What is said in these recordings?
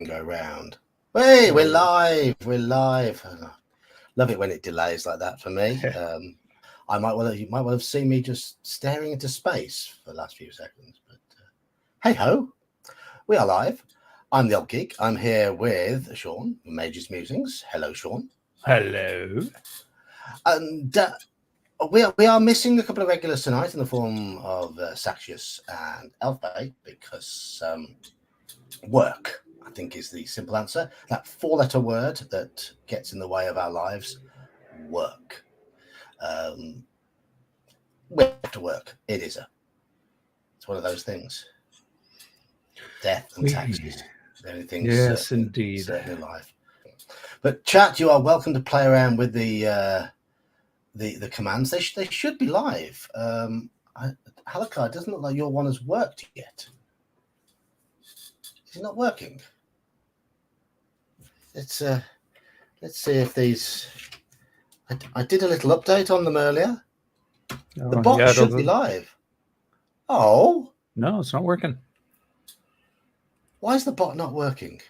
go round. Hey, we're live. We're live. Love it when it delays like that for me. You might well have seen me just staring into space for the last few seconds. But hey ho, we are live. I'm the old geek. I'm here with Sean from Mage's Musings. Hello, Sean. Hello. And we are missing a couple of regulars tonight in the form of Saxius and Elfbay because work, I think, is the simple answer. That four-letter word that gets in the way of our lives, work. We have to work. It's one of those things. Death and taxes. Anything. Yes, indeed. Certain in life. But chat, you are welcome to play around with the commands. They should be live. Halakar, it doesn't look like your one has worked yet. Is it not working? Let's see if these. I did a little update on them earlier. The bot should be live. Oh no, it's not working. Why is the bot not working?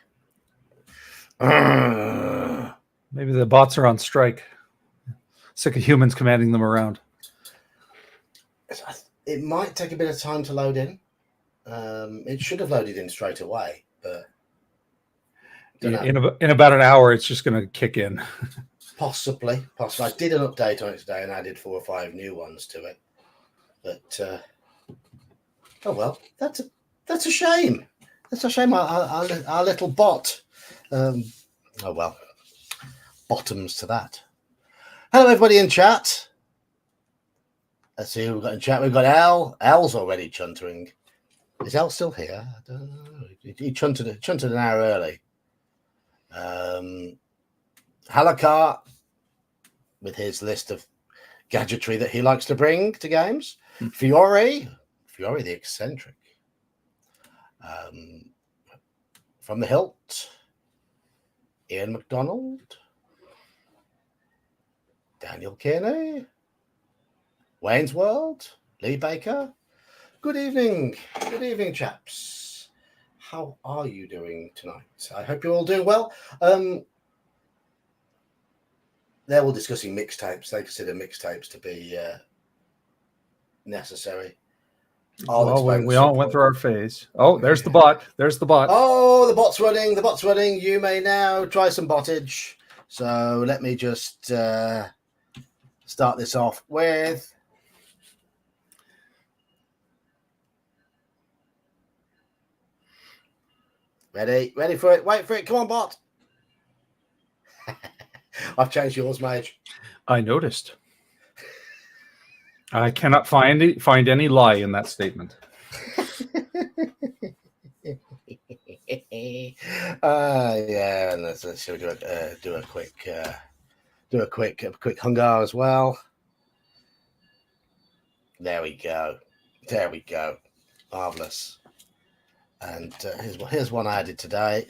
Maybe the bots are on strike. Sick of humans commanding them around. It might take a bit of time to load in. It should have loaded in straight away, but in about an hour, it's just going to kick in. Possibly. I did an update on it today and added 4 or 5 new ones to it. But oh well, that's a shame. That's a shame. Our little bot. Oh well, bottoms to that. Hello, everybody in chat. Let's see who we've got in chat. We've got Al. Al's already chuntering. Is Al still here? I don't know. He chunted an hour early. Halakar, with his list of gadgetry that he likes to bring to games. Fiore the eccentric. From the Hilt, Ian McDonald, Daniel Kearney, Wayne's World, Lee Baker. Good evening, chaps. How are you doing tonight? I hope you're all doing well. They're all discussing mixtapes. They consider mixtapes to be necessary. We all went through our phase. Oh, there's the bot. Oh, the bot's running. You may now try some bottage. So let me just start this off with. Ready for it. Wait for it. Come on, bot. I've changed yours, Mage. I noticed. I cannot find any lie in that statement. Yeah, and let's do a quick hunger as well. There we go. Marvelous. And here's one I added today.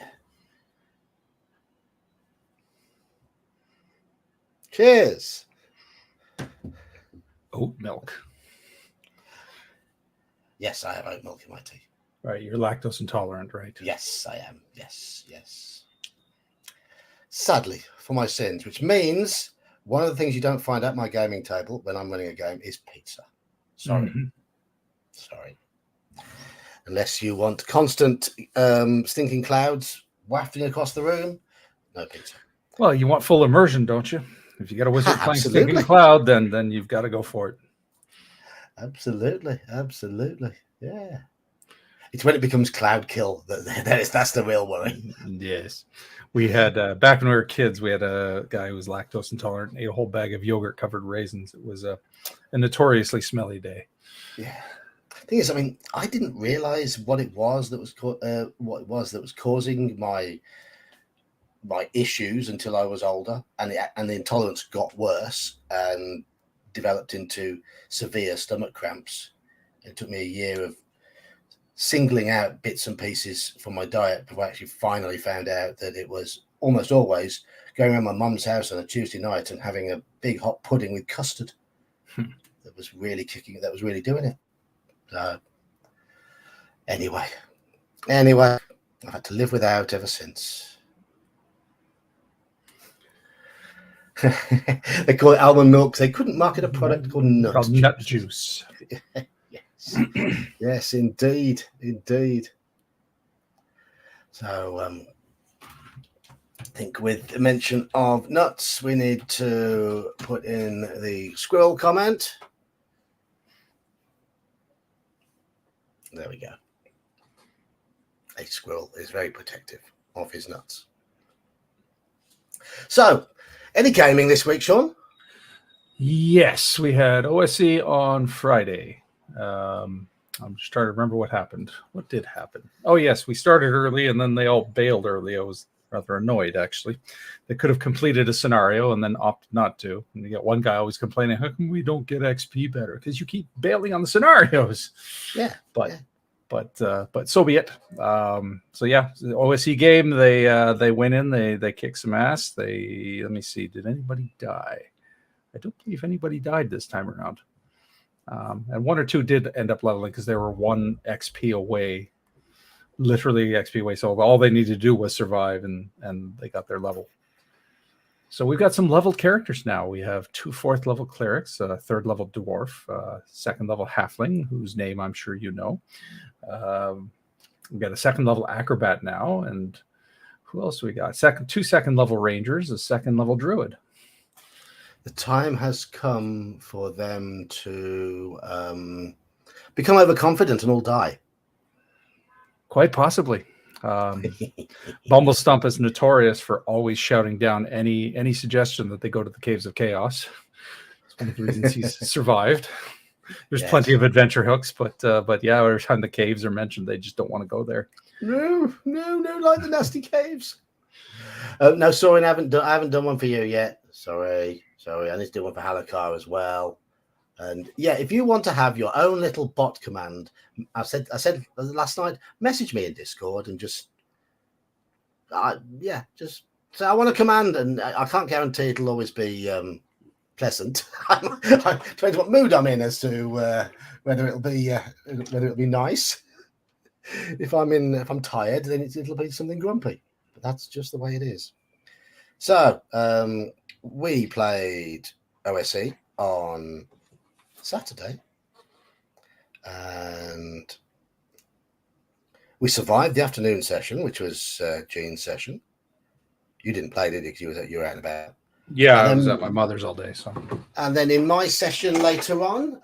Cheers. Oat milk. Yes, I have oat milk in my tea. Right, you're lactose intolerant, right? Yes, I am. Yes. Sadly, for my sins, which means one of the things you don't find at my gaming table when I'm running a game is pizza. Sorry. Mm-hmm. Sorry. Unless you want constant stinking clouds wafting across the room, no pizza. Well, you want full immersion, don't you? If you got a wizard playing Stinking Cloud, then you've got to go for it. Absolutely. Yeah. It's when it becomes cloud kill that's the real worry. Yes. We had back when we were kids, we had a guy who was lactose intolerant and ate a whole bag of yogurt covered raisins. It was a notoriously smelly day. Yeah. The thing is, I mean, I didn't realize what it was that was causing my issues until I was older, and the intolerance got worse and developed into severe stomach cramps. It took me a year of singling out bits and pieces from my diet before I actually finally found out that it was almost always going around my mum's house on a Tuesday night and having a big hot pudding with custard. That was really doing it. Anyway, I've had to live without ever since. They call it almond milk. They couldn't market a product called nut juice. Yes, yes, indeed, indeed. So I think with the mention of nuts, we need to put in the squirrel comment. There we go. A squirrel is very protective of his nuts. So, any gaming this week, Sean? Yes, we had OSE on Friday. I'm just trying to remember what happened. What did happen? Oh, yes, we started early and then they all bailed early. I was rather annoyed, actually. They could have completed a scenario and then opted not to. And you get one guy always complaining, how come we don't get XP better? Because you keep bailing on the scenarios. Yeah. But so be it. So yeah, the OSE game, they went in, they kicked some ass. Let me see, did anybody die? I don't believe anybody died this time around. And one or two did end up leveling because they were 1 XP away, literally XP away. So all they needed to do was survive, and they got their level. So we've got some leveled characters now. We have 2 4th level clerics, a 3rd level dwarf, 2nd level halfling, whose name I'm sure you know. We've got a 2nd level acrobat now, and who else we got? 2 2nd level rangers, a 2nd level druid. The time has come for them to become overconfident and all die. Quite possibly. Bumblestump is notorious for always shouting down any suggestion that they go to the Caves of Chaos. It's one of the reasons he's survived. There's plenty of adventure hooks, but yeah, every time the caves are mentioned, they just don't want to go there. No, like the nasty caves. No, sorry, I haven't done one for you yet. Sorry. I need to do one for Halakar as well. And yeah, if you want to have your own little bot command, I said last night, message me in Discord and just say I want a command, and I can't guarantee it'll always be pleasant. It depends what mood I'm in as to whether it'll be nice. If I'm tired, then it'll be something grumpy. But that's just the way it is. So we played OSE on Saturday, and we survived the afternoon session, which was Jean's session. You didn't play, did you? Because you were out and about. Yeah, I was at my mother's all day. So, and then in my session later on,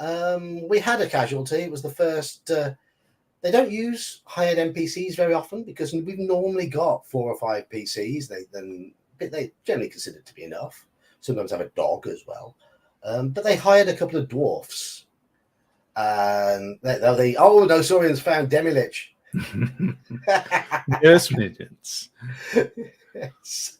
we had a casualty. It was the first. They don't use hired NPCs very often because we've normally got 4 or 5 PCs. They generally considered to be enough. Sometimes have a dog as well. But they hired a couple of dwarfs. And no Saurians found Demilich. Yes, midgets. Yes.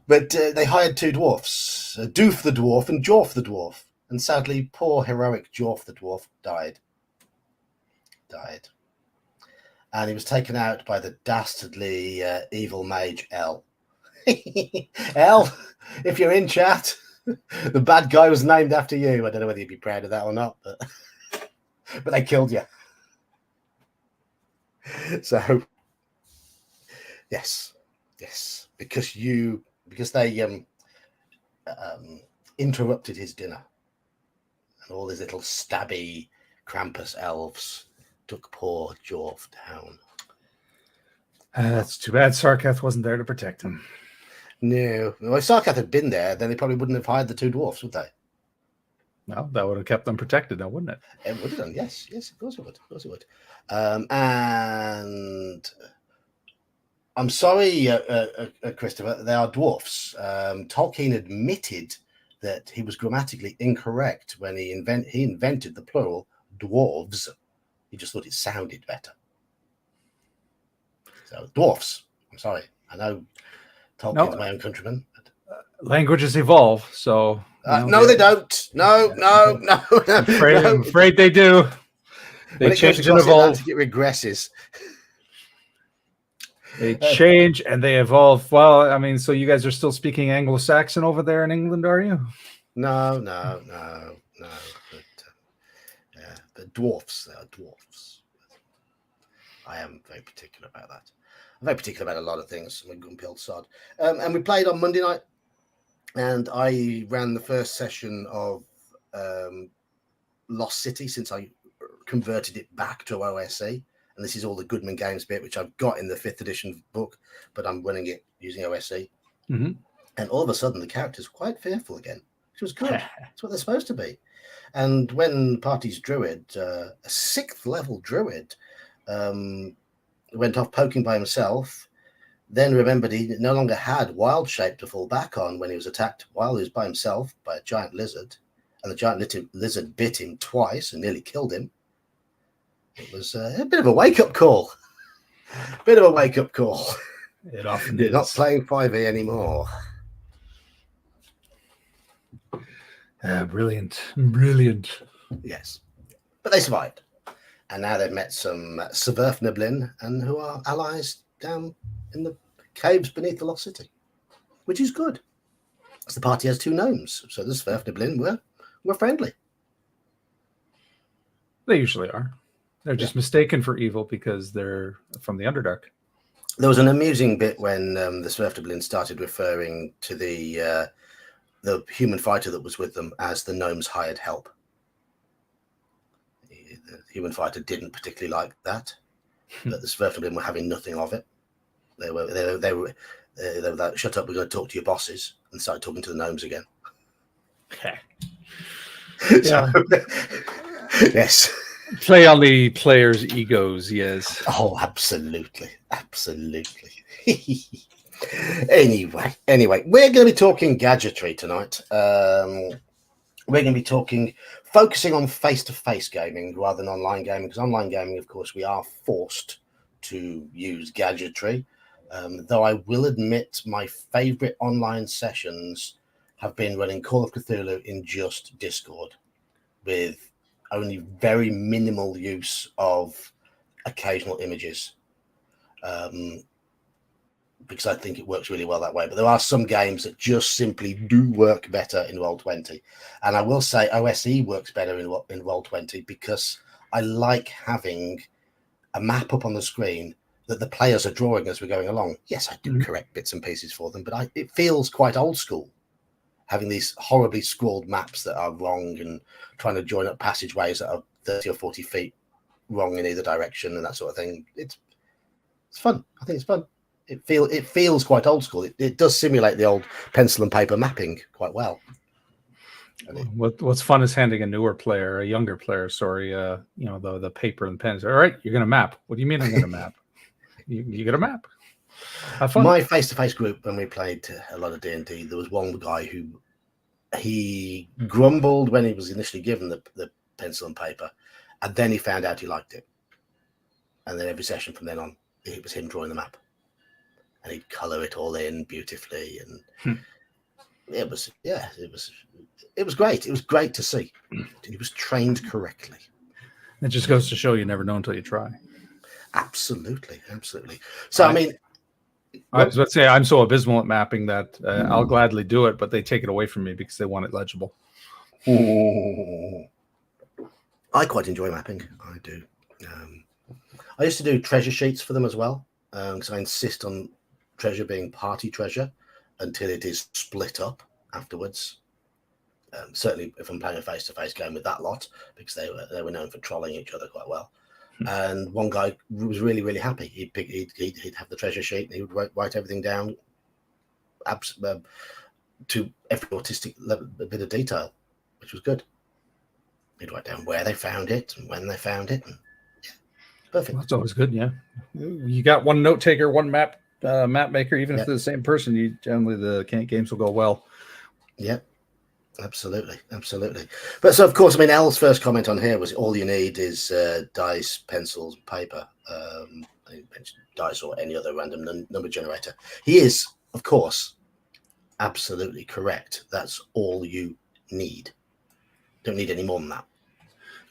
But they hired 2 dwarfs, Doof the dwarf and Jorf the dwarf. And sadly, poor heroic Jorf the dwarf died. And he was taken out by the dastardly evil mage L. L, if you're in chat, the bad guy was named after you. I don't know whether you'd be proud of that or not, but they killed you. So yes, because they interrupted his dinner, and all these little stabby Krampus elves took poor Jorf down. That's too bad Sarkath wasn't there to protect him. No. Well, if Sarkath had been there, then they probably wouldn't have hired the 2 dwarfs, would they? No, that would have kept them protected now, wouldn't it? It would have done, yes, of course it would. And I'm sorry, Christopher, they are dwarfs. Tolkien admitted that he was grammatically incorrect when he invented the plural dwarves. He just thought it sounded better. So dwarfs. I'm sorry. I know Tolkien's my own countryman. But... languages evolve, so no, they don't. No. I'm afraid they do. They change and evolve. It regresses. They change and they evolve. Well, I mean, so you guys are still speaking Anglo-Saxon over there in England, are you? No. But dwarfs, they are dwarfs. I am very particular about that. I'm very particular about a lot of things. I'm a grumpy old sod. And we played on Monday night, and I ran the first session of Lost City since I converted it back to OSE. And this is all the Goodman Games bit, which I've got in the 5th edition book, but I'm running it using OSE. Mm-hmm. And all of a sudden, the character's quite fearful again, which was good. That's what they're supposed to be. And when Party's druid, a 6th level druid, went off poking by himself, then remembered he no longer had wild shape to fall back on when he was attacked while he was by himself by a giant lizard, and the giant lizard bit him twice and nearly killed him. It was a bit of a wake-up call. Bit of a wake-up call. It often You're is. not playing 5e anymore. Brilliant. Yes. But they survived. And now they've met some Sverfneblin, and who are allies down in the caves beneath the Lost City, which is good. Because the party has 2 gnomes, so the Sverfneblin were friendly. They usually are. They're just mistaken for evil because they're from the Underdark. There was an amusing bit when the Sverfneblin started referring to the human fighter that was with them as the gnomes' hired help. The human fighter didn't particularly like that, but the Sverfneblin were having nothing of it. They were like, shut up, we're going to talk to your bosses, and started talking to the gnomes again. Okay. So, yes. Play on the players' egos, yes. Oh, absolutely. Anyway, we're going to be talking gadgetry tonight. We're going to be focusing on face-to-face gaming rather than online gaming, because online gaming, of course, we are forced to use gadgetry. Though I will admit my favorite online sessions have been running Call of Cthulhu in just Discord, with only very minimal use of occasional images. Because I think it works really well that way. But there are some games that just simply do work better in Roll20. And I will say OSE works better in Roll20 because I like having a map up on the screen that the players are drawing as we're going along. Yes, I do correct bits and pieces for them, but it feels quite old school, having these horribly scrawled maps that are wrong and trying to join up passageways that are 30 or 40 feet wrong in either direction and that sort of thing. It's fun. I think it's fun. It feels quite old school. It does simulate the old pencil and paper mapping quite well. What's fun is handing a younger player, the paper and pens. All right, you're going to map. What do you mean I'm going to map? You get a map. Have fun. My face-to-face group, when we played a lot of D&D, there was one guy who he grumbled when he was initially given the pencil and paper, and then he found out he liked it. And then every session from then on, it was him drawing the map. And he'd colour it all in beautifully, and it was great. It was great to see. He was trained correctly. It just goes to show you never know until you try. Absolutely. So I mean, I was about to say I'm so abysmal at mapping that I'll gladly do it, but they take it away from me because they want it legible. I quite enjoy mapping. I do. I used to do treasure sheets for them as well, because I insist on treasure being party treasure until it is split up afterwards. Certainly if I'm playing a face-to-face game with that lot, because they were known for trolling each other quite well. And one guy was really, really happy. He'd have the treasure sheet and he would write everything down to every autistic level, a bit of detail, which was good. He'd write down where they found it and when they found it. And, yeah, perfect. Well, that's always good, yeah. You got one note taker, one map maker, even if they're the same person, generally the games will go well. Yeah, absolutely. But so, of course, I mean, El's first comment on here was all you need is dice, pencils, paper. He mentioned dice or any other random number generator. He is, of course, absolutely correct. That's all you need. Don't need any more than that.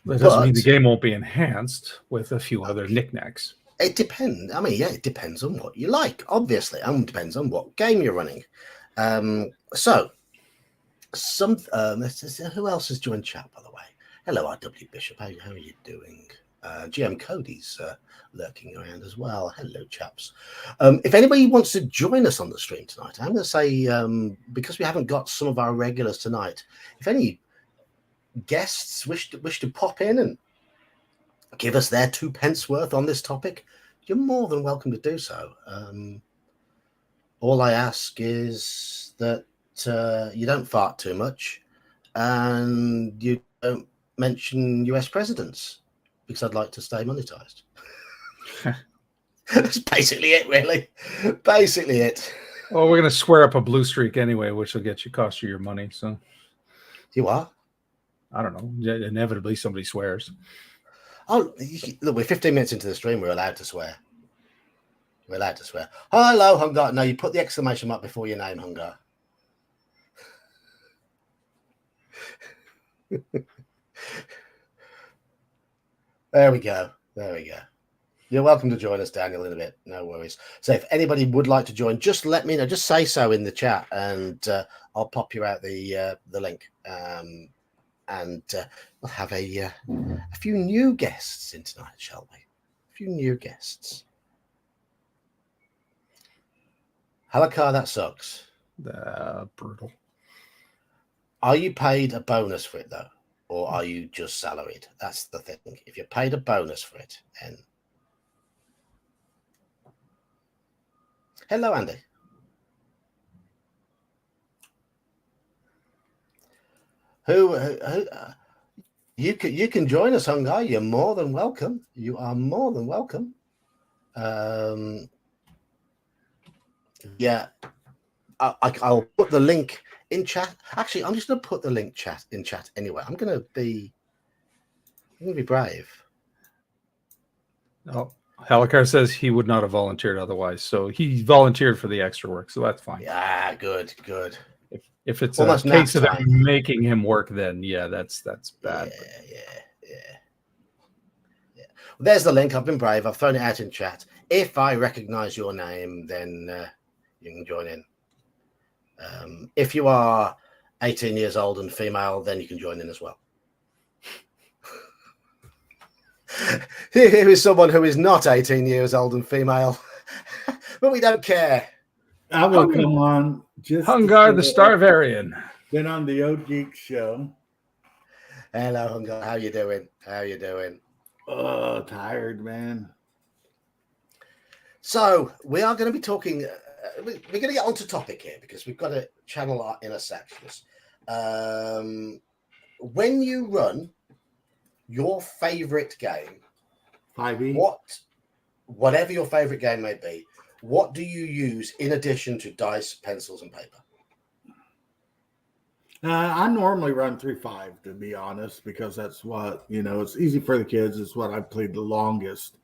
That doesn't mean the game won't be enhanced with a few other knickknacks. It depends. I mean, yeah, it depends on what you like, obviously, and it depends on what game you're running. So, who else has joined chat, by the way? Hello, RW Bishop. How are you doing? GM Cody's lurking around as well. Hello, chaps. If anybody wants to join us on the stream tonight, I'm going to say, because we haven't got some of our regulars tonight, if any guests wish to pop in and give us their 2 pence worth on this topic, you're more than welcome to do so. All I ask is that you don't fart too much and you don't mention US presidents, because I'd like to stay monetized. That's basically it, really. Basically it. Well, we're going to swear up a blue streak anyway, which will cost you your money. So You are? I don't know. Inevitably, somebody swears. Oh, look, we're 15 minutes into the stream. We're allowed to swear. We're allowed to swear. Hello, Hungar. No, you put the exclamation mark before your name, Hungar. There we go. There we go. You're welcome to join us, Daniel, in a bit. No worries. So if anybody would like to join, just let me know. Just say so in the chat, and I'll pop you out the link. And we'll have a few new guests in tonight, shall we? A few new guests. Halakar, that sucks. Brutal. Are you paid a bonus for it, though? Or are you just salaried? That's the thing. If you're paid a bonus for it, then... Hello, Andy. You can join us, Hungar. You're more than welcome. You are more than welcome. Yeah, I'll put the link in chat. Actually, I'm just going to put the link in chat anyway. I'm going to be brave. Oh, Halakar says he would not have volunteered otherwise, so he volunteered for the extra work, so that's fine. Yeah, good. If it's almost a case of time. them making him work, then yeah, that's bad. Yeah. Well, there's the link. I've been brave. I've thrown it out in chat. If I recognize your name, then you can join in. If you are 18 years old and female, then you can join in as well. Here is someone who is not 18 years old and female, but we don't care. I will come on. Just Hungar the Starvarian. Been on the old Geek show. Hello, Hungar. How you doing? Oh, tired, man. So we are going to be talking. We're going to get onto topic here because we've got to channel our inner sections. When you run your favorite game, 5e, whatever your favorite game may be, what do you use in addition to dice, pencils, and paper? I normally run 3-5, to be honest, because that's what, it's easy for the kids. It's what I've played the longest.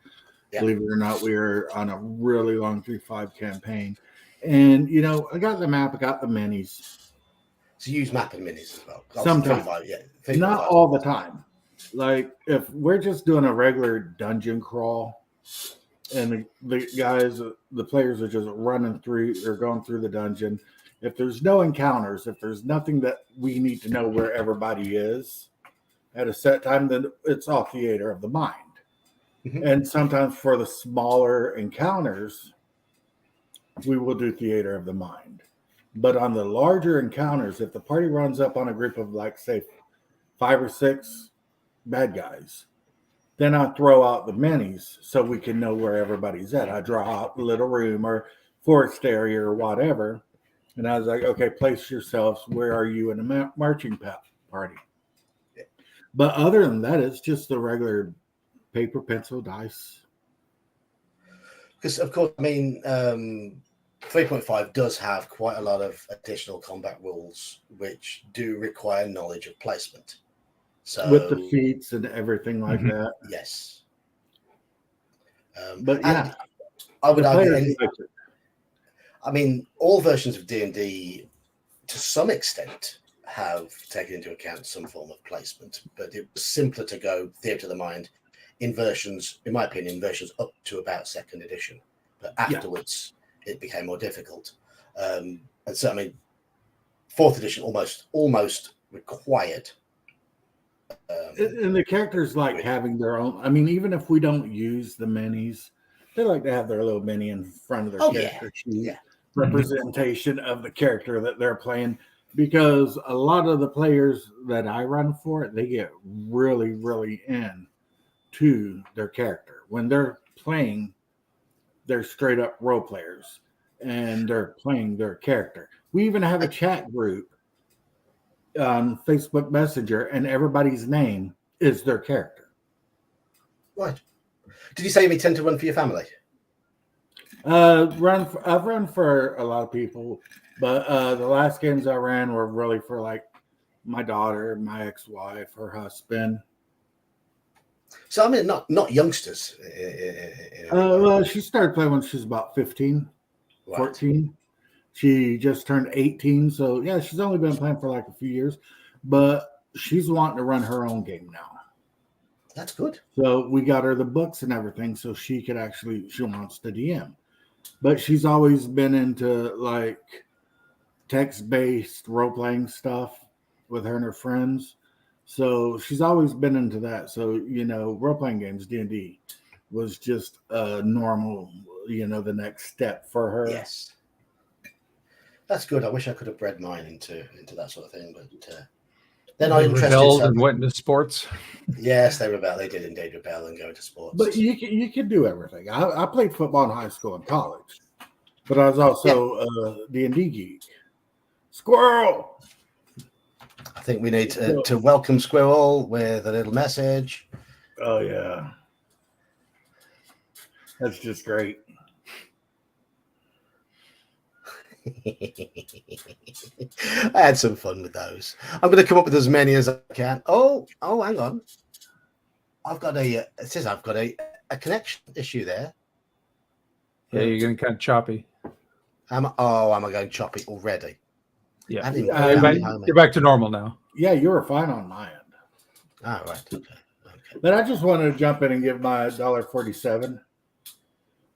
Yeah. Believe it or not, we were on a really long 3-5 campaign. And, I got the map, I got the minis. So you use map and minis as well? Sometimes. 3-5, yeah. 3-5. Not all the time. Like, if we're just doing a regular dungeon crawl and the players are just running through or going through the dungeon, if there's no encounters, if there's nothing that we need to know where everybody is at a set time, then it's all theater of the mind. Mm-hmm. And sometimes for the smaller encounters, we will do theater of the mind. But on the larger encounters, if the party runs up on a group of, like, say, 5 or 6 bad guys, then I throw out the minis so we can know where everybody's at. I draw out a little room or forest area or whatever. And I was like, okay, place yourselves. Where are you in a marching party? But other than that, it's just the regular paper, pencil, dice. Because, of course, 3.5 does have quite a lot of additional combat rules, which do require knowledge of placement. So, with the feats and everything like that. Yes. But yeah, I would argue. All versions of D&D, to some extent, have taken into account some form of placement, but it was simpler to go theatre of the mind in versions, in my opinion, up to about 2nd edition. But afterwards, it became more difficult. And so, 4th edition almost required And the characters like having their own. I mean, even if we don't use the minis, they like to have their little mini in front of their Oh, character sheet, yeah. representation of the character that they're playing. Because a lot of the players that I run for, they get really, really into their character when they're playing. They're straight up role players, and they're playing their character. We even have a chat group on Facebook Messenger, and everybody's name is their character. Right. Did you say you tend to run for your family? I've run for a lot of people, but the last games I ran were really for like my daughter, my ex-wife, her husband. So I mean, not youngsters. Well, she started playing when she was about 15, Right. 14. She just turned 18, so yeah, she's only been playing for like a few years, but she's wanting to run her own game now. That's good. So we got her the books and everything, so she wants to DM. But she's always been into like text-based role-playing stuff with her and her friends. So she's always been into that. So, role-playing games, D&D, was just a normal, the next step for her. Yes. That's good. I wish I could have bred mine into that sort of thing, but they're not interested. Rebelled and went into sports. Yes, they rebel. They did indeed rebel and go into sports. But you can do everything. I played football in high school and college, but I was also a D&D geek. Squirrel! I think we need to welcome Squirrel with a little message. Oh, yeah. That's just great. I had some fun with those. I'm going to come up with as many as I can. Oh, hang on. It says I've got a connection issue there. Yeah, you're getting kind of choppy. Am I going choppy already? Yeah. You're back to normal now. Yeah, you were fine on my end. Oh, right. Okay. But I just wanted to jump in and give my $1.47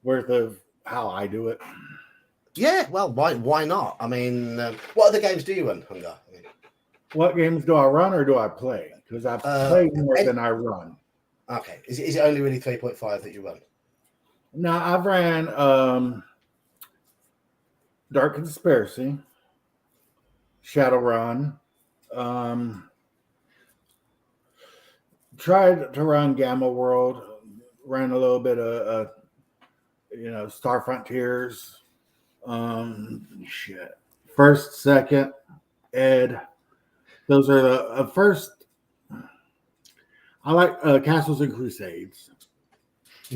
worth of how I do it. Yeah, well, why not? I mean, what other games do you run, Hunger? What games do I run or do I play? Because I play more than I run. Okay. Is it only really 3.5 that you run? No, I've ran Dark Conspiracy, Shadowrun, tried to run Gamma World, ran a little bit of Star Frontiers, First, Second, Ed. Those are the first. I like Castles and Crusades.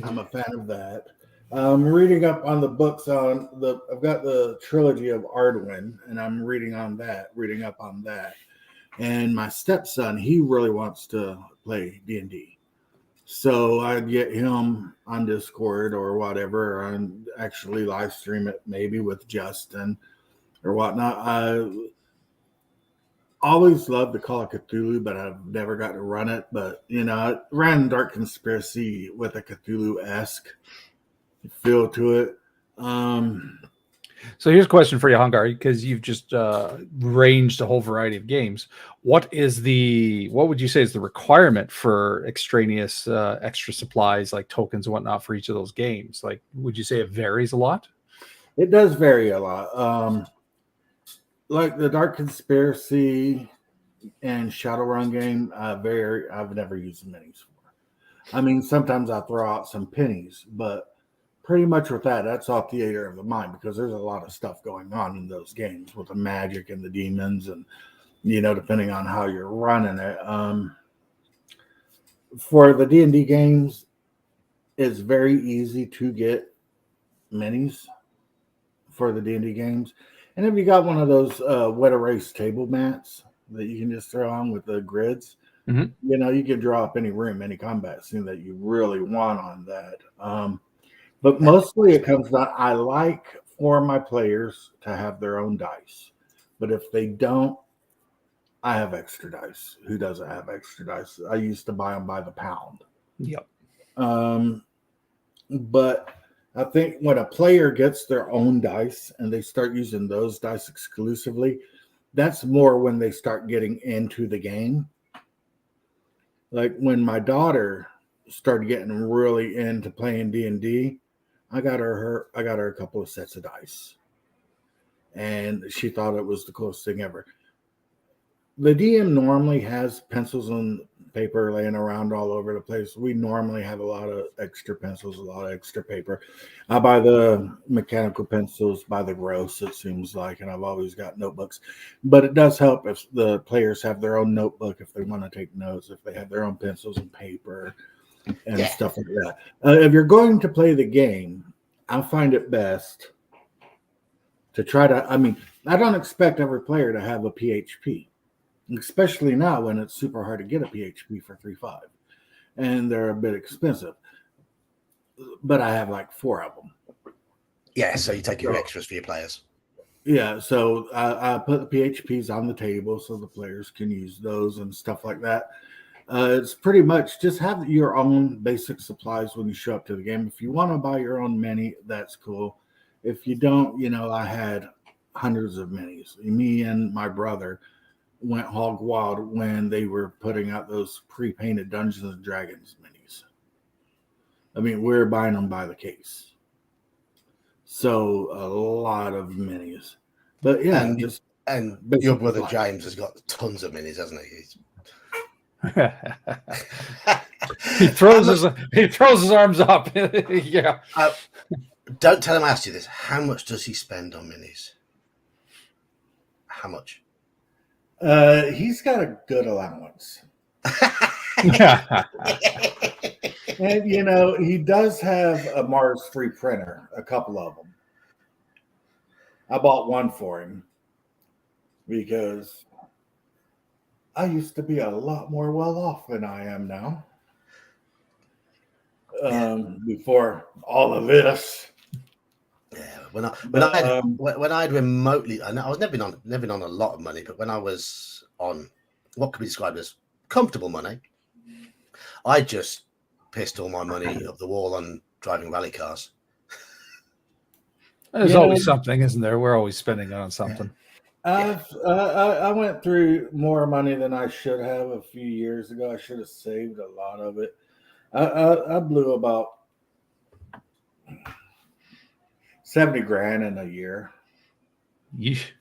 I'm a fan of that. I'm reading up on the books I've got the trilogy of Arduin, and I'm reading up on that. And my stepson, he really wants to play D&D. So I'd get him on Discord or whatever, and actually live stream it maybe with Justin or whatnot. I always loved the Call of Cthulhu, but I've never got to run it. But, I ran Dark Conspiracy with a Cthulhu-esque feel to it. So here's a question for you, Hungary, because you've just ranged a whole variety of games. What would you say is the requirement for extraneous extra supplies like tokens and whatnot for each of those games? Like, would you say it varies a lot? It does vary a lot. Like the Dark Conspiracy and Shadowrun game, I've never used minis for. I mean, sometimes I throw out some pennies, but pretty much with that's all theater of the mind because there's a lot of stuff going on in those games with the magic and the demons and, depending on how you're running it. For the D&D games, it's very easy to get minis for the D&D games. And if you got one of those wet erase table mats that you can just throw on with the grids, you can draw up any room, any combat scene that you really want on that. But mostly it comes down, I like for my players to have their own dice. But if they don't, I have extra dice. Who doesn't have extra dice? I used to buy them by the pound. Yep. But I think when a player gets their own dice and they start using those dice exclusively, that's more when they start getting into the game. Like when my daughter started getting really into playing D&D, I got her a couple of sets of dice, and she thought it was the coolest thing ever. The DM normally has pencils and paper laying around all over the place. We normally have a lot of extra pencils, a lot of extra paper. I buy the mechanical pencils by the gross, it seems like, and I've always got notebooks. But it does help if the players have their own notebook, if they want to take notes, if they have their own pencils and paper and stuff like that. If you're going to play the game, I find it best to try to, I don't expect every player to have a PHP. Especially now when it's super hard to get a PHP for 3.5 and they're a bit expensive. But I have like 4 of them. Yeah, so you take your extras for your players. Yeah, so I put the PHPs on the table so the players can use those and stuff like that. It's pretty much just have your own basic supplies when you show up to the game. If you want to buy your own mini, that's cool. If you don't, I had hundreds of minis. Me and my brother went hog wild when they were putting out those pre-painted Dungeons and Dragons minis. We're buying them by the case. So a lot of minis. But yeah, and your brother James has got tons of minis, hasn't he? He throws his arms up. Yeah. Don't tell him I asked you this. How much does he spend on minis? How much? He's got a good allowance. And, he does have a Mars free printer, a couple of them. I bought one for him because I used to be a lot more well off than I am now. Before all of this. Yeah, when I had remotely, I was never been on a lot of money, but when I was on what could be described as comfortable money, I just pissed all my money up the wall on driving rally cars. There's always something, isn't there? We're always spending on something. I went through more money than I should have a few years ago. I should have saved a lot of it. I blew about 70 grand in a year. Yeesh.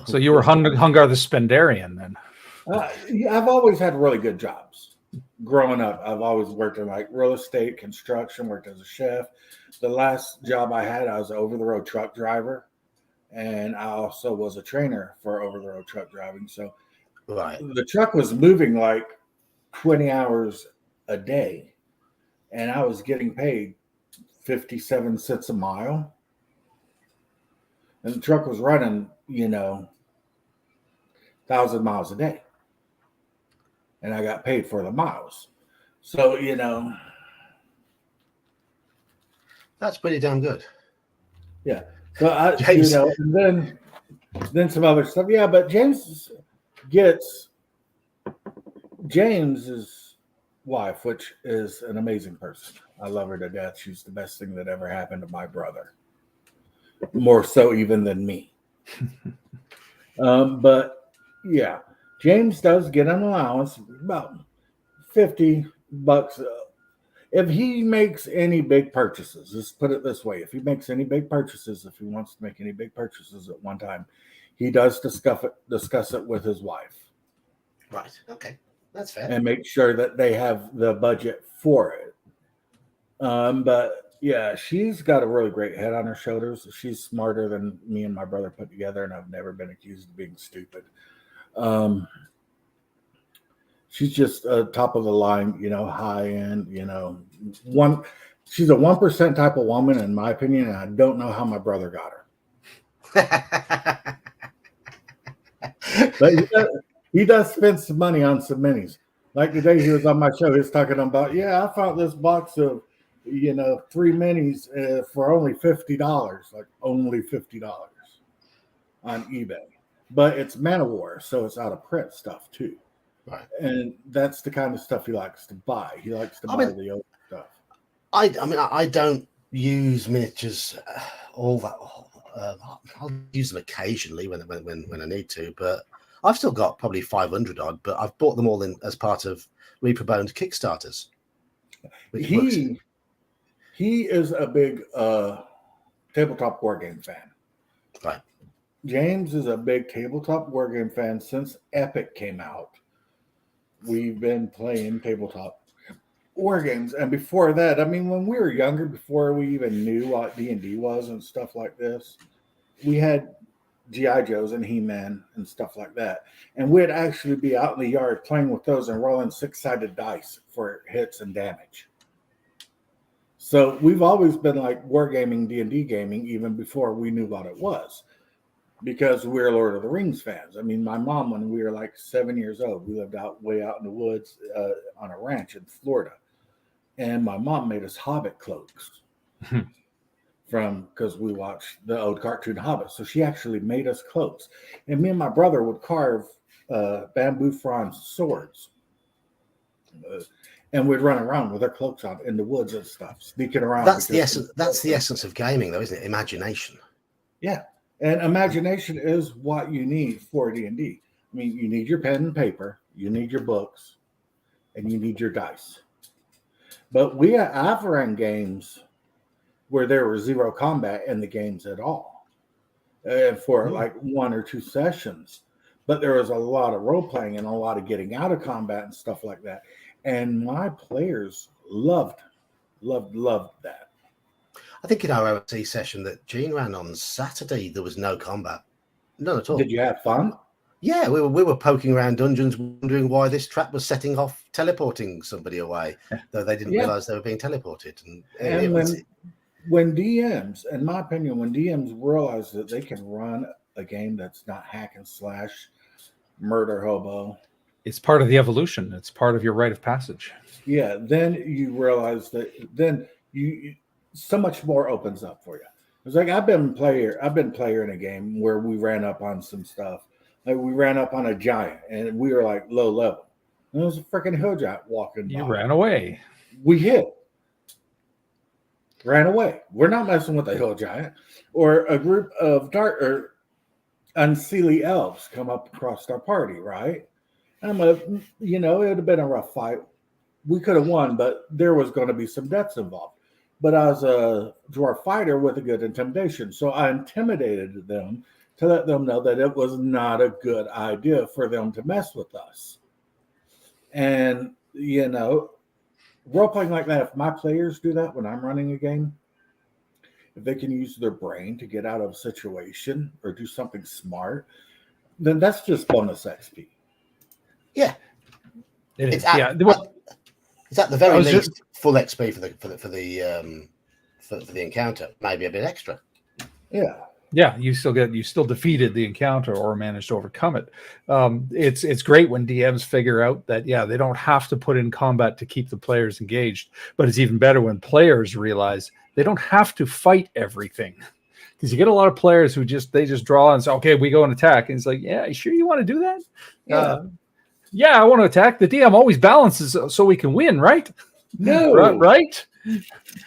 So you were Hungar the Spendarian then? I've always had really good jobs. Growing up, I've always worked in like real estate, construction, worked as a chef. The last job I had, I was an over-the-road truck driver, and I also was a trainer for over-the-road truck driving. So the truck was moving like 20 hours a day, and I was getting paid 57 cents a mile. And the truck was running, 1,000 miles a day. And I got paid for the miles. So, that's pretty damn good. Yeah. So James, and then some other stuff. Yeah, but James's wife, which is an amazing person. I love her to death. She's the best thing that ever happened to my brother. More so even than me. But yeah, James does get an allowance, about $50. If he makes any big purchases, just put it this way, if he makes any big purchases, if he wants to make any big purchases at one time, he does discuss it with his wife. Right. Okay. That's fair. And make sure that they have the budget for it. But yeah, she's got a really great head on her shoulders. She's smarter than me and my brother put together, and I've never been accused of being stupid. She's just top of the line, high end, she's a 1% type of woman, in my opinion, and I don't know how my brother got her. But he does spend some money on some minis. Like today, he was on my show. He was talking about, I found this box of, 3 minis for only $50, like only $50 on eBay. But it's Man-O-War, so it's out of print stuff too. Right. And that's the kind of stuff he likes to buy. He likes to buy the old stuff. I don't use miniatures all that. I'll use them occasionally when I need to, but I've still got probably 500 odd. But I've bought them all in as part of Reaper-boned Kickstarters. Which works. He is a big tabletop wargame fan. Right. James is a big tabletop wargame fan since Epic came out. We've been playing tabletop war games, and before that, I mean, when we were younger, before we even knew what D&D was and stuff like this, we had GI Joes and He-Man and stuff like that, and we'd actually be out in the yard playing with those and rolling 6-sided dice for hits and damage. So we've always been like wargaming, D&D gaming, even before we knew what it was, because we're Lord of the Rings fans. I mean, my mom, when we were like 7 years old, we lived way out in the woods on a ranch in Florida. And my mom made us Hobbit cloaks because we watched the old cartoon Hobbit. So she actually made us cloaks. And me and my brother would carve bamboo frond swords. And we'd run around with our cloaks on in the woods and stuff, sneaking around. That's the essence of gaming, though, isn't it? Imagination. Yeah. And imagination is what you need for D&D. I mean, you need your pen and paper, you need your books, and you need your dice. But I've run games where there was zero combat in the games at all for like 1 or 2 sessions. But there was a lot of role playing and a lot of getting out of combat and stuff like that. And my players loved that. I think in our OT session that Gene ran on Saturday, there was no combat. None at all. Did you have fun? Yeah, we were poking around dungeons, wondering why this trap was setting off, teleporting somebody away, though they didn't realize they were being teleported. And when DMs, in my opinion, when DMs realize that they can run a game that's not hack and slash, murder hobo, it's part of the evolution. It's part of your rite of passage. Yeah, then you realize that then you so much more opens up for you. It's like I've been player in a game where we ran up on some stuff. Like we ran up on a giant and we were like low level. And there was a freaking hill giant walking by. You ran away. We hid. Ran away. We're not messing with the hill giant. Or a group of dark or unseelie elves come up across our party, right? And it would have been a rough fight. We could have won, but there was going to be some deaths involved. But I was a dwarf fighter with a good intimidation. So I intimidated them to let them know that it was not a good idea for them to mess with us. And, role-playing like that, if my players do that when I'm running a game, if they can use their brain to get out of a situation or do something smart, then that's just bonus XP. Yeah. It is. It's at the very least full XP for the encounter, maybe a bit extra. Yeah. Yeah, you still defeated the encounter or managed to overcome it. It's great when DMs figure out that they don't have to put in combat to keep the players engaged, but it's even better when players realize they don't have to fight everything. Because you get a lot of players who just draw and say, okay, we go and attack, and it's like, yeah, you sure you want to do that? Yeah, I want to attack. The DM always balances so we can win, right? No, right.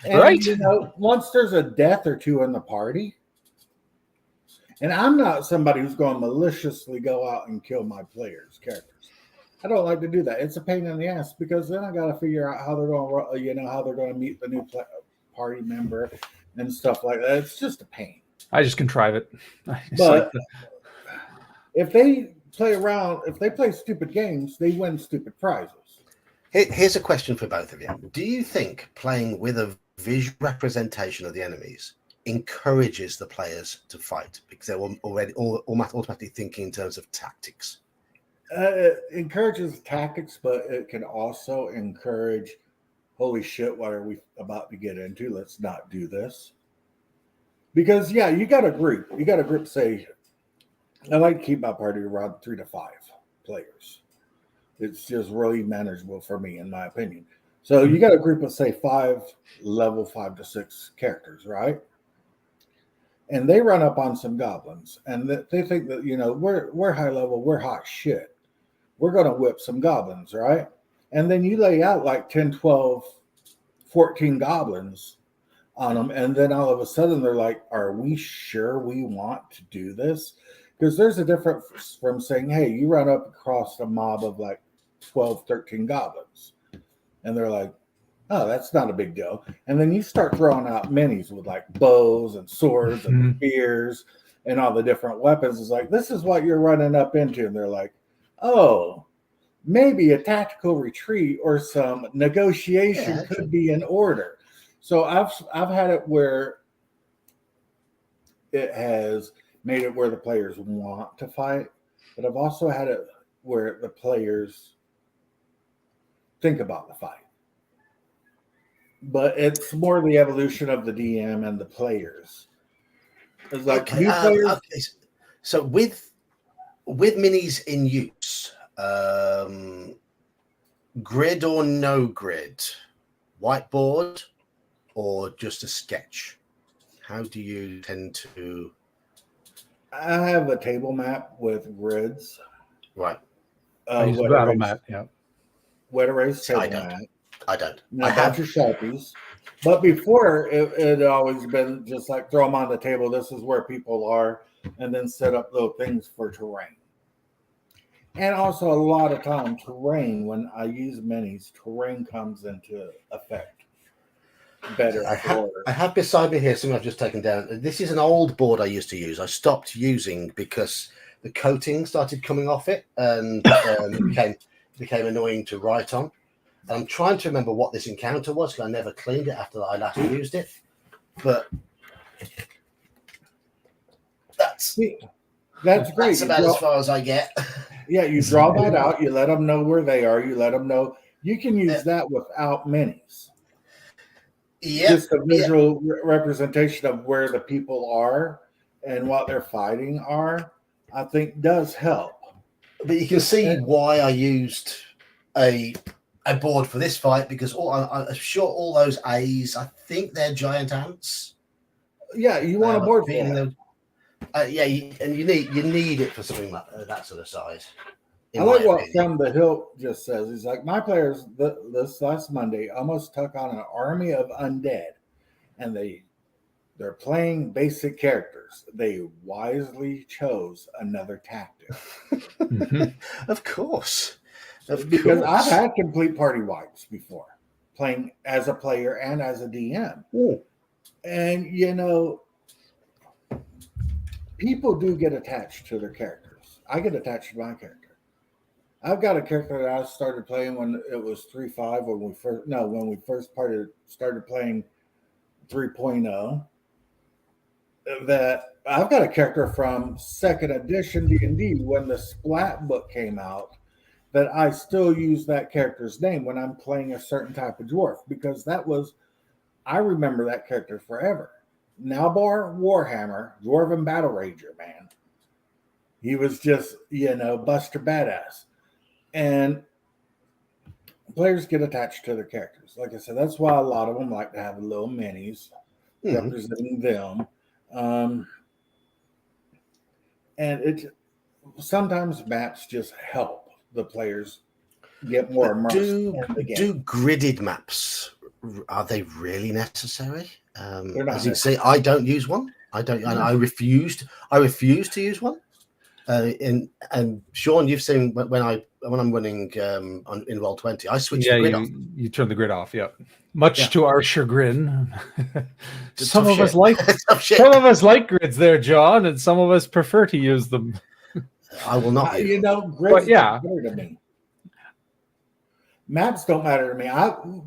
And, once there's a death or two in the party. And I'm not somebody who's going to maliciously go out and kill my players' characters. I don't like to do that. It's a pain in the ass because then I got to figure out how they're going to, how they're going to meet the new party member and stuff like that. It's just a pain. I just contrive it. But if they play stupid games, they win stupid prizes. Here's a question for both of you. Do you think playing with a visual representation of the enemies encourages the players to fight because they're already automatically thinking in terms of tactics? It encourages tactics, but it can also encourage, holy shit, what are we about to get into? Let's not do this. Because, you got a group. You got a group, say, I like to keep my party around 3 to 5 players. It's just really manageable for me, in my opinion. So you got a group of, say, 5 level 5 to 6 characters, right? And they run up on some goblins, and they think that, we're high level, we're hot shit. We're going to whip some goblins, right? And then you lay out like 10, 12, 14 goblins on them, and then all of a sudden they're like, are we sure we want to do this? Because there's a difference from saying, hey, you run up across a mob of like 12, 13 goblins. And they're like, oh, that's not a big deal. And then you start throwing out minis with like bows and swords and spears and all the different weapons. It's like, this is what you're running up into. And they're like, oh, maybe a tactical retreat or some negotiation could be in order. So I've had it where it has made it where the players want to fight, but I've also had it where the players think about the fight. But it's more the evolution of the DM and the players. It's like new players. Okay. So with minis in use, grid or no grid, whiteboard or just a sketch? How do you tend to? I have a table map with grids. Right. I use battle mat. Yeah. Wet erase table map. I don't. And I have your Sharpies. But before, it had always been just like throw them on the table. This is where people are. And then set up little things for terrain. And also a lot of time, terrain, when I use minis, terrain comes into effect. Better. I have beside me here something I've just taken down. This is an old board I used to use. I stopped using because the coating started coming off it and it became annoying to write on. And I'm trying to remember what this encounter was because I never cleaned it after I last used it. But that's great. That's about as far as I get. Yeah, you draw that out. You let them know where they are. You let them know. You can use that without minis. Just a visual representation of where the people are and what they're fighting are, I think does help. But you can see why I used a board for this fight because I'm sure all those A's, I think they're giant ants. Yeah, you want a board for them. And you need it for something like that sort of size. I like what From the Hill just says. He's like, my players this last Monday almost took on an army of undead, and they're playing basic characters. They wisely chose another tactic. Of course. Because I've had complete party wipes before, playing as a player and as a DM. Ooh. And, people do get attached to their characters. I get attached to my character. I've got a character that I started playing when it was 3.5 when we first started playing 3.0. That I've got a character from second edition D&D when the Splat book came out that I still use that character's name when I'm playing a certain type of dwarf because I remember that character forever. Nalbar Warhammer, Dwarven Battle Ranger, man. He was just, Buster Badass. And players get attached to their characters. Like I said, that's why a lot of them like to have little minis representing them. And sometimes maps just help the players get more immersed. Do gridded maps, are they really necessary? They're not as you can see, I don't use one. I don't. And I refused to use one. And Sean, you've seen when I'm running in Roll20, I switch the grid off. You turn the grid off. Yeah, much to our chagrin. Some of us like grids there, John, and some of us prefer to use them. I will not. Grids don't matter to me. Maps don't matter to me.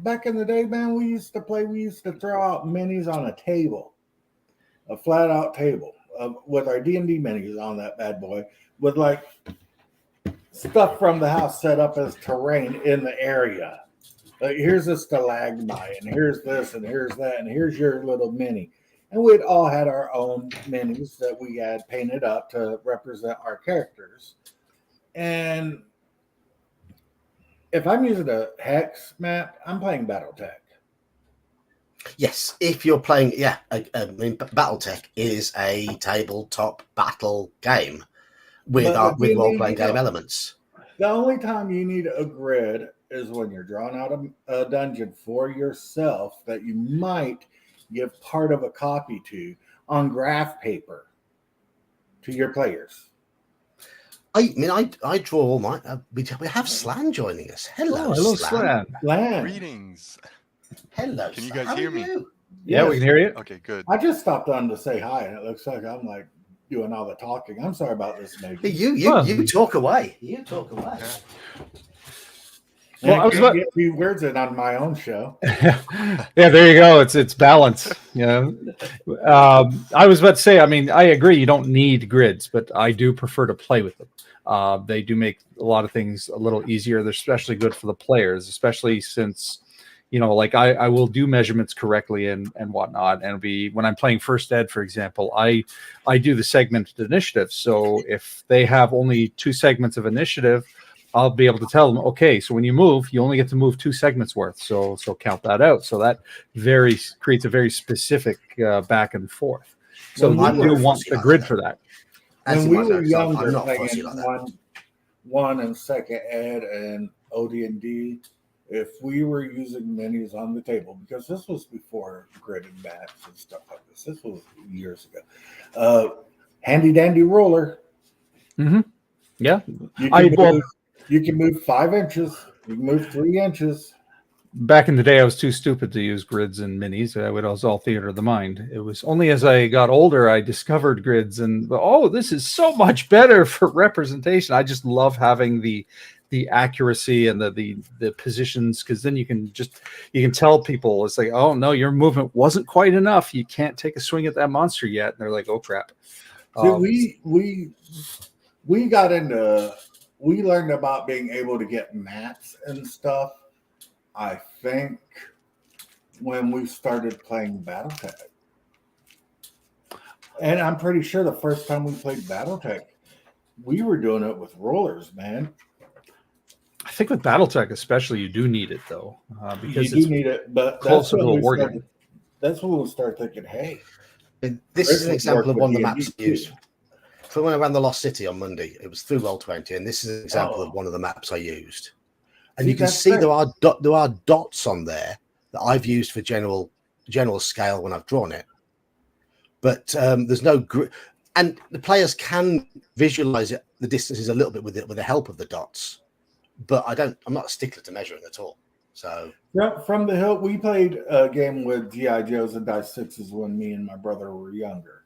Back in the day, man, we used to throw out minis on a table, a flat out table. With our D&D minis on that bad boy, with like stuff from the house set up as terrain in the area. Like here's a stalagmite, and here's this, and here's that, and here's your little mini. And we'd all had our own minis that we had painted up to represent our characters. And if I'm using a hex map, I'm playing BattleTech. Yes, if you're playing, BattleTech is a tabletop battle game with role-playing game elements. The only time you need a grid is when you're drawing out a dungeon for yourself that you might give part of a copy to on graph paper to your players. I draw all my. We have Slan joining us. Hello, Oh, hello, Slan. Slan. Greetings. Hello. Can you Slan. guys How hear are me? you? Yeah, we can hear you. Okay, good. I just stopped on to say hi, and it looks like I'm like doing all the talking. I'm sorry about this, Megan. You talk away. You talk away. Yeah. Well, I was about get a few words in on my own show. yeah, there you go. It's balance. I was about to say. I mean, I agree. You don't need grids, but I do prefer to play with them. They do make a lot of things a little easier. They're especially good for the players, especially since like I will do measurements correctly and whatnot. And it'll be when I'm playing first ed, for example, I do the segmented initiative. So if they have only 2 segments of initiative, I'll be able to tell them, okay, so when you move, you only get to move 2 segments worth. So count that out. So that creates a very specific back and forth. So When you we do were want the grid for that. As When you we might were know, I'm younger, not playing fussy like that. one and second ed and OD&D, if we were using minis on the table, because this was before grid and maps and stuff like this. This was years ago. Handy dandy ruler. Mm-hmm. Yeah. You can move 5 inches. You can move 3 inches. Back in the day, I was too stupid to use grids and minis. It was all theater of the mind. It was only as I got older I discovered grids, and this is so much better for representation. I just love having the accuracy and the positions, because then you can tell people, it's like, oh no, your movement wasn't quite enough. You can't take a swing at that monster yet, and they're like, oh crap. See, we got into. We learned about being able to get mats and stuff, I think, when we started playing Battletech. And I'm pretty sure the first time we played Battletech, we were doing it with rollers, man. I think with Battletech especially, you do need it, though, because you do need it, but closer to a war game. That's when we start thinking, hey, This is an example of one of the D&D maps I used. For when I ran the Lost City on Monday, it was through Roll20, and this is an example of one of the maps I used. And you can see there are dots on there that I've used for general scale when I've drawn it. But there's no and the players can visualize it, the distances a little bit with the help of the dots. But I'm not a stickler to measuring at all. So from the hill, we played a game with GI Joes and Dice Sixes when me and my brother were younger.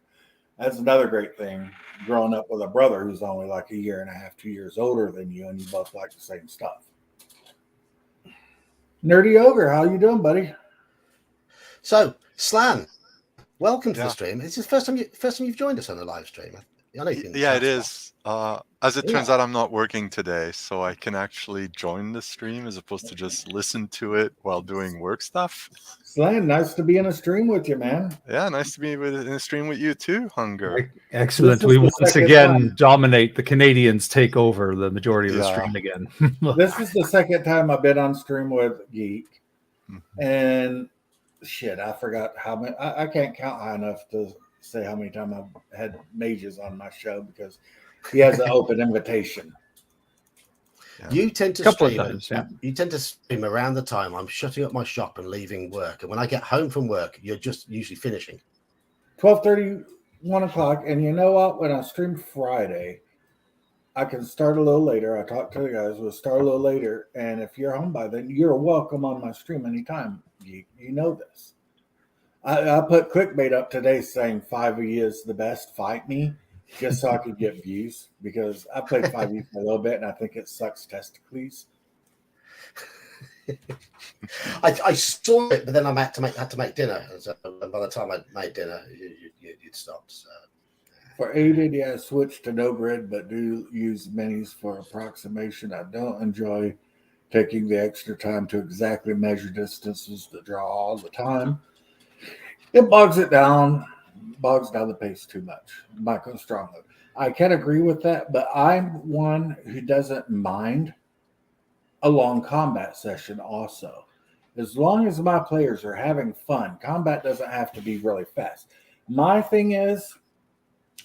That's another great thing, growing up with a brother who's only like 1.5 years, 2 years older than you, and you both like the same stuff. Nerdy Ogre, how you doing, buddy? So, Slan, welcome to the stream. It's the first time you've joined us on the live stream. I know It is. As it turns out, I'm not working today, so I can actually join the stream as opposed to just listen to it while doing work stuff. Slan, nice to be in a stream with you, man. Yeah, nice to be in a stream with you too, Hunger. Excellent. We once again dominate. The Canadians take over the majority of the stream again. This is the second time I've been on stream with Geek. And shit, I forgot how many. I can't count high enough to say how many times I've had mages on my show, because he has an open invitation. Yeah. You tend to You tend to stream around the time I'm shutting up my shop and leaving work, and when I get home from work, you're just usually finishing 12:30, 1 o'clock. And you know what? When I stream Friday, I can start a little later. I talk to the guys. We'll start a little later, and if you're home by then, you're welcome on my stream anytime. You know this. I put clickbait up today saying 5e is the best. Fight me, just so I could get views, because I played 5e for a little bit and I think it sucks testicles. I saw it, but then I had to make dinner. So by the time I made dinner, you'd stopped. So. For aided, I switched to no grid, but do use minis for approximation. I don't enjoy taking the extra time to exactly measure distances to draw all the time. It bogs down the pace too much. Michael Strongly. I can agree with that, but I'm one who doesn't mind a long combat session also. As long as my players are having fun, combat doesn't have to be really fast. My thing is,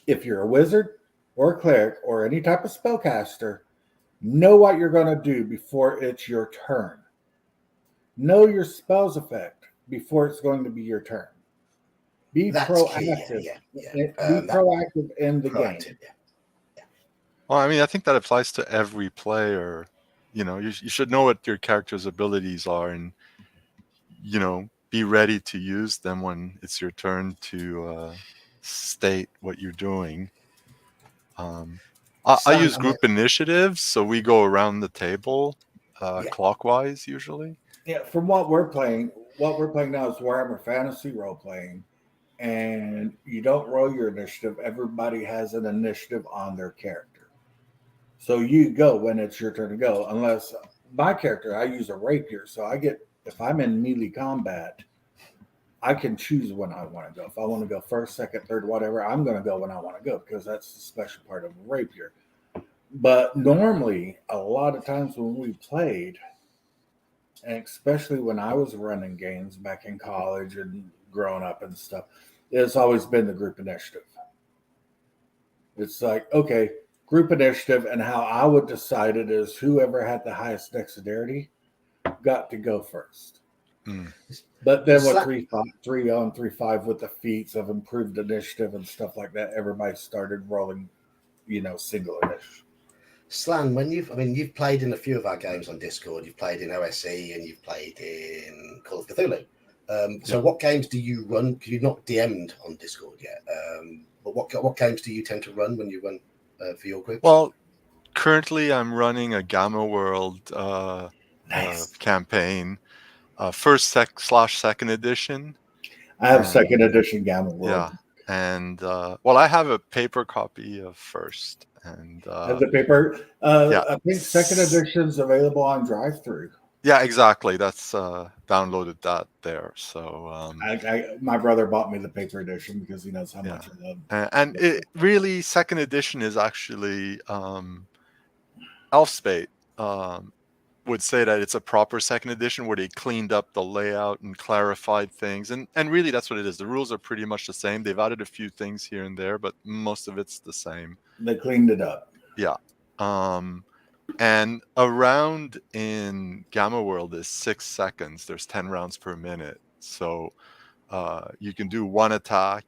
if you're a wizard or a cleric or any type of spellcaster, know what you're going to do before it's your turn. Know your spell's effect before it's going to be your turn. Be proactive. Be proactive in the game. Well, I mean, I think that applies to every player. You should know what your character's abilities are, and be ready to use them when it's your turn to state what you're doing. I Stan, use group initiatives, so we go around the table Yeah. clockwise usually. Yeah, from what we're playing now is Warhammer Fantasy role playing, and you don't roll your initiative. Everybody has an initiative on their character, so you go when it's your turn to go. Unless my character, I use a rapier, so if I'm in melee combat, I can choose when I want to go. If I want to go first, second, third, whatever, I'm going to go when I want to go because that's the special part of a rapier. But normally, a lot of times when we played, and especially when I was running games back in college and growing up and stuff, it's always been the group initiative. It's like, okay, group initiative, and how I would decide it is whoever had the highest dexterity got to go first. Mm. But then with 3-on, 3-5 with the feats of improved initiative and stuff like that, everybody started rolling, single initiative. Slan, you've played in a few of our games on Discord. You've played in OSE and you've played in Call of Cthulhu. So what games do you run? Because you've not DM'd on Discord yet. But what games do you tend to run when you run for your group? Well, currently I'm running a Gamma World Nice. campaign, first/second edition. I have second edition Gamma World. Yeah, and I have a paper copy of first, and Have the paper. yeah. I think second edition's available on Drive-Thru. Yeah, exactly. That's downloaded that there. So my brother bought me the paper edition because he knows how much I love. and it really, second edition is actually Elfspate would say that it's a proper second edition where they cleaned up the layout and clarified things, and really that's what it is. The rules are pretty much the same. They've added a few things here and there, but most of it's the same. They cleaned it up. Yeah. And a round in Gamma World is 6 seconds. There's 10 rounds per minute. So you can do one attack,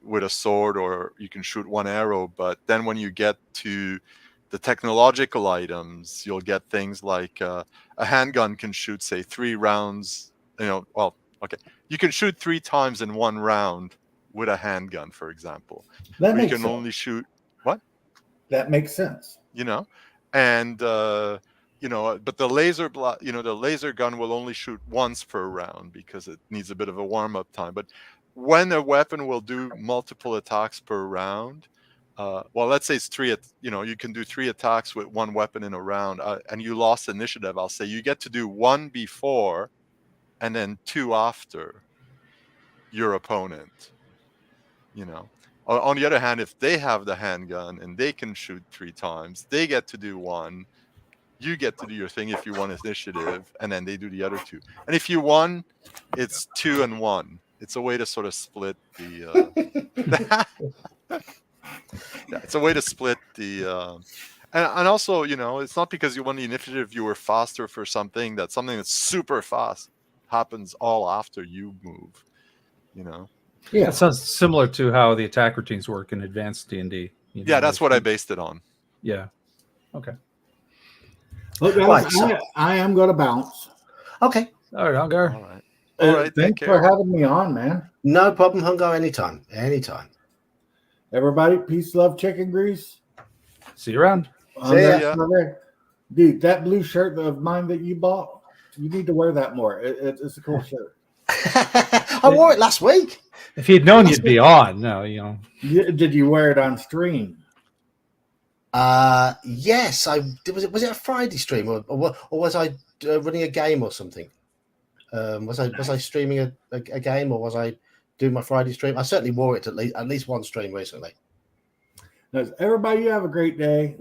with a sword, or you can shoot one arrow. But then when you get to the technological items, you'll get things like a handgun can shoot, say, 3 rounds. You can shoot 3 times in one round with a handgun, for example. That you makes can sense. only shoot what? That makes sense. And but the laser gun will only shoot once per round because it needs a bit of a warm-up time. But when a weapon will do multiple attacks per round, let's say it's 3, you can do 3 attacks with one weapon in a round, and you lost initiative, I'll say you get to do 1 before and then 2 after your opponent. On the other hand, if they have the handgun and they can shoot 3 times, they get to do 1. You get to do your thing if you won initiative, and then they do the other 2. And if you won, it's 2 and 1. It's a way to sort of split the. It's a way to split the. And also, it's not because you won the initiative you were faster for something that's super fast happens all after you move. Yeah, That sounds similar to how the attack routines work in advanced D&D. Yeah, that's what I based it on. Yeah. Okay. Look, guys, I am going to bounce. Okay. All right, Hungar. All right. Thanks for having me on, man. No problem, Hungar. Anytime. Everybody, peace, love, chicken grease. See you around. See ya. Dude, that blue shirt of mine that you bought, you need to wear that more. It's a cool shirt. I wore it last week. If you'd known you'd be on, Did you wear it on stream? Yes, I was it a Friday stream or was I running a game or something? Was I streaming a game, or was I doing my Friday stream? I certainly wore it at least one stream recently. Everybody, you have a great day.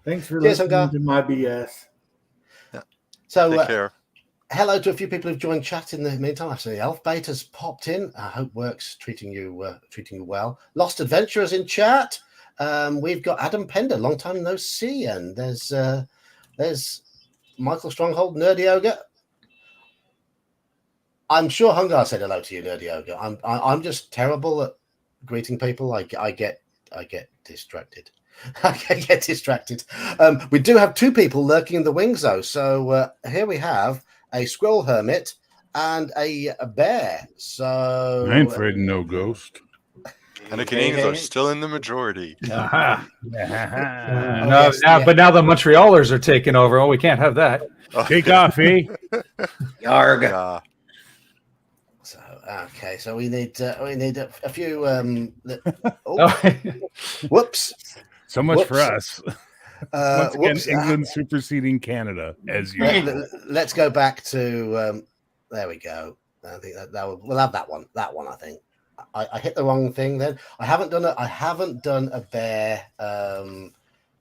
Thanks for Cheers, listening Hungar. to my BS. Yeah. So Take care. Hello to a few people who've joined chat in the meantime. I've seen Elf Beta's popped in. I hope work's treating you well. Lost Adventurers in chat. We've got Adam Pender, long time no see, and there's Michael Stronghold, Nerdy Ogre. I'm sure Hungar said hello to you, Nerdy Ogre. I'm just terrible at greeting people. I get distracted. I get distracted. We do have two people lurking in the wings, though. So here we have a squirrel hermit and a bear. So I ain't afraid of no ghost. And the Canadians are still in the majority. Aha. yes, But now the Montrealers are taking over. Oh, we can't have that. Take off, eh? Yarg. Yeah. So okay, so we need a few. Whoops! So much for Whoops. us. Once again, Whoops. England superseding Canada as usual. Let's go back to. There we go. I think we'll have that one. That one, I think. I hit the wrong thing. Then I haven't done a bear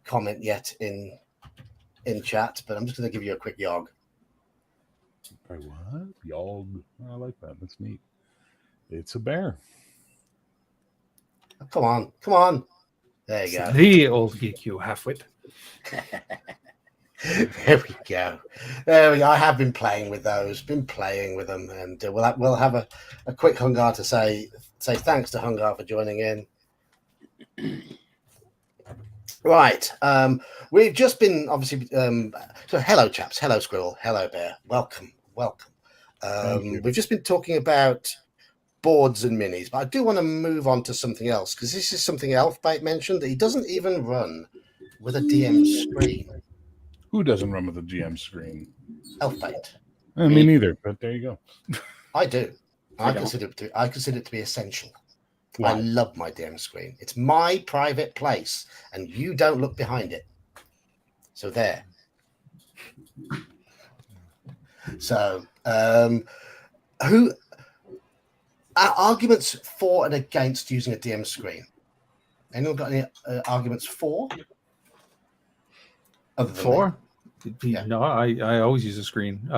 comment yet in chat, but I'm just going to give you a quick yog. What? Yog. I like that. That's neat. It's a bear. Come on. There you go. The old geek, you halfwit. There we go. I have been playing with those. Been playing with them, and we'll have a quick Hungar to say thanks to Hungar for joining in. Right. We've just been obviously. So hello, chaps. Hello, Squirrel. Hello, Bear. Welcome. We've just been talking about boards and minis, but I do want to move on to something else because this is something Elfbait mentioned that he doesn't even run with a DM screen. Who doesn't run with a GM screen? Elfbait. Me neither, but there you go. I do. I consider it to be essential. Wow. I love my DM screen. It's my private place, and you don't look behind it. So there. So, who arguments for and against using a DM screen? Anyone got any arguments for? Other than For? Yeah. No, I always use a screen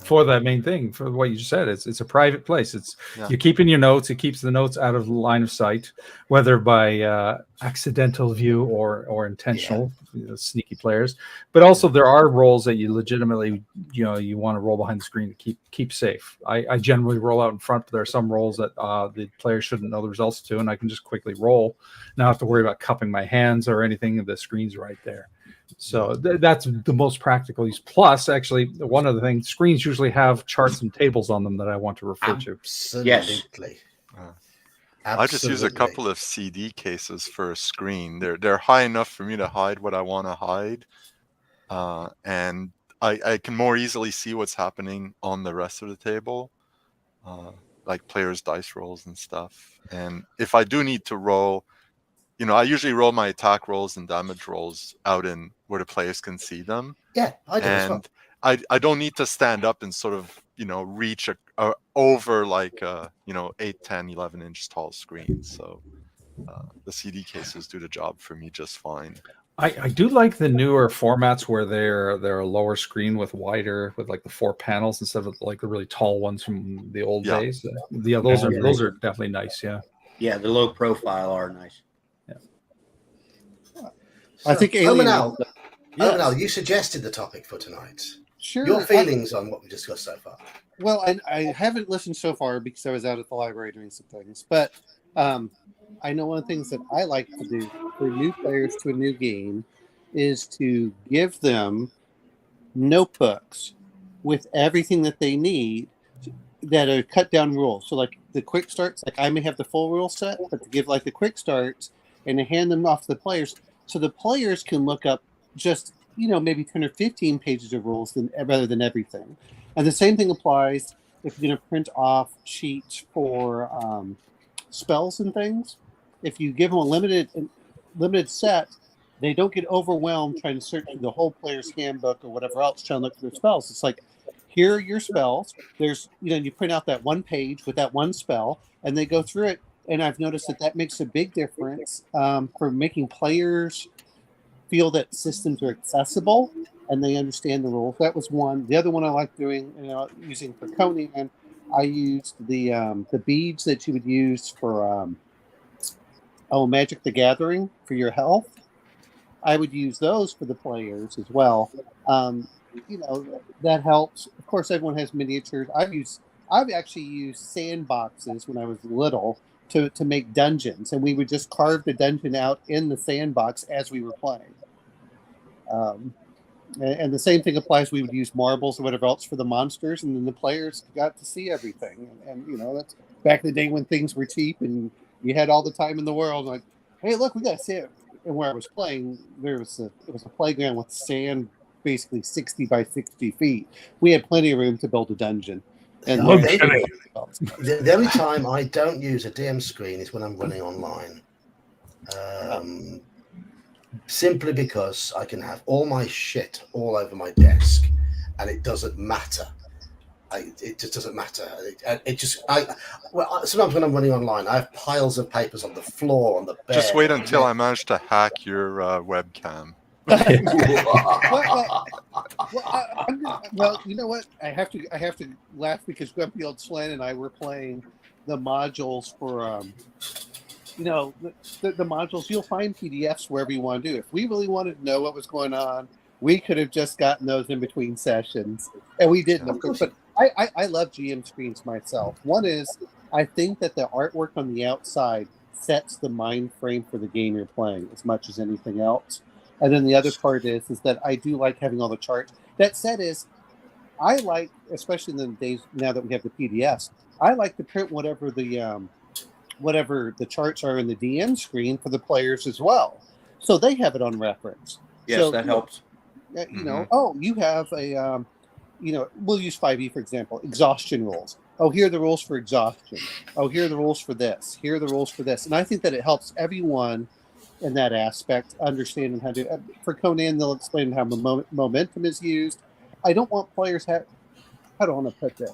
for that main thing. For what you said, it's a private place. You're keeping your notes. It keeps the notes out of line of sight, whether by accidental view or intentional. Sneaky players. But also there are roles that you legitimately you want to roll behind the screen to keep safe. I generally roll out in front, but there are some roles that the player shouldn't know the results to, and I can just quickly roll. Not have to worry about cupping my hands or anything. The screen's right there. So that's the most practical use. Plus, actually, one other thing, screens usually have charts and tables on them that I want to refer to. Absolutely. I just use a couple of CD cases for a screen. They're high enough for me to hide what I want to hide, and I can more easily see what's happening on the rest of the table, like players' dice rolls and stuff. And if I do need to roll, I usually roll my attack rolls and damage rolls out in where the players can see them. Yeah, I do as well. I don't need to stand up and sort of, reach over like, 8, 10, 11-inch tall screens. So the CD cases do the job for me just fine. I do like the newer formats where they're a lower screen with like the 4 panels instead of like the really tall ones from the old days. Those are definitely nice. Yeah. Yeah, the low profile are nice. So, I think Omanal, you suggested the topic for tonight. Sure. Your feelings on what we discussed so far? Well, I haven't listened so far because I was out at the library doing some things. But I know one of the things that I like to do for new players to a new game is to give them notebooks with everything that they need that are cut down rules. So like the quick starts, like I may have the full rule set, but to give like the quick starts and to hand them off to the players so the players can look up just, maybe 10 or 15 pages of rules rather than everything. And the same thing applies if you're going to print off sheets for spells and things. If you give them a limited set, they don't get overwhelmed trying to search through the whole player's handbook or whatever else trying to look for their spells. It's like, here are your spells. There's, you print out that one page with that one spell, and they go through it. And I've noticed that makes a big difference for making players feel that systems are accessible and they understand the rules. That was one. The other one I like doing, using for Conan, I used the beads that you would use for Magic the Gathering for your health. I would use those for the players as well. That helps. Of course, everyone has miniatures. I've actually used sandboxes when I was little to make dungeons, and we would just carve the dungeon out in the sandbox as we were playing. And the same thing applies. We would use marbles or whatever else for the monsters, and then the players got to see everything. And you know, that's back in the day when things were cheap and you had all the time in the world. Like, hey, look, we got to see it. And where I was playing, it was a playground with sand, basically 60 by 60 feet. We had plenty of room to build a dungeon. And No the- kidding. The only time I don't use a DM screen is when I'm running online. Simply because I can have all my shit all over my desk, and it doesn't matter. It just doesn't matter. Sometimes when I'm running online, I have piles of papers on the floor, on the bed. Just wait until I manage to hack your webcam. Well, you know what? I have to laugh because Grumpy Old Slan and I were playing the modules for the modules. You'll find PDFs wherever you want to do. If we really wanted to know what was going on, we could have just gotten those in between sessions, and we didn't, of course. But I love GM screens myself. One is I think that the artwork on the outside sets the mind frame for the game you're playing as much as anything else. And then the other part is that I do like having all the charts. That said, I like, especially in the days now that we have the PDFs, I like to print whatever the charts are in the DM screen for the players as well, so they have it on reference. Yes, So, that helps. You have a, we'll use 5e for example, exhaustion rules. Oh, here are the rules for exhaustion. Oh, here are the rules for this. Here are the rules for this. And I think that it helps everyone in that aspect, understanding how to. For Conan, they'll explain how momentum is used. I don't want players how do I want to put this?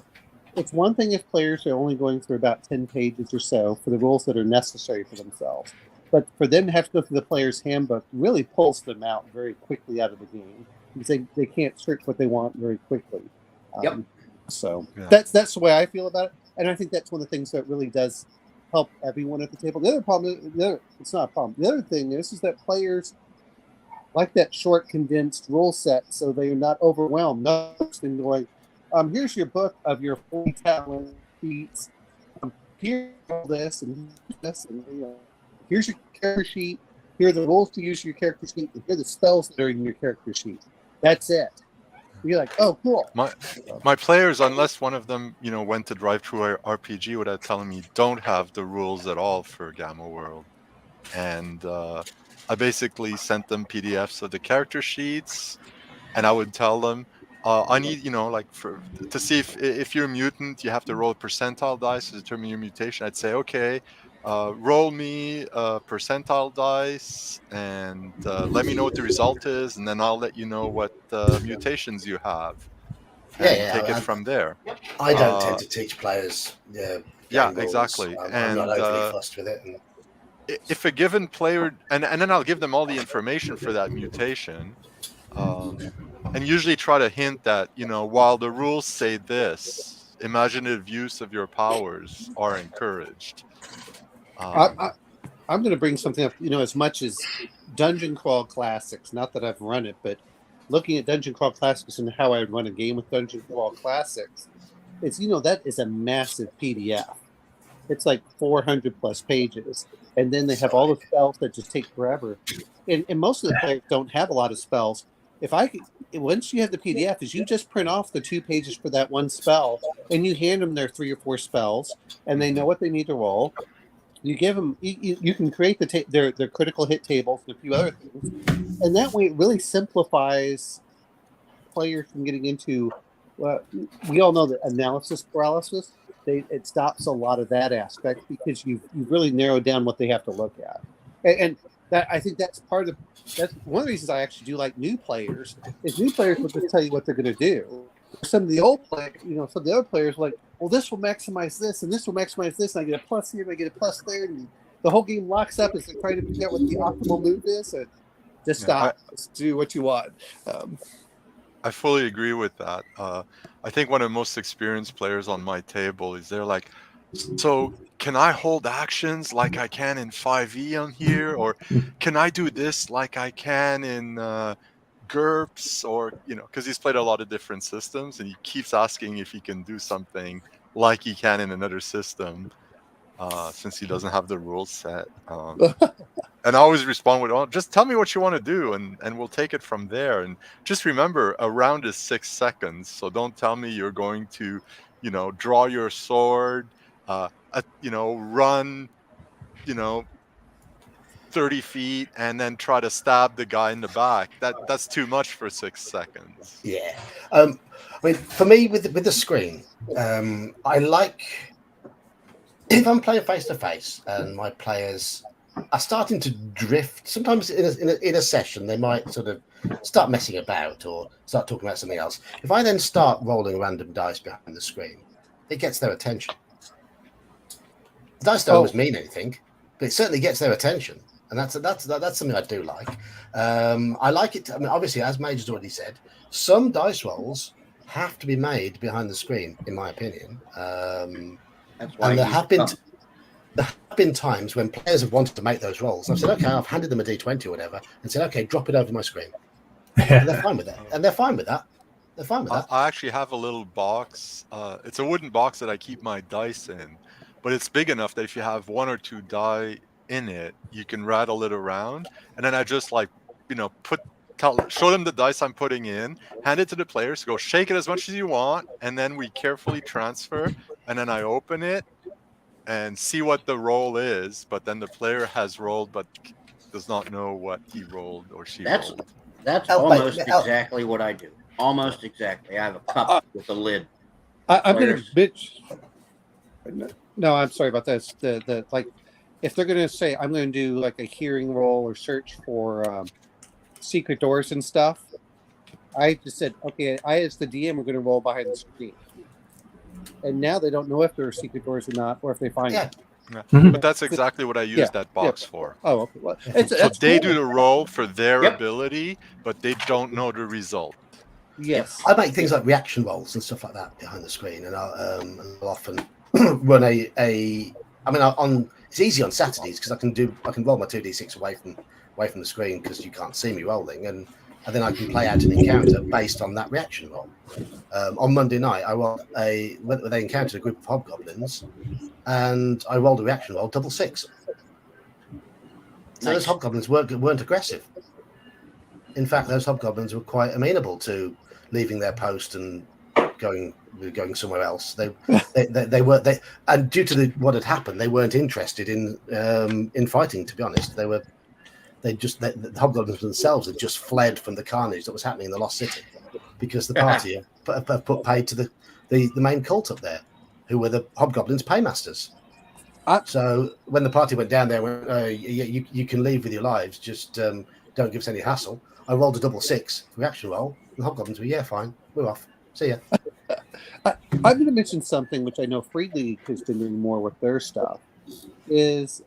It's one thing if players are only going through about 10 pages or so for the rules that are necessary for themselves. But for them to have to go through the player's handbook really pulls them out very quickly out of the game because they can't search what they want very quickly. Yep. So Yeah. that's the way I feel about it. And I think that's one of the things that really does help everyone at the table. The other problem, it's not a problem. The other thing is that players like that short, condensed rule set so they're not overwhelmed. Nothing going, here's your book of your 40 talent feats. Here's all this and this, and here's your character sheet. Here are the rules to use your character sheet. And here are the spells that are in your character sheet. That's it. You're like, oh, cool. My players, unless one of them, went to drive through RPG without telling me, don't have the rules at all for Gamma World. And I basically sent them PDFs of the character sheets, and I would tell them, I need, to see if you're a mutant, you have to roll a percentile dice to determine your mutation. I'd say, okay, roll me a percentile dice and let me know what the result is, and then I'll let you know what mutations you have, and take it from there. I don't tend to teach players. Yeah, rules. exactly. I'm not overly fussed with it. If a given player, and then I'll give them all the information for that mutation, and usually try to hint that, while the rules say this, imaginative use of your powers are encouraged. I'm going to bring something up, as much as Dungeon Crawl Classics, not that I've run it, but looking at Dungeon Crawl Classics and how I would run a game with Dungeon Crawl Classics, it's, that is a massive PDF. It's like 400 plus pages. And then they have all the spells that just take forever. And most of the players don't have a lot of spells. Once you have the PDF, is you just print off the 2 pages for that one spell, and you hand them their 3 or 4 spells, and they know what they need to roll. You give them, you can create their critical hit tables and a few other things, and that way it really simplifies players from getting into. We all know that analysis paralysis. It stops a lot of that aspect because you've really narrowed down what they have to look at, and that I think that's one of the reasons I actually do like new players. Is new players will just tell you what they're going to do. Some of the old players, some of the other players, like, well, this will maximize this, and this will maximize this, and I get a plus here, and I get a plus there, and the whole game locks up as they're trying to figure out what the optimal move is. And just stop, just do what you want. I fully agree with that. I think one of the most experienced players on my table is they're like, so can I hold actions like I can in 5e on here? Or can I do this like I can in GURPS? Or, because he's played a lot of different systems and he keeps asking if he can do something like he can in another system. since he doesn't have the rules set. And I always respond with, "Oh, just tell me what you want to do, and we'll take it from there." And just remember, a round is 6 seconds, so don't tell me you're going to, draw your sword, run, 30 feet, and then try to stab the guy in the back. That's too much for 6 seconds. Yeah. I mean, for me, with the screen, I like if I'm playing face to face and my players are starting to drift. Sometimes in a session, they might sort of start messing about or start talking about something else. If I then start rolling random dice behind the screen, it gets their attention. The dice don't always mean anything, but it certainly gets their attention. And that's something I do like. I like it. I mean, obviously, as Major's already said, some dice rolls have to be made behind the screen, in my opinion. That's why and there have been times when players have wanted to make those rolls. I've said, okay, I've handed them a D20 or whatever, and said, okay, drop it over my screen. And they're fine with that. And they're fine with that. They're fine with that. I actually have a little box. It's a wooden box that I keep my dice in, but it's big enough that if you have 1 or 2 die in it, you can rattle it around, and then I just show them the dice I'm putting in, hand it to the players, go shake it as much as you want, and then we carefully transfer, and then I open it and see what the roll is, but then the player has rolled but does not know what he rolled or she rolled. That's almost exactly what I do. Almost exactly. I have a cup with a lid. I'm gonna bitch. No, I'm sorry about this. If they're gonna say I'm gonna do like a hearing roll or search for secret doors and stuff, I just said, okay, I as the DM are gonna roll behind the screen, and now they don't know if there are secret doors or not, or if they find it. Yeah. But that's exactly what I use that box for. Oh, okay. Well, so they do the roll for their ability, but they don't know the result. Yes, I make things like reaction rolls and stuff like that behind the screen, and I'll often run it's easy on Saturdays because I can roll my 2d6 away from the screen because you can't see me rolling, and then I can play out an encounter based on that reaction roll. On Monday night, they encountered a group of hobgoblins, and I rolled a reaction roll, 6. So those hobgoblins weren't aggressive. In fact, those hobgoblins were quite amenable to leaving their post and going somewhere else. They were and due to what had happened, they weren't interested in fighting. To be honest, the hobgoblins themselves had just fled from the carnage that was happening in the Lost City because the party have put paid to the main cult up there, who were the hobgoblins' paymasters. So when the party went down there, you can leave with your lives. Just don't give us any hassle. I rolled a 6 reaction roll. The hobgoblins were, fine. We're off. See ya. I'm going to mention something which I know Free League has been doing more with their stuff is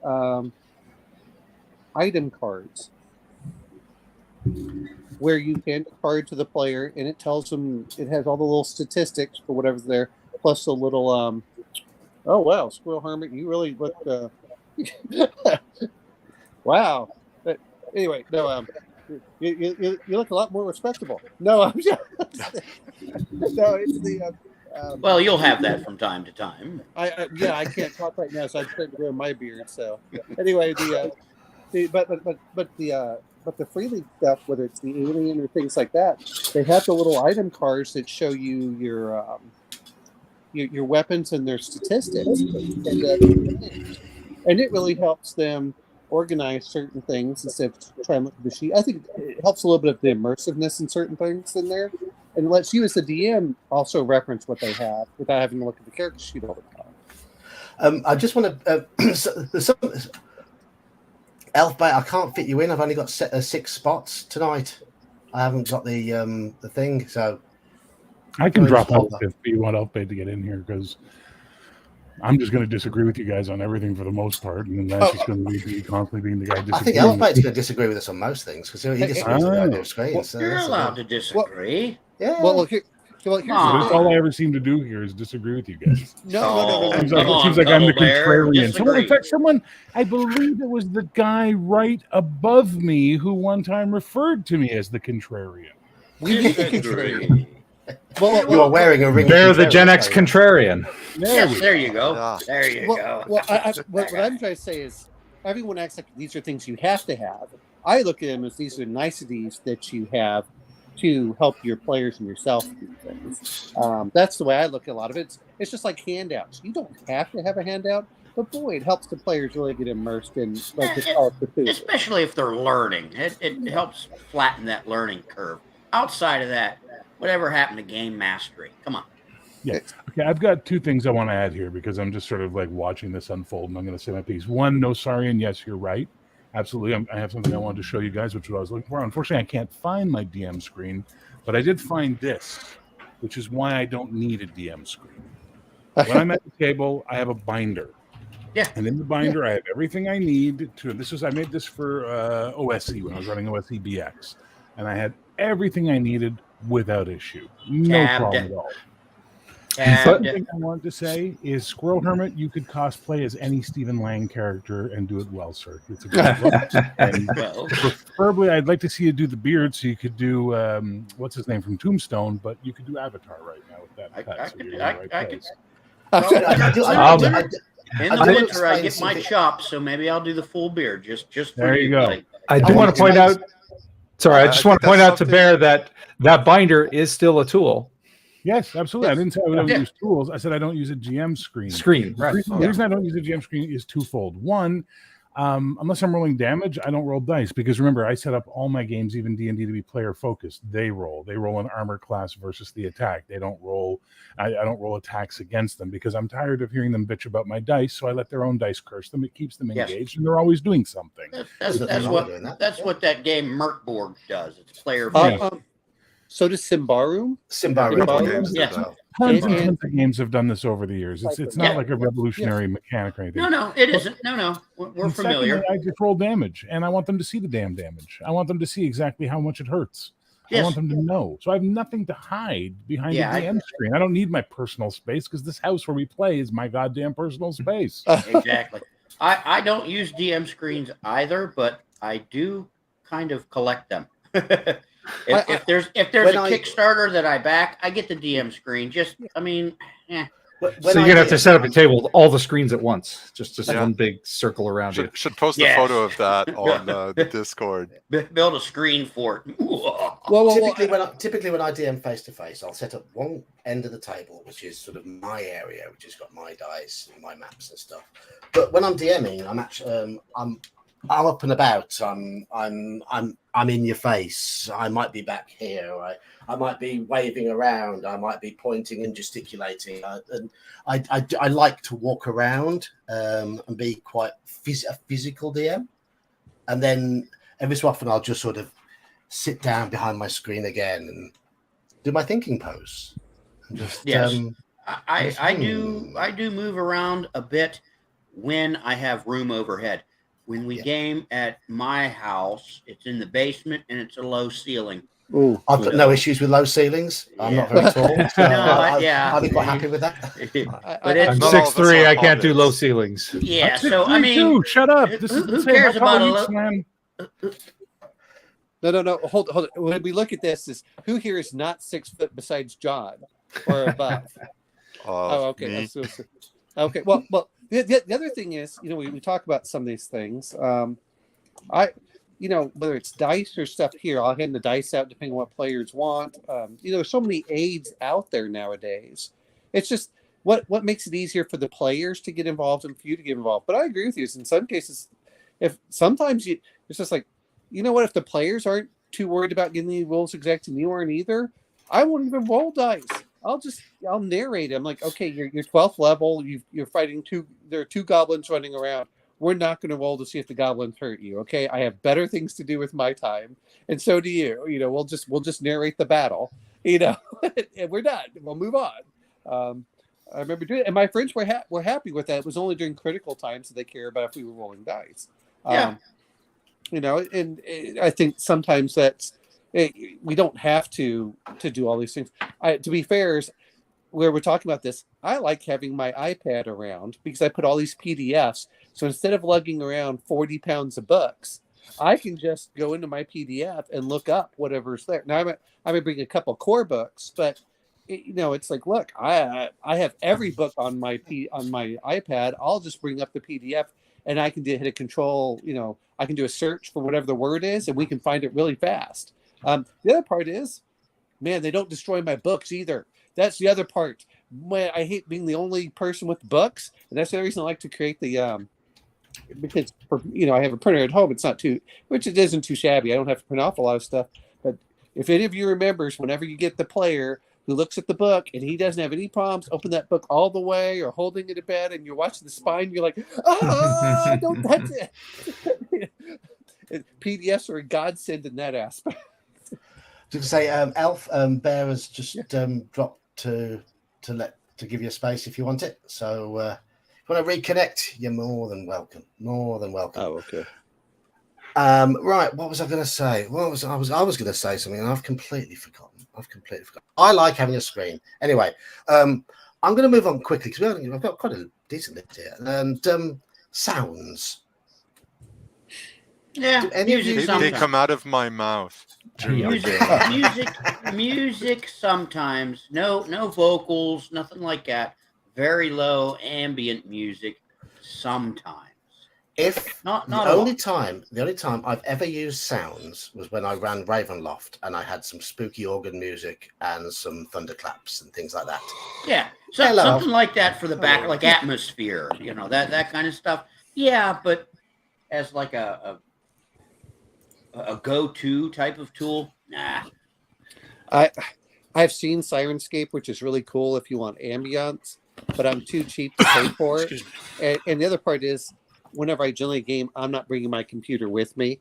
item cards, where you hand a card to the player and it tells them, it has all the little statistics for whatever's there, plus a little, oh wow, Squirrel Hermit, you really look, wow. But anyway, no, you look a lot more respectable. No, I'm just, no, it's the. Well, you'll have that from time to time. I can't talk right now, so I'm trying to grow my beard. So anyway, but the Free League stuff, whether it's the Alien or things like that, they have the little item cards that show you your weapons and their statistics, and it really helps them organize certain things instead of trying to look at the sheet. I think it helps a little bit of the immersiveness in certain things in there, and lets you as the DM also reference what they have without having to look at the character sheet all the time. I just want to Elfbait, I can't fit you in. I've only got 6 spots tonight. I haven't got the thing, so I can drop out if you want Elfbait to get in here, because I'm just going to disagree with you guys on everything for the most part, and then that's just going to leave me constantly being the guy disagreeing. I think Elfbait's going to disagree with us on most things because he disagrees with the idea of screens. Well, so you're allowed to disagree. Yeah. Well, here's that's all I ever seem to do here is disagree with you guys. No. It seems like I'm the contrarian. In fact, someone, I believe it was the guy right above me who one time referred to me as the contrarian. We need the contrarian. Well, You are wearing a ring. Bear the Gen X contrarian. Yes, there you go. Yeah. There you go. Well, what I'm trying to say is everyone acts like these are things you have to have. I look at them as these are niceties that you have to help your players and yourself do things. That's the way I look at a lot of it. It's just like handouts. You don't have to have a handout, but boy, it helps the players really get immersed in like especially if they're learning. It helps flatten that learning curve. Outside of that, whatever happened to game mastery? Come on. Yeah. Okay. I've got two things I want to add here because I'm just sort of like watching this unfold, and I'm going to say my piece. One, no sorry, and yes, you're right. Absolutely. I have something I wanted to show you guys, which is what I was looking for. Unfortunately, I can't find my DM screen, but I did find this, which is why I don't need a DM screen. When I'm at the table, I have a binder. Yeah. And in the binder, I have everything I need to. I made this for OSE when I was running OSE BX, and I had everything I needed without issue. No problem at all. The thing I wanted to say is, Squirrel Hermit, you could cosplay as any Stephen Lang character and do it well, sir. It's a good look. And preferably, I'd like to see you do the beard, so you could do what's his name from Tombstone, but you could do Avatar right now with that cut. In the winter, I get my chops, so maybe I'll do the full beard. Just for there you go. Buddy. I do want to point out. Sorry, I just want to point out to Bear that binder is still a tool. Yes, absolutely. I didn't say I don't use tools. I said I don't use a GM screen. Right. The reason I don't use a GM screen is twofold. One, unless I'm rolling damage, I don't roll dice because remember, I set up all my games, even D&D, to be player focused. They roll an armor class versus the attack. They don't roll. I don't roll attacks against them because I'm tired of hearing them bitch about my dice. So I let their own dice curse them. It keeps them engaged, and they're always doing something. That's what that game Merkborg does. It's player based. So does Symbaroum? Yes. Tons and tons of games have done this over the years. It's not like a revolutionary mechanic or anything. No, it isn't. No. We're familiar. Secondly, I just roll damage, and I want them to see the damn damage. I want them to see exactly how much it hurts. Yes. I want them to know. So I have nothing to hide behind the DM screen. I don't need my personal space because this house where we play is my goddamn personal space. Exactly. I don't use DM screens either, but I do kind of collect them. If there's a Kickstarter that I back, I get the DM screen. So you're gonna have to set up a table with all the screens at once, just one big circle around you. Should post a photo of that on the Discord. Build a screen for it. Typically, when I DM face to face, I'll set up one end of the table, which is sort of my area, which has got my dice, and my maps, and stuff. But when I'm DMing, I'm actually I'm up and about. I'm in your face. I might be back here. I might be waving around. I might be pointing and gesticulating. And I like to walk around and be quite a physical DM. And then every so often I'll just sort of sit down behind my screen again and do my thinking pose. And just, I do move around a bit when I have room overhead. When we game at my house, it's in the basement and it's a low ceiling. Ooh, I've got no issues with low ceilings. I'm not very tall. So I'll be quite happy with that. But I'm 6'3". I can't do low ceilings. Yeah, so I mean, shut up. Who cares about a low? No. Hold it. When we look at this, is who here is not 6 foot besides John or above? Okay. Okay. Well. The other thing is, we talk about some of these things. Whether it's dice or stuff here, I'll hand the dice out depending on what players want. There's so many aids out there nowadays. It's just what makes it easier for the players to get involved and for you to get involved. But I agree with you. In some cases, it's just like, if the players aren't too worried about getting the rules exact and you aren't either, I won't even roll dice. I'll narrate it. I'm like, okay, you're 12th level. You're fighting there are 2 goblins running around. We're not going to roll to see if the goblins hurt you. Okay, I have better things to do with my time, and so do you. We'll just narrate the battle. And we're done. We'll move on. I remember doing it, and my friends were happy with that. It was only during critical times that they care about if we were rolling dice. And I think sometimes that's. We don't have to do all these things. To be fair, where we're talking about this, I like having my iPad around because I put all these PDFs. So instead of lugging around 40 pounds of books, I can just go into my PDF and look up whatever's there. Now I might bring a couple core books, but it's like, look, I have every book on my iPad. I'll just bring up the PDF and I can hit a control. I can do a search for whatever the word is, and we can find it really fast. The other part is, man, they don't destroy my books either. That's the other part. Man, I hate being the only person with books, and that's the reason I like to create the because I have a printer at home. It's not too, which it isn't too shabby. I don't have to print off a lot of stuff. But if any of you remembers, whenever you get the player who looks at the book and he doesn't have any problems, open that book all the way or holding it in bed, and you're watching the spine, you're like, don't touch it. PDFs are a godsend in that aspect. To say, Elf Bear has just dropped to give you a space if you want it. So if you want to reconnect, you're more than welcome. More than welcome. Oh, okay. Right. What was I going to say? I was going to say something, and I've completely forgotten. I like having a screen. Anyway, I'm going to move on quickly because I've got quite a decent list here. And sounds. Yeah, they come out of my mouth. Music sometimes. No vocals, nothing like that. Very low ambient music sometimes. If not the only time I've ever used sounds was when I ran Ravenloft and I had some spooky organ music and some thunderclaps and things like that. Yeah, something like that for the back, like atmosphere, that kind of stuff. Yeah, but as like a go-to type of tool, nah. I've seen Sirenscape, which is really cool if you want ambience, but I'm too cheap to pay for it. And the other part is, whenever I generally game, I'm not bringing my computer with me.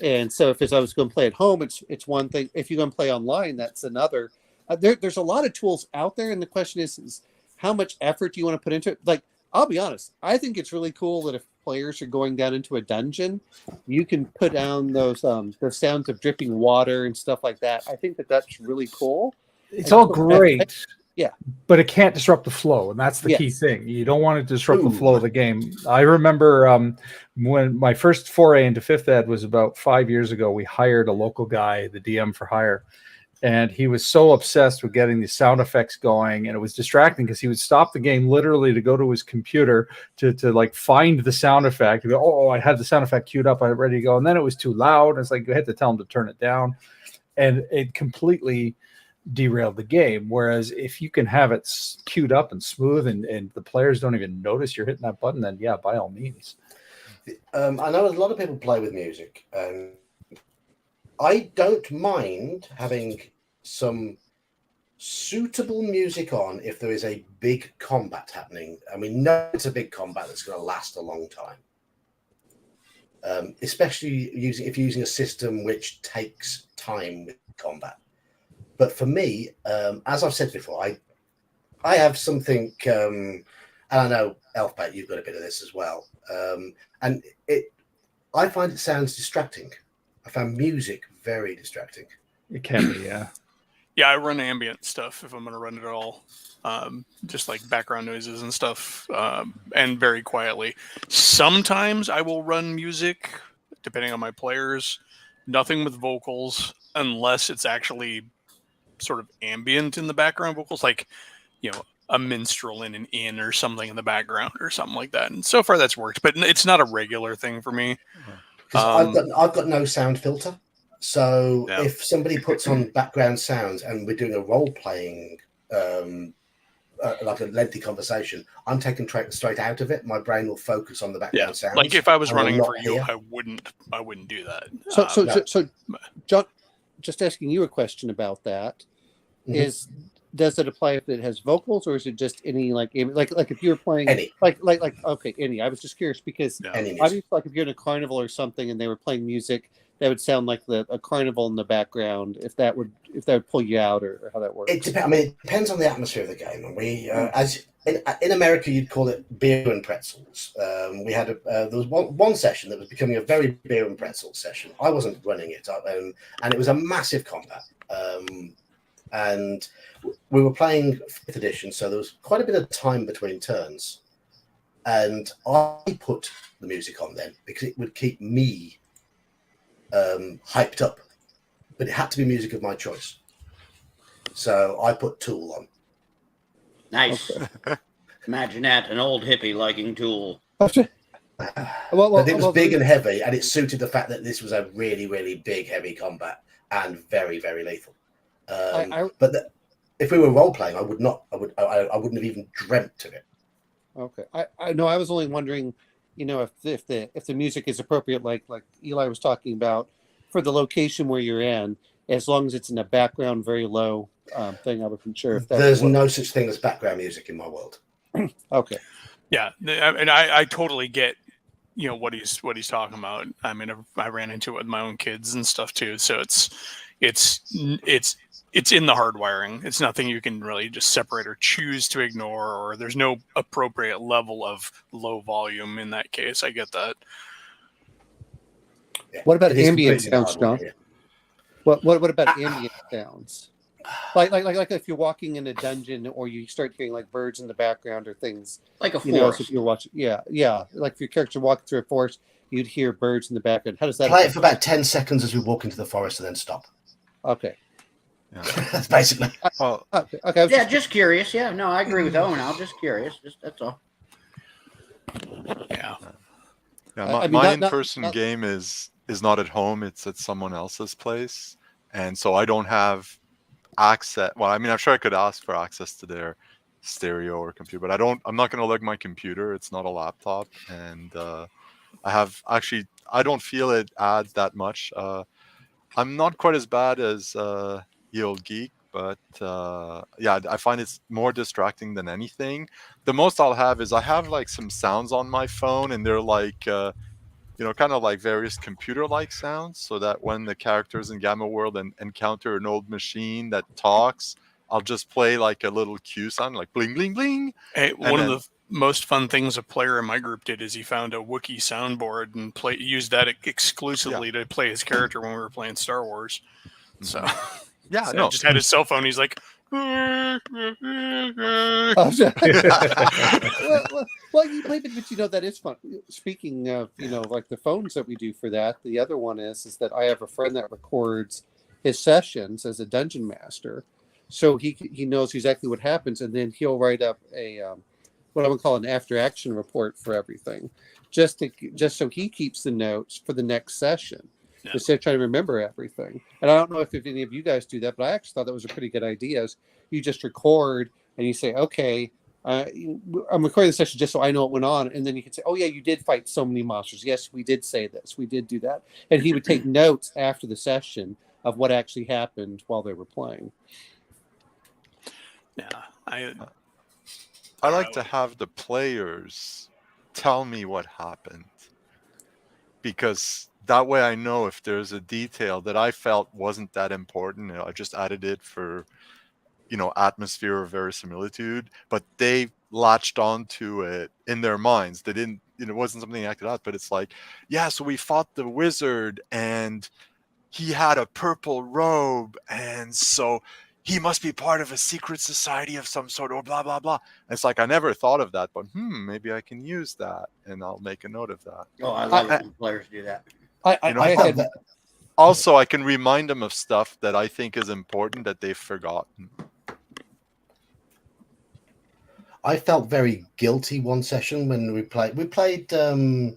And so if I was going to play at home, it's one thing. If you're going to play online, that's another. There's a lot of tools out there, and the question is how much effort do you want to put into it? Like, I'll be honest, I think it's really cool that if players are going down into a dungeon, you can put down those sounds of dripping water and stuff like that. I think that's really cool. It's all great. Yeah, but it can't disrupt the flow, and that's the key thing. You don't want to disrupt the flow of the game. I remember when my first foray into 5th Ed was about 5 years ago. We hired a local guy, the DM for hire, and he was so obsessed with getting the sound effects going, and it was distracting because he would stop the game literally to go to his computer to like find the sound effect. He'd go, oh, I had the sound effect queued up, I'm ready to go, and then it was too loud. It's like you had to tell him to turn it down, and it completely derailed the game. Whereas if you can have it queued up and smooth and the players don't even notice you're hitting that button, then yeah, by all means. I know a lot of people play with music. I don't mind having some suitable music on if there is a big combat happening, and we know it's a big combat that's going to last a long time. Especially if you're using a system which takes time with combat. But for me, as I've said before, I have something, and I know Elfbat, you've got a bit of this as well. And I find it sounds distracting. I found music very distracting. It can be, yeah. Yeah, I run ambient stuff if I'm going to run it at all. Just like background noises and stuff, and very quietly. Sometimes I will run music, depending on my players. Nothing with vocals, unless it's actually sort of ambient in the background vocals, like a minstrel in an inn or something in the background or something like that. And so far that's worked, but it's not a regular thing for me. I've got no sound filter, so if somebody puts on background sounds and we're doing a role playing like a lengthy conversation, I'm taken straight out of it. My brain will focus on the background sounds. Like if I was running for you, I wouldn't do that. So John, just asking you a question about that. Is does it apply if it has vocals, or is it just any like if you're playing any like okay, any? I was just curious because obviously, like if you're in a carnival or something and they were playing music, that would sound like a carnival in the background. If that would pull you out, or how that works. It depends on the atmosphere of the game. And we, as in America, you'd call it beer and pretzels. We had there was one session that was becoming a very beer and pretzel session. I wasn't running it, and it was a massive combat. And we were playing 5th edition, so there was quite a bit of time between turns. And I put the music on then because it would keep me hyped up. But it had to be music of my choice. So I put Tool on. Nice. Imagine that, an old hippie liking Tool. But it was big and heavy, and it suited the fact that this was a really, really big, heavy combat and very, very lethal. But if we were role playing, I wouldn't have even dreamt of it. Okay, I know. I was only wondering, if the music is appropriate, like Eli was talking about, for the location where you're in, as long as it's in a background, very low thing. I wasn't sure if there's no such thing as background music in my world. Okay. Yeah, and I totally get what he's talking about. I mean, I ran into it with my own kids and stuff too. So it's in the hardwiring. It's nothing you can really just separate or choose to ignore, or there's no appropriate level of low volume in that case. I get that. Yeah, what about ambient sounds, John? What about ambient sounds? Like if you're walking in a dungeon or you start hearing like birds in the background or things. Like a forest. If you're watching, yeah. Like if your character walking through a forest, you'd hear birds in the background. How does that play it for about 10 seconds as we walk into the forest and then stop? Okay. Yeah. That's basically. Okay. Yeah, just curious. Yeah, no, I agree with Owen. I was just curious. That's all. Yeah. Yeah. My in-person game is not at home. It's at someone else's place, and so I don't have access. Well, I mean, I'm sure I could ask for access to their stereo or computer, but I'm not going to lug my computer. It's not a laptop, and I don't feel it adds that much. I'm not quite as bad as the old Geek, but I find it's more distracting than anything. The most I'll have is I have like some sounds on my phone, and they're like kind of like various computer-like sounds, so that when the characters in Gamma World encounter an old machine that talks, I'll just play like a little cue sound, like bling, bling, bling. Hey, one of the most fun things a player in my group did is he found a Wookiee soundboard and used that exclusively to play his character when we were playing Star Wars. So yeah, just had his cell phone. He's like, well, that is fun. Speaking of, like the phones that we do for that, the other one is that I have a friend that records his sessions as a dungeon master, so he knows exactly what happens, and then he'll write up a what I would call an after action report for everything, just so he keeps the notes for the next session. Yeah. Instead of trying to remember everything. And I don't know if any of you guys do that, but I actually thought that was a pretty good idea. You just record and you say, okay, I'm recording the session just so I know what went on. And then you can say, oh, yeah, you did fight so many monsters. Yes, we did say this. We did do that. And he would take notes after the session of what actually happened while they were playing. Yeah. I like to have the players tell me what happened, because that way I know if there's a detail that I felt wasn't that important. I just added it for, atmosphere or verisimilitude, but they latched onto it in their minds. They didn't, it wasn't something they acted out, but it's like, yeah, so we fought the wizard and he had a purple robe, and so he must be part of a secret society of some sort, or blah, blah, blah. And it's like, I never thought of that, but maybe I can use that, and I'll make a note of that. Oh, I love it when players do that. Also, I can remind them of stuff that I think is important that they've forgotten. I felt very guilty one session when we played the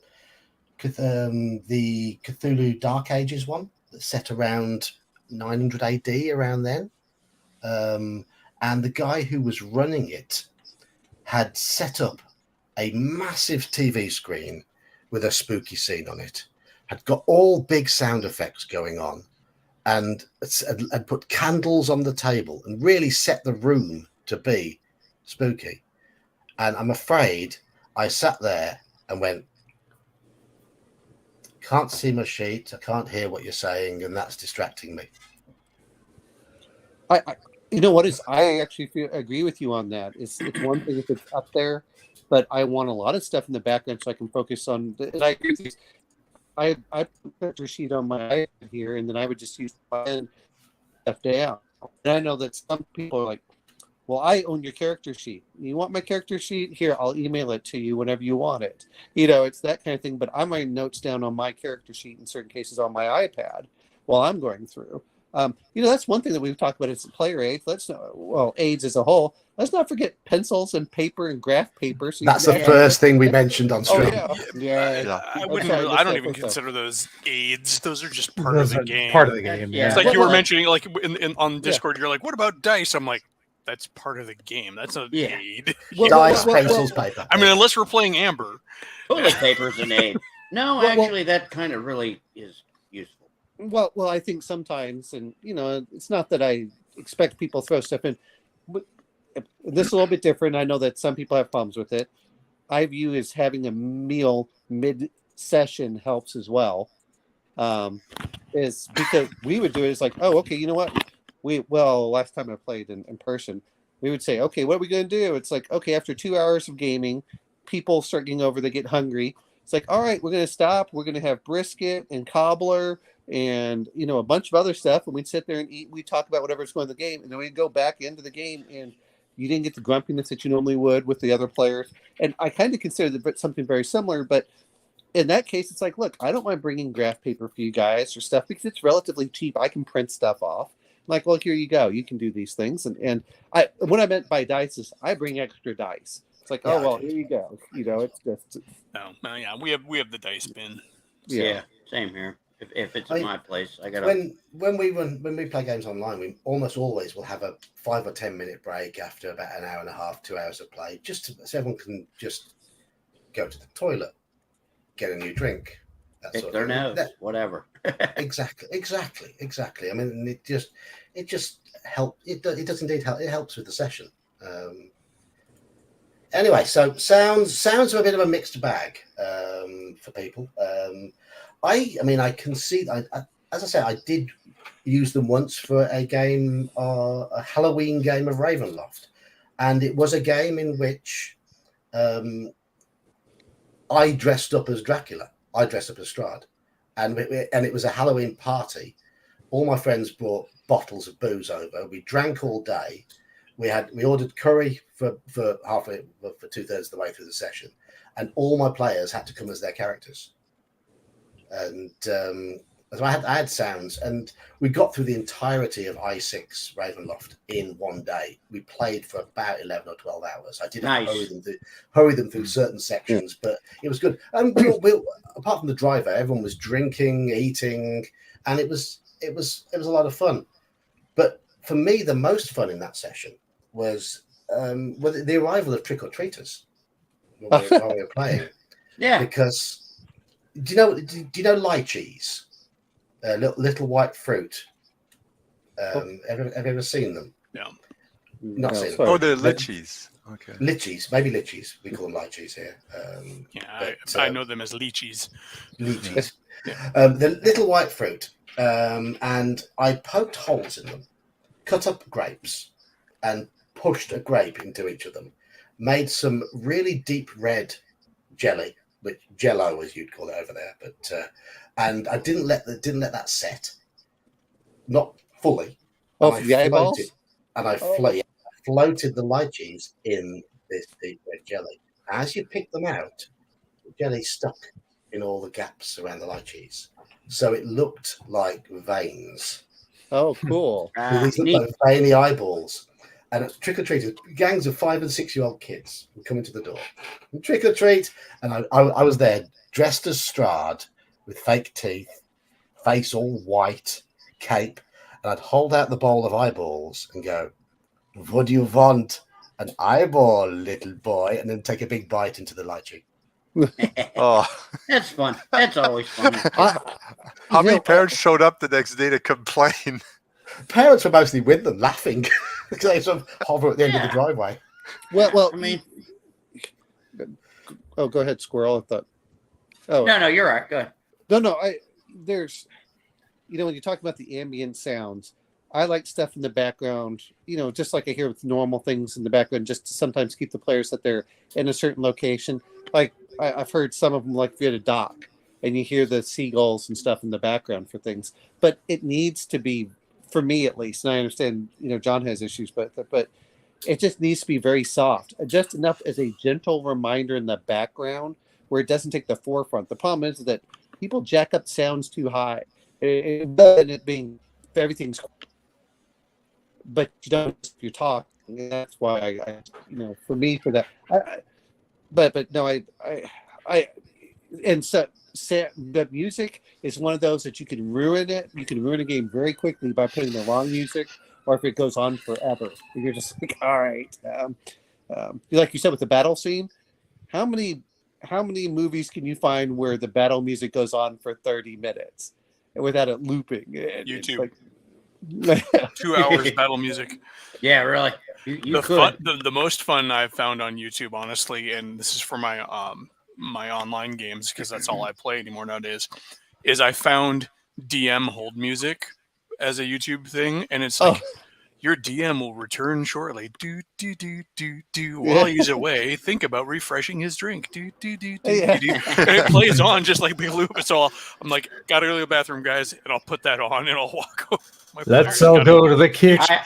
Cthulhu Dark Ages one that set around 900 AD, around then. And the guy who was running it had set up a massive TV screen with a spooky scene on it, had got all big sound effects going on, and had put candles on the table and really set the room to be spooky. And I'm afraid I sat there and went, can't see my sheet, I can't hear what you're saying, and that's distracting me. I actually agree with you on that. It's one thing if it's up there, but I want a lot of stuff in the background so I can focus on. And I agree with you. I put a picture sheet on my iPad here, and then I would just use my stuff down. And I know that some people are like, well, I own your character sheet. You want my character sheet? Here, I'll email it to you whenever you want it. It's that kind of thing. But I'm writing notes down on my character sheet in certain cases on my iPad while I'm going through. That's one thing that we've talked about is player aids. Aids as a whole. Let's not forget pencils and paper and graph paper. So that's the first thing we mentioned on stream. Yeah. I wouldn't. I don't even consider those aids. Those are just part Those of the are game. part of the game. Yeah. It's like you were mentioning, like on Discord, you're like, "What about dice?" I'm like, "That's part of the game. That's an aid." Dice, pencils, paper. I mean, unless we're playing Amber. Toilet paper's an aid. No, actually, that kind of really is useful. Well, I think sometimes, and it's not that I expect people to throw stuff in, but this is a little bit different. I know that some people have problems with it. I view as having a meal mid-session helps as well. Is because we would do it as like, oh, okay, you know what? Last time I played in person, we would say, okay, what are we going to do? It's like, okay, after 2 hours of gaming, people start getting over, they get hungry. It's like, all right, we're going to stop. We're going to have brisket and cobbler and, a bunch of other stuff. And we'd sit there and eat. We talk about whatever's going on in the game. And then we'd go back into the game and you didn't get the grumpiness that you normally would with the other players. And I kind of consider that something very similar. But in that case, it's like, look, I don't mind bringing graph paper for you guys or stuff because it's relatively cheap. I can print stuff off. I'm like, well, here you go. You can do these things. And what I meant by dice is I bring extra dice. It's like, here you go. It's just. Yeah, we have the dice bin. Yeah, same here. If it's at my place, I got when we play games online, we almost always will have a 5 or 10 minute break after about an hour and a half, 2 hours of play, so everyone can just go to the toilet, get a new drink, pick their nose, whatever. Exactly. I mean, it just helps. It does indeed help. It helps with the session. Anyway, so sounds are a bit of a mixed bag for people. I can see. As I say, I did use them once for a game, a Halloween game of Ravenloft, and it was a game in which I dressed up as Dracula. I dressed up as Strahd, and it was a Halloween party. All my friends brought bottles of booze over. We drank all day. We ordered curry for 2/3 of the way through the session, and all my players had to come as their characters. And so I had sounds, and we got through the entirety of I6 Ravenloft in one day. We played for about 11 or 12 hours. I didn't hurry them through certain sections, but it was good. And apart from the driver, everyone was drinking, eating, and it was a lot of fun. But for me, the most fun in that session was the arrival of trick or treaters while we were playing. Yeah, because do you know lychees? Little white fruit. Have you ever seen them? No. Not seen them. Oh, they're litchis. Okay. Litchis, maybe litchis. We call them lychees here. I know them as lychees. Lychees. The little white fruit. And I poked holes in them, cut up grapes, and pushed a grape into each of them. Made some really deep red jelly, which Jello as you'd call it over there, but and I didn't let that set, not fully. Oh, the eyeballs. And I floated the lychees in this deep red jelly. As you pick them out, the jelly stuck in all the gaps around the lychees, so it looked like veins. Oh, cool! These look like veiny eyeballs. And trick or treaters, gangs of 5 and 6 year old kids would come into the door, and trick or treat. And I was there dressed as Strahd with fake teeth, face all white, cape, and I'd hold out the bowl of eyeballs and go, "What do you want? An eyeball, little boy?" And then take a big bite into the lychee. Oh, that's fun. That's always fun. How many parents showed up the next day to complain? Parents were mostly with them, laughing because they sort of hover at the end of the driveway. Well, I mean, go ahead, Squirrel. I thought. Oh no, you're right. Go ahead. No. There's, when you talk about the ambient sounds, I like stuff in the background. Just like I hear with normal things in the background, just to sometimes keep the players that they're in a certain location. Like I've heard some of them, like if you're at a dock and you hear the seagulls and stuff in the background for things, but it needs to be. For me, at least, and I understand, John has issues, but it just needs to be very soft, just enough as a gentle reminder in the background where it doesn't take the forefront. The problem is that people jack up sounds too high, and it being everything's, but you don't if you're talking. And that's why I for me for that. But no, and so the music is one of those that you can ruin it. You can ruin a game very quickly by putting the wrong music, or if it goes on forever. You're just like, all right. Like you said with the battle scene, how many movies can you find where the battle music goes on for 30 minutes without it looping? YouTube. 2 hours battle music. Yeah, really. You could. The most fun I've found on YouTube, honestly, and this is for my my online games because that's all I play anymore nowadays, is I found DM hold music as a YouTube thing, and it's like your DM will return shortly. Do do do do do. While he's away, think about refreshing his drink. Do do do do do. And it plays on just like big loop. So I'm like, gotta go to the bathroom, guys, and I'll put that on and I'll walk over. Let's all go to the kitchen.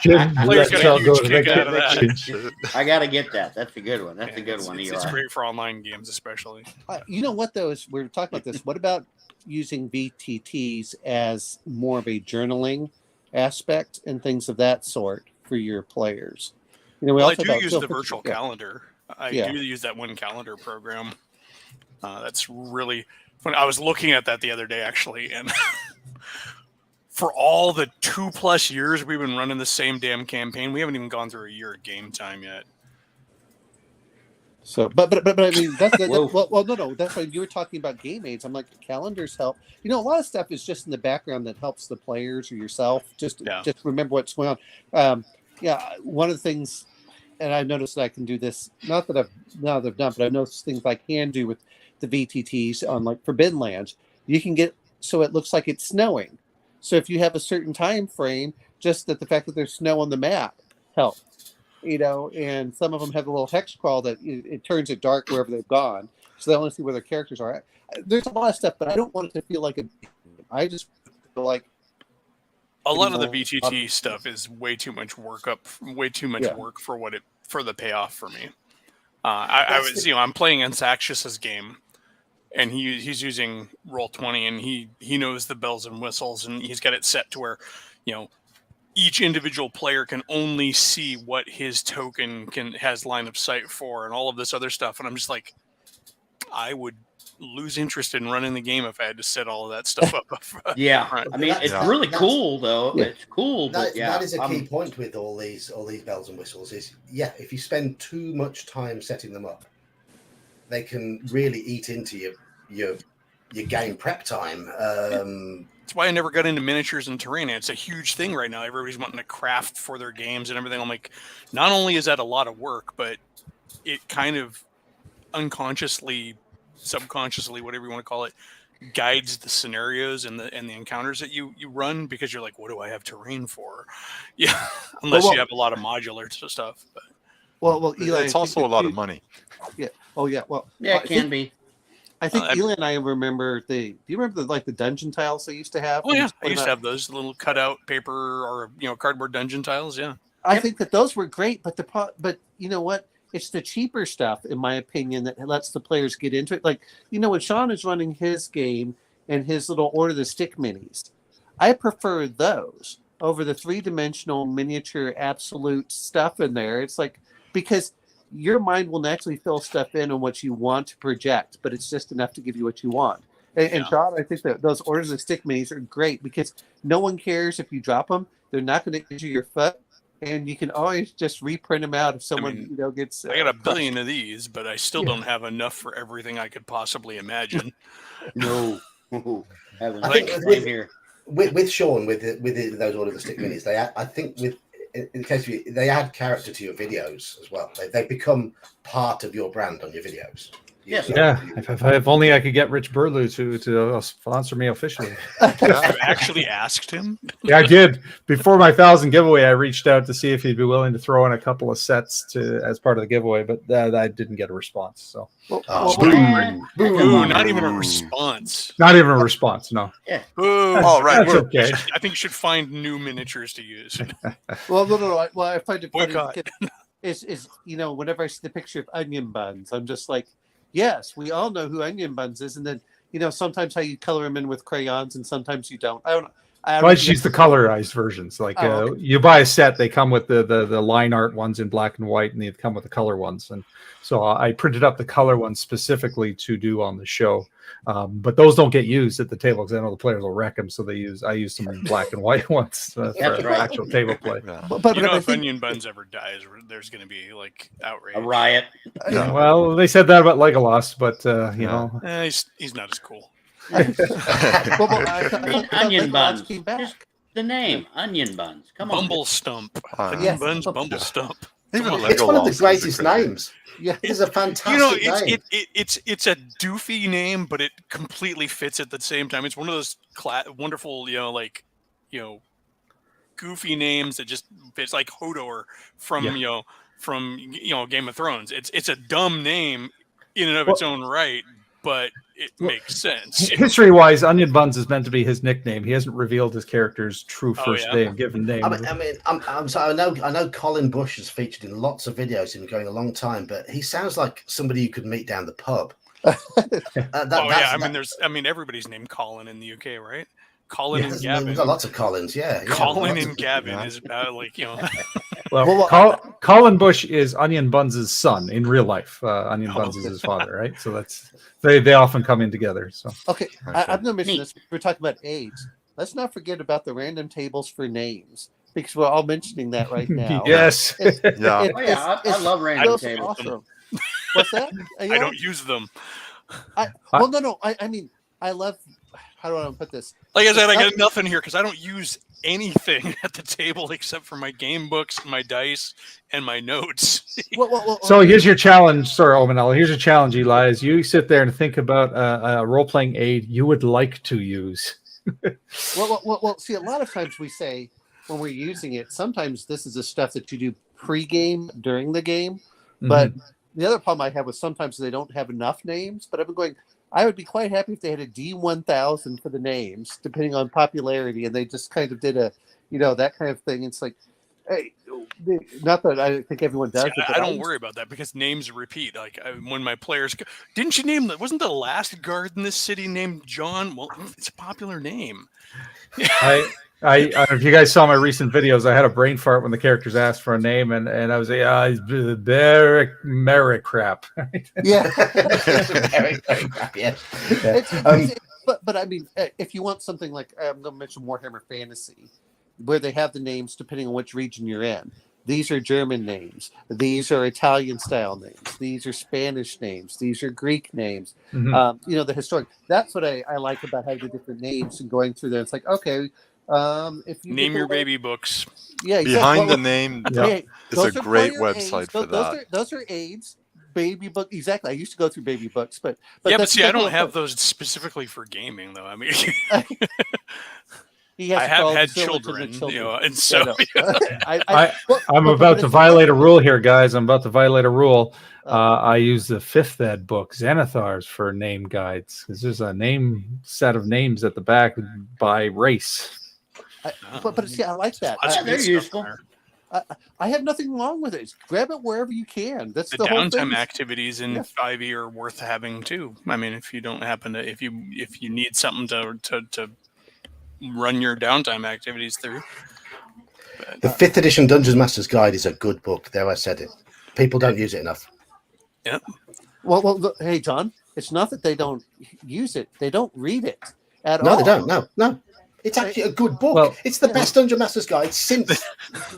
Let's all go to the kitchen. I gotta get that. That's a good one. That's a good one. It's great for online games, especially. You know what though? We're talking about this. What about using VTTs as more of a journaling aspect and things of that sort for your players? I do use the virtual calendar. I do use that one calendar program. That's really fun. I was looking at that the other day, actually, and for all the 2+ years we've been running the same damn campaign, we haven't even gone through a year of game time yet. So, but I mean, no. That's why you were talking about game aids. I'm like, calendars help. A lot of stuff is just in the background that helps the players or yourself just remember what's going on. One of the things, and I noticed that I can do this. Not that I've done, but I've noticed things I can do with the VTTs on like Forbidden Lands. You can get so it looks like it's snowing. So if you have a certain time frame, just that the fact that there's snow on the map helps. And some of them have a little hex crawl that it turns it dark wherever they've gone, so they only see where their characters are. There's a lot of stuff, but I don't want it to feel like I just feel like a lot of the VTT stuff is way too much work work for the payoff for me. I'm playing Ansaxius's game, and he's using Roll20, and he knows the bells and whistles, and he's got it set to where, each individual player can only see what his token has line of sight for, and all of this other stuff. And I'm just like, I would lose interest in running the game if I had to set all of that stuff up. I mean, it's really cool though. Yeah. It's cool, but that is a key point with all these bells and whistles. Is if you spend too much time setting them up, they can really eat into your game prep time. That's why I never got into miniatures and terrain. It's a huge thing right now. Everybody's wanting to craft for their games and everything. I'm like, not only is that a lot of work, but it kind of unconsciously, subconsciously, whatever you want to call it, guides the scenarios and the encounters that you run, because you're like, what do I have terrain for? Yeah, unless you have a lot of modular stuff. But. Well, Eli, it's also a lot of money. Yeah. Oh, yeah. Well, it can be. I think Eli and I remember do you remember the dungeon tiles they used to have? Oh yeah, I used to have those little cutout paper or cardboard dungeon tiles. Yeah, I think that those were great, but you know what? It's the cheaper stuff, in my opinion, that lets the players get into it. Like when Sean is running his game and his little Order of the Stick minis, I prefer those over the 3-dimensional miniature absolute stuff in there. It's like because your mind will naturally fill stuff in on what you want to project, but it's just enough to give you what you want. And Sean, I think that those Orders of the Stick minis are great because no one cares if you drop them. They're not going to injure your foot, and you can always just reprint them out if someone gets. I got a billion of these, but I still don't have enough for everything I could possibly imagine. No, I think with Sean with those Order of the Stick minis, I think in the case of you, they add character to your videos as well. They become part of your brand on your videos. Yes. Yeah. If only I could get Rich Burlew to sponsor me officially. You actually asked him? Yeah, I did. Before my 1,000 giveaway, I reached out to see if he'd be willing to throw in a couple of sets as part of the giveaway, but I didn't get a response. So, not even a response. Not even a response. No. Yeah. Oh, right. That's okay. I think you should find new miniatures to use. No. Well, I find it funny Boycott. is whenever I see the picture of onion buns, I'm just like, yes, we all know who Onion Buns is, and then sometimes how you color them in with crayons, and sometimes you don't. I don't know. I just use the colorized versions. Like okay. you buy a set, they come with the line art ones in black and white, and they come with the color ones. And so I printed up the color ones specifically to do on the show. But those don't get used at the table because I know the players will wreck them. So I use some black and white ones for actual table play. Yeah. But if Onion Buns ever dies, there's going to be like outrage. A riot. Yeah, well, they said that about Legolas, but you know, he's not as cool. Onion Buns. Just the name, Onion Buns. Come on. Bumble Stump. Onion Buns, Bumble Stump. It's one of the greatest names. Yeah, it is a fantastic name. It's a doofy name, but it completely fits at the same time. It's one of those wonderful, goofy names that just fits, like Hodor from Game of Thrones. It's a dumb name in and of its own right, but it makes sense. History-wise, Onion Buns is meant to be his nickname. He hasn't revealed his character's true given name. I'm sorry. I know Colin Bush has featured in lots of videos in going a long time, but he sounds like somebody you could meet down the pub. Everybody's named Colin in the UK, right? Colin and Gavin. We've got lots of Collins, Colin and Gavin is about Well, Colin Bush is Onion Buns' son in real life. Onion Buns is his father, right? So they often come in together. So okay. I'm going to mention this. We're talking about AIDS. Let's not forget about the random tables for names because we're all mentioning that right now. Yes. I love random tables. Awesome. What's that? I don't use them. I mean, I love. How do I want to put this? Like I said, I got nothing here because I don't use anything at the table except for my game books, my dice, and my notes. So here's your challenge. Sorry, Omanel. Here's your challenge, Eli. Is you sit there and think about a role-playing aid you would like to use. Well, see, a lot of times we say when we're using it, sometimes this is the stuff that you do pre-game during the game. But the other problem I have was sometimes they don't have enough names. But I've been going, I would be quite happy if they had a D1000 for the names, depending on popularity, and they just kind of did that kind of thing. It's like, hey, not that I think everyone does. I don't worry about that because names repeat. Like when my players go, didn't you name wasn't the last guard in this city named John? Well, it's a popular name. If you guys saw my recent videos, I had a brain fart when the characters asked for a name, and I was like, Merrick crap. Yeah. Yeah. But I mean, if you want something like, I'm going to mention Warhammer Fantasy, where they have the names depending on which region you're in. These are German names. These are Italian style names. These are Spanish names. These are Greek names. The historic. That's what I like about having the different names and going through there. It's like, okay. If you name your baby books. Yeah, exactly. Behind the name is a great website for that. Those are aids. Baby book, exactly. I used to go through baby books, but see, I don't have those specifically for gaming, though. I mean, I have had children, and so I'm about to violate a rule here, guys. I'm about to violate a rule. I use the 5th ed book, Xanathars, for name guides. There's a name set of names at the back by race. But see, I like that. They're useful. I have nothing wrong with it. Grab it wherever you can. That's the whole thing. Downtime activities in 5e are worth having too. I mean, if you don't happen to, if you need something to run your downtime activities through. The 5th edition Dungeons Master's Guide is a good book. There, I said it. People don't use it enough. Yep. Well, look, hey, John. It's not that they don't use it; they don't read it at all. No, they don't. No. It's actually a good book. Well, it's the best Dungeon Master's Guide since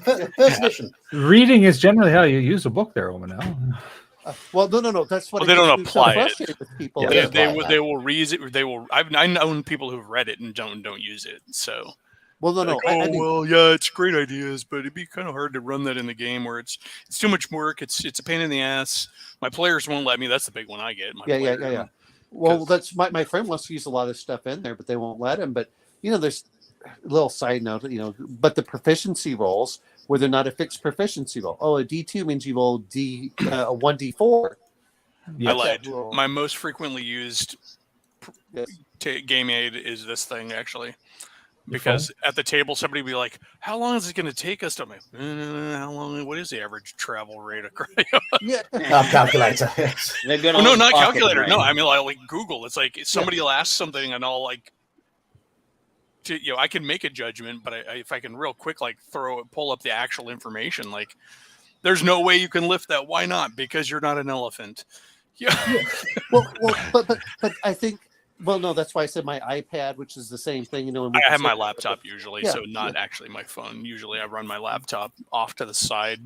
first edition. Reading is generally how you use a book there, Omanel. No. That's what they don't apply it. With people. They will read it. They will. I've known people who've read it and don't use it. So. Well, no. It's great ideas, but it'd be kind of hard to run that in the game where it's too much work. It's a pain in the ass. My players won't let me. That's the big one I get. Yeah. Well, that's my friend wants to use a lot of stuff in there, but they won't let him. But there's a little side note. But the proficiency rolls where they're not a fixed proficiency roll. Oh, a D2 means you roll a 1D4. I lied. My most frequently used game aid is this thing actually. Because at the table, somebody would be like, "How long is it going to take us to make? How long? What is the average travel rate across?" Calculator. No, not calculator. No, I mean like Google. It's like somebody will ask something, and I'll like I can make a judgment, but if I can real quick, like pull up the actual information, like there's no way you can lift that. Why not? Because you're not an elephant. Yeah. But I think, well, no, that's why I said my iPad, which is the same thing, you know. I have my laptop usually, so not actually my phone. Usually I run my laptop off to the side.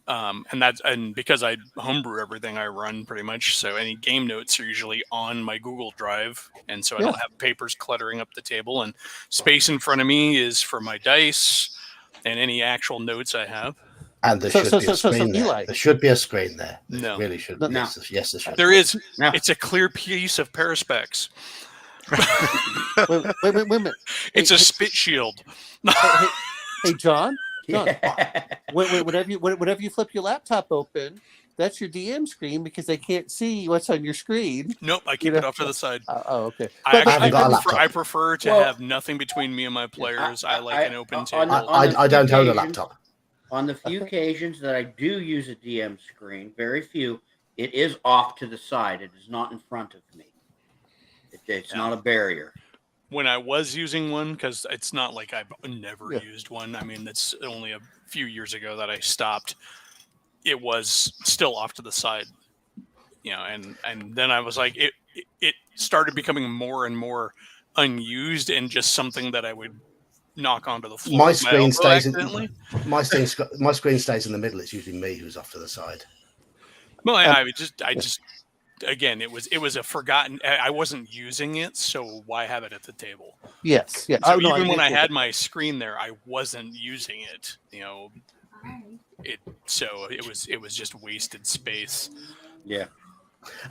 And because I homebrew everything I run pretty much, so any game notes are usually on my Google Drive, and so I don't have papers cluttering up the table, and space in front of me is for my dice and any actual notes I have. And there should be a screen there. There should be a screen there. No, really should. No. Yes, there should. There is. No. It's a clear piece of Perspex. Wait a minute. It's a spit shield. Hey, John. Whenever you flip your laptop open, that's your DM screen because they can't see what's on your screen. Nope, I keep it off to the side. Okay. I prefer to have nothing between me and my players. I like an open table. I don't own a laptop. On the few occasions that I do use a DM screen, very few, it is off to the side. It is not in front of me. It's not a barrier. When I was using one, because it's not like I've never used one. I mean, it's only a few years ago that I stopped. It was still off to the side, and then I was like, it started becoming more and more unused and just something that I would knock onto the floor. My screen stays in the middle. It's usually me who's off to the side. Well, I just again, it was a forgotten. I wasn't using it, so why have it at the table? Yes, yeah. So even when I had my screen there, I wasn't using it. It was just wasted space. Yeah.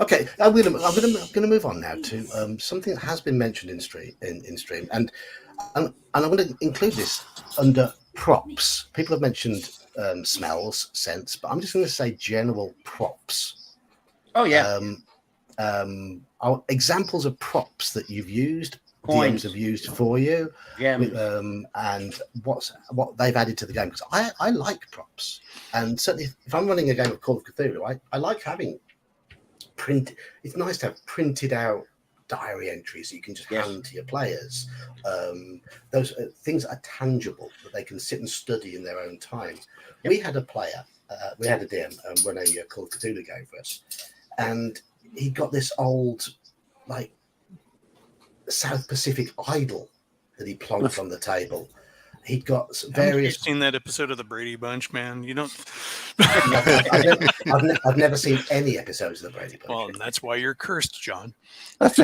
Okay, I'm gonna move on now to something that has been mentioned in stream, and I'm going to include this under props. People have mentioned smells, scents, but I'm just going to say general props. Oh yeah. Examples of props that you've used, Coins. DMs have used for you, and what they've added to the game. Because I like props, and certainly if I'm running a game of Call of Cthulhu, I like having print. It's nice to have printed out diary entries you can just hand to your players. Those things are tangible that they can sit and study in their own time. We had a player, we had a DM run a Call of Cthulhu game for us, and he got this old, like, South Pacific idol that he plonked on the table. He'd got various. You've seen that episode of the Brady Bunch, man? You don't. I've never seen any episodes of the Brady Bunch. Well, that's why you're cursed, John. But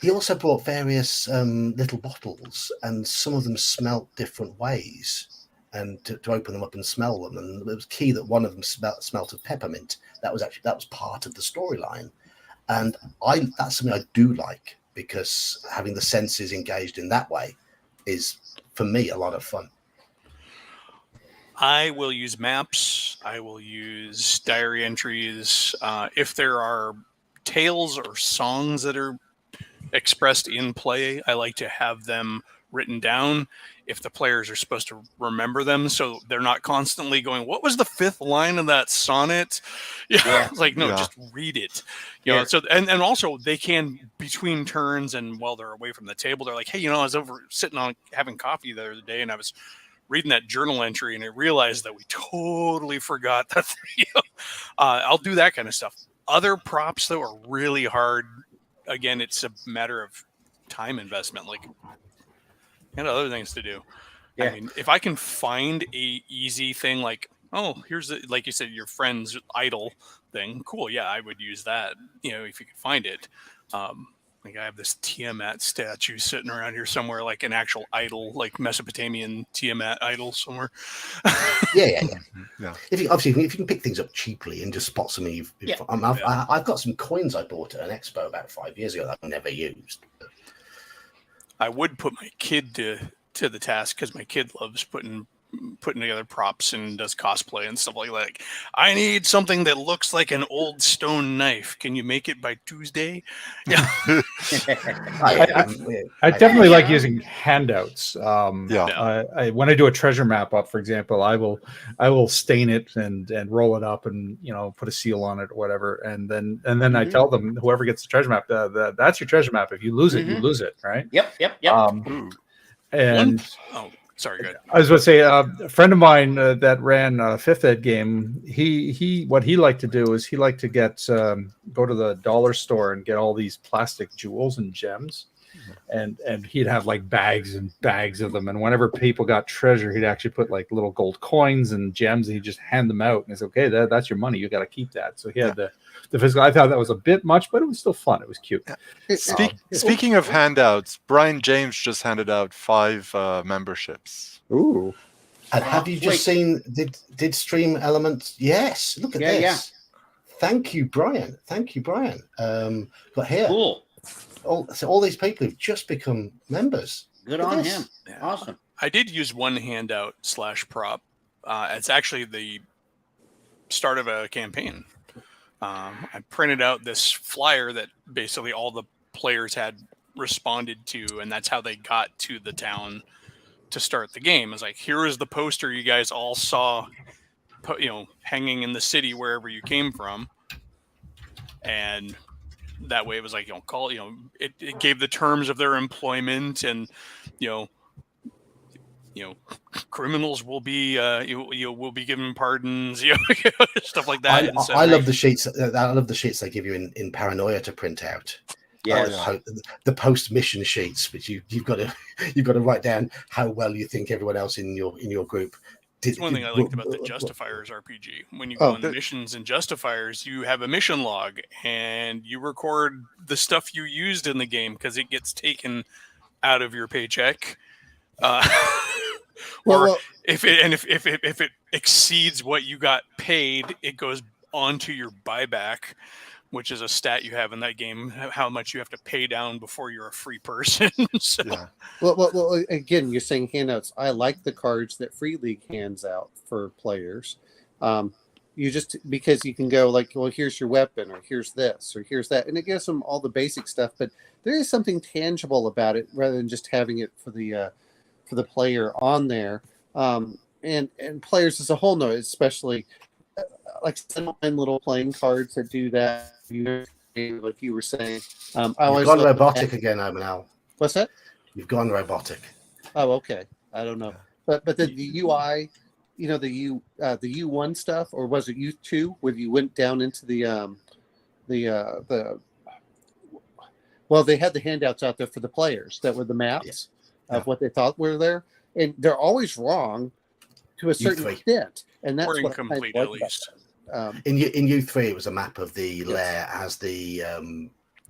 he also brought various little bottles, and some of them smelt different ways. And to open them up and smell them, and it was key that one of them smelt of peppermint. That was part of the storyline, and that's something I do like, because having the senses engaged in that way is, for me, a lot of fun. I will use maps. I will use diary entries. If there are tales or songs that are expressed in play, I like to have them written down if the players are supposed to remember them, so they're not constantly going, what was the fifth line of that sonnet? Just read it. So and also they can, between turns and while they're away from the table, they're like, hey, I was over sitting on having coffee the other day, and I was reading that journal entry, and I realized that we totally forgot that. I'll do that kind of stuff. Other props, though, are really hard. Again, it's a matter of time investment. Like, and other things to do. Yeah. I mean, if I can find a easy thing, like, here's like you said, your friend's idol thing. Cool. Yeah, I would use that. If you could find it. Like I have this Tiamat statue sitting around here somewhere, like an actual idol, like Mesopotamian Tiamat idol somewhere. Yeah. If you can pick things up cheaply and just spot something, I've got some coins I bought at an expo about 5 years ago that I've never used. I would put my kid to the task, because my kid loves putting putting together props and does cosplay and stuff like that. Like, I need something that looks like an old stone knife. Can you make it by Tuesday? Yeah. I definitely like using handouts. Yeah. When I do a treasure map up, for example, I will stain it and roll it up and put a seal on it or whatever, and then I tell them, whoever gets the treasure map, that's your treasure map. If you lose it, you lose it, right? Yep. And sorry, go ahead. I was going to say, a friend of mine that ran a fifth ed game, what he liked to do is he liked to go to the dollar store and get all these plastic jewels and gems, and he'd have like bags and bags of them. And whenever people got treasure, he'd actually put like little gold coins and gems, and he'd just hand them out. And it's okay, that's your money. You got to keep that. So he had the physical. I thought that was a bit much, but it was still fun. It was cute. Speaking of handouts, Brian James just handed out 5 memberships. Ooh. And have you just seen, did Stream Elements? Yes, look at this. Yeah. Thank you, Brian. Got here. Cool. All these people who've just become members. Good on him. Yeah. Awesome. I did use one handout / prop. It's actually the start of a campaign. I printed out this flyer that basically all the players had responded to, and that's how they got to the town to start the game. It's like, here is the poster you guys all saw, hanging in the city wherever you came from, and that way it was like, call, it gave the terms of their employment, and criminals will be will be given pardons, stuff like that. I love the sheets. I love the sheets they give you in Paranoia to print out. Yeah, the post mission sheets, which you've got to write down how well you think everyone else in your group did. That's one thing I liked about the Justifiers RPG. When you go on the missions and Justifiers, you have a mission log and you record the stuff you used in the game because it gets taken out of your paycheck. If it exceeds what you got paid, it goes onto your buyback, which is a stat you have in that game, how much you have to pay down before you're a free person. So. Yeah. Well, again, you're saying handouts. I like the cards that Free League hands out for players. Because you can go like, well, here's your weapon, or here's this, or here's that, and it gives them all the basic stuff. But there is something tangible about it, rather than just having it for the player on there. And players as a whole know, especially like little playing cards that do that. Like you were saying, You've gone robotic again, Omanal. What's that? You've gone robotic. Oh, okay. I don't know, but the UI, the U1 stuff, or was it U2, where you went down into well, they had the handouts out there for the players that were the maps of what they thought were there, and they're always wrong to a certain extent, and that's what incomplete at least. In U3, it was a map of the lair as the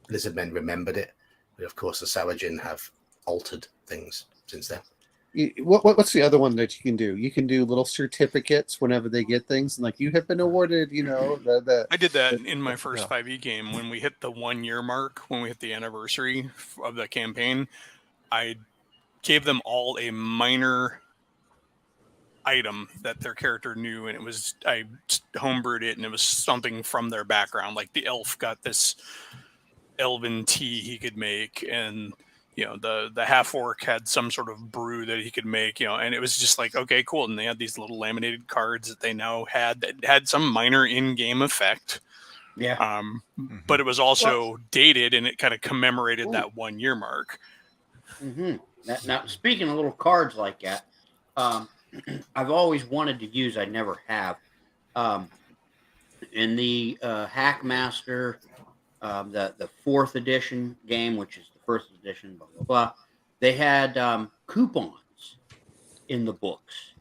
lizard men remembered it. But of course, the Sarajin have altered things since then. What's the other one that you can do? You can do little certificates whenever they get things, and like, you have been awarded. I did that in my first 5e game when we hit the 1 year mark, when we hit the anniversary of the campaign. I gave them all a minor item that their character knew, and I homebrewed it, and it was something from their background. Like the elf got this elven tea he could make, and the half orc had some sort of brew that he could make, and it was just like, okay, cool. And they had these little laminated cards that they now had that had some minor in-game effect. Yeah. But it was also dated, and it kind of commemorated that 1 year mark. Mm-hmm. Now, speaking of little cards like that, I've always wanted to use, I never have. In the Hackmaster, the 4th edition game, which is the 1st edition, blah, blah, blah, they had coupons in the books.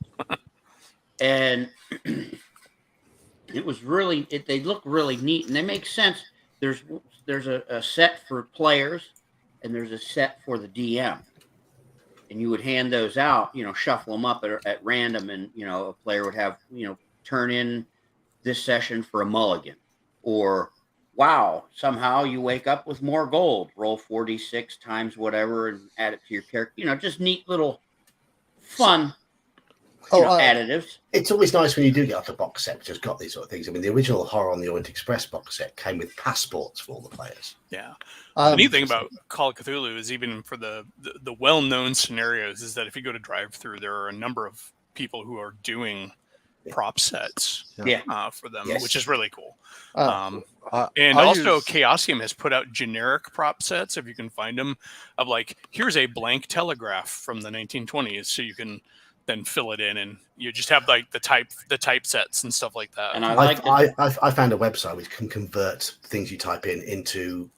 And it was really, they look really neat, and they make sense. There's a set for players, and there's a set for the DM. And you would hand those out, shuffle them up at random, and, a player would have, turn in this session for a mulligan. Or, wow, somehow you wake up with more gold. Roll 4d6 times whatever and add it to your character. Just neat little fun. additives. It's always nice when you do get off the box set, which has got these sort of things. I mean, the original Horror on the Orient Express box set came with passports for all the players. Yeah. The neat thing about Call of Cthulhu is even for the well-known scenarios is that if you go to drive-through, there are a number of people who are doing prop sets for them, which is really cool. And also Chaosium has put out generic prop sets, if you can find them, of like, here's a blank telegraph from the 1920s, so you can then fill it in, and you just have like the typesets and stuff like that. And I found a website which can convert things you type in into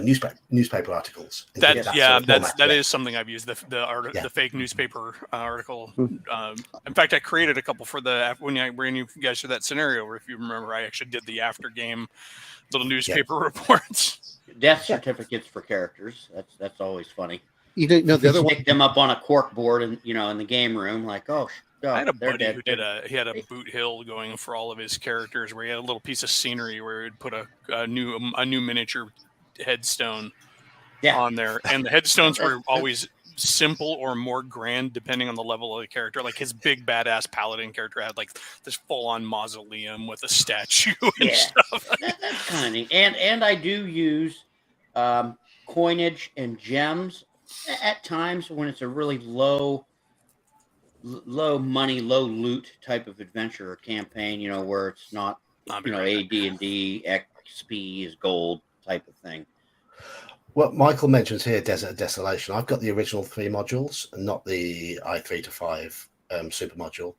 newspaper articles. That is something I've used. The fake newspaper article. In fact, I created a couple for when I ran you guys through that scenario. Where if you remember, I actually did the after game little newspaper reports. Death certificates for characters. That's always funny. You don't know the other one. Stick them up on a cork board, and in the game room, like, I had a buddy who he had a boot hill going for all of his characters, where he had a little piece of scenery where he'd put a new miniature headstone on there, and the headstones were always simple or more grand depending on the level of the character. Like his big badass paladin character had like this full-on mausoleum with a statue and stuff. That's kind of neat. And I do use coinage and gems at times when it's a really low money, low loot type of adventure or campaign, where it's not AD&D XP is gold type of thing. What Michael mentions here, Desert Desolation, I've got the original 3 modules and not the i3 to 5 super module.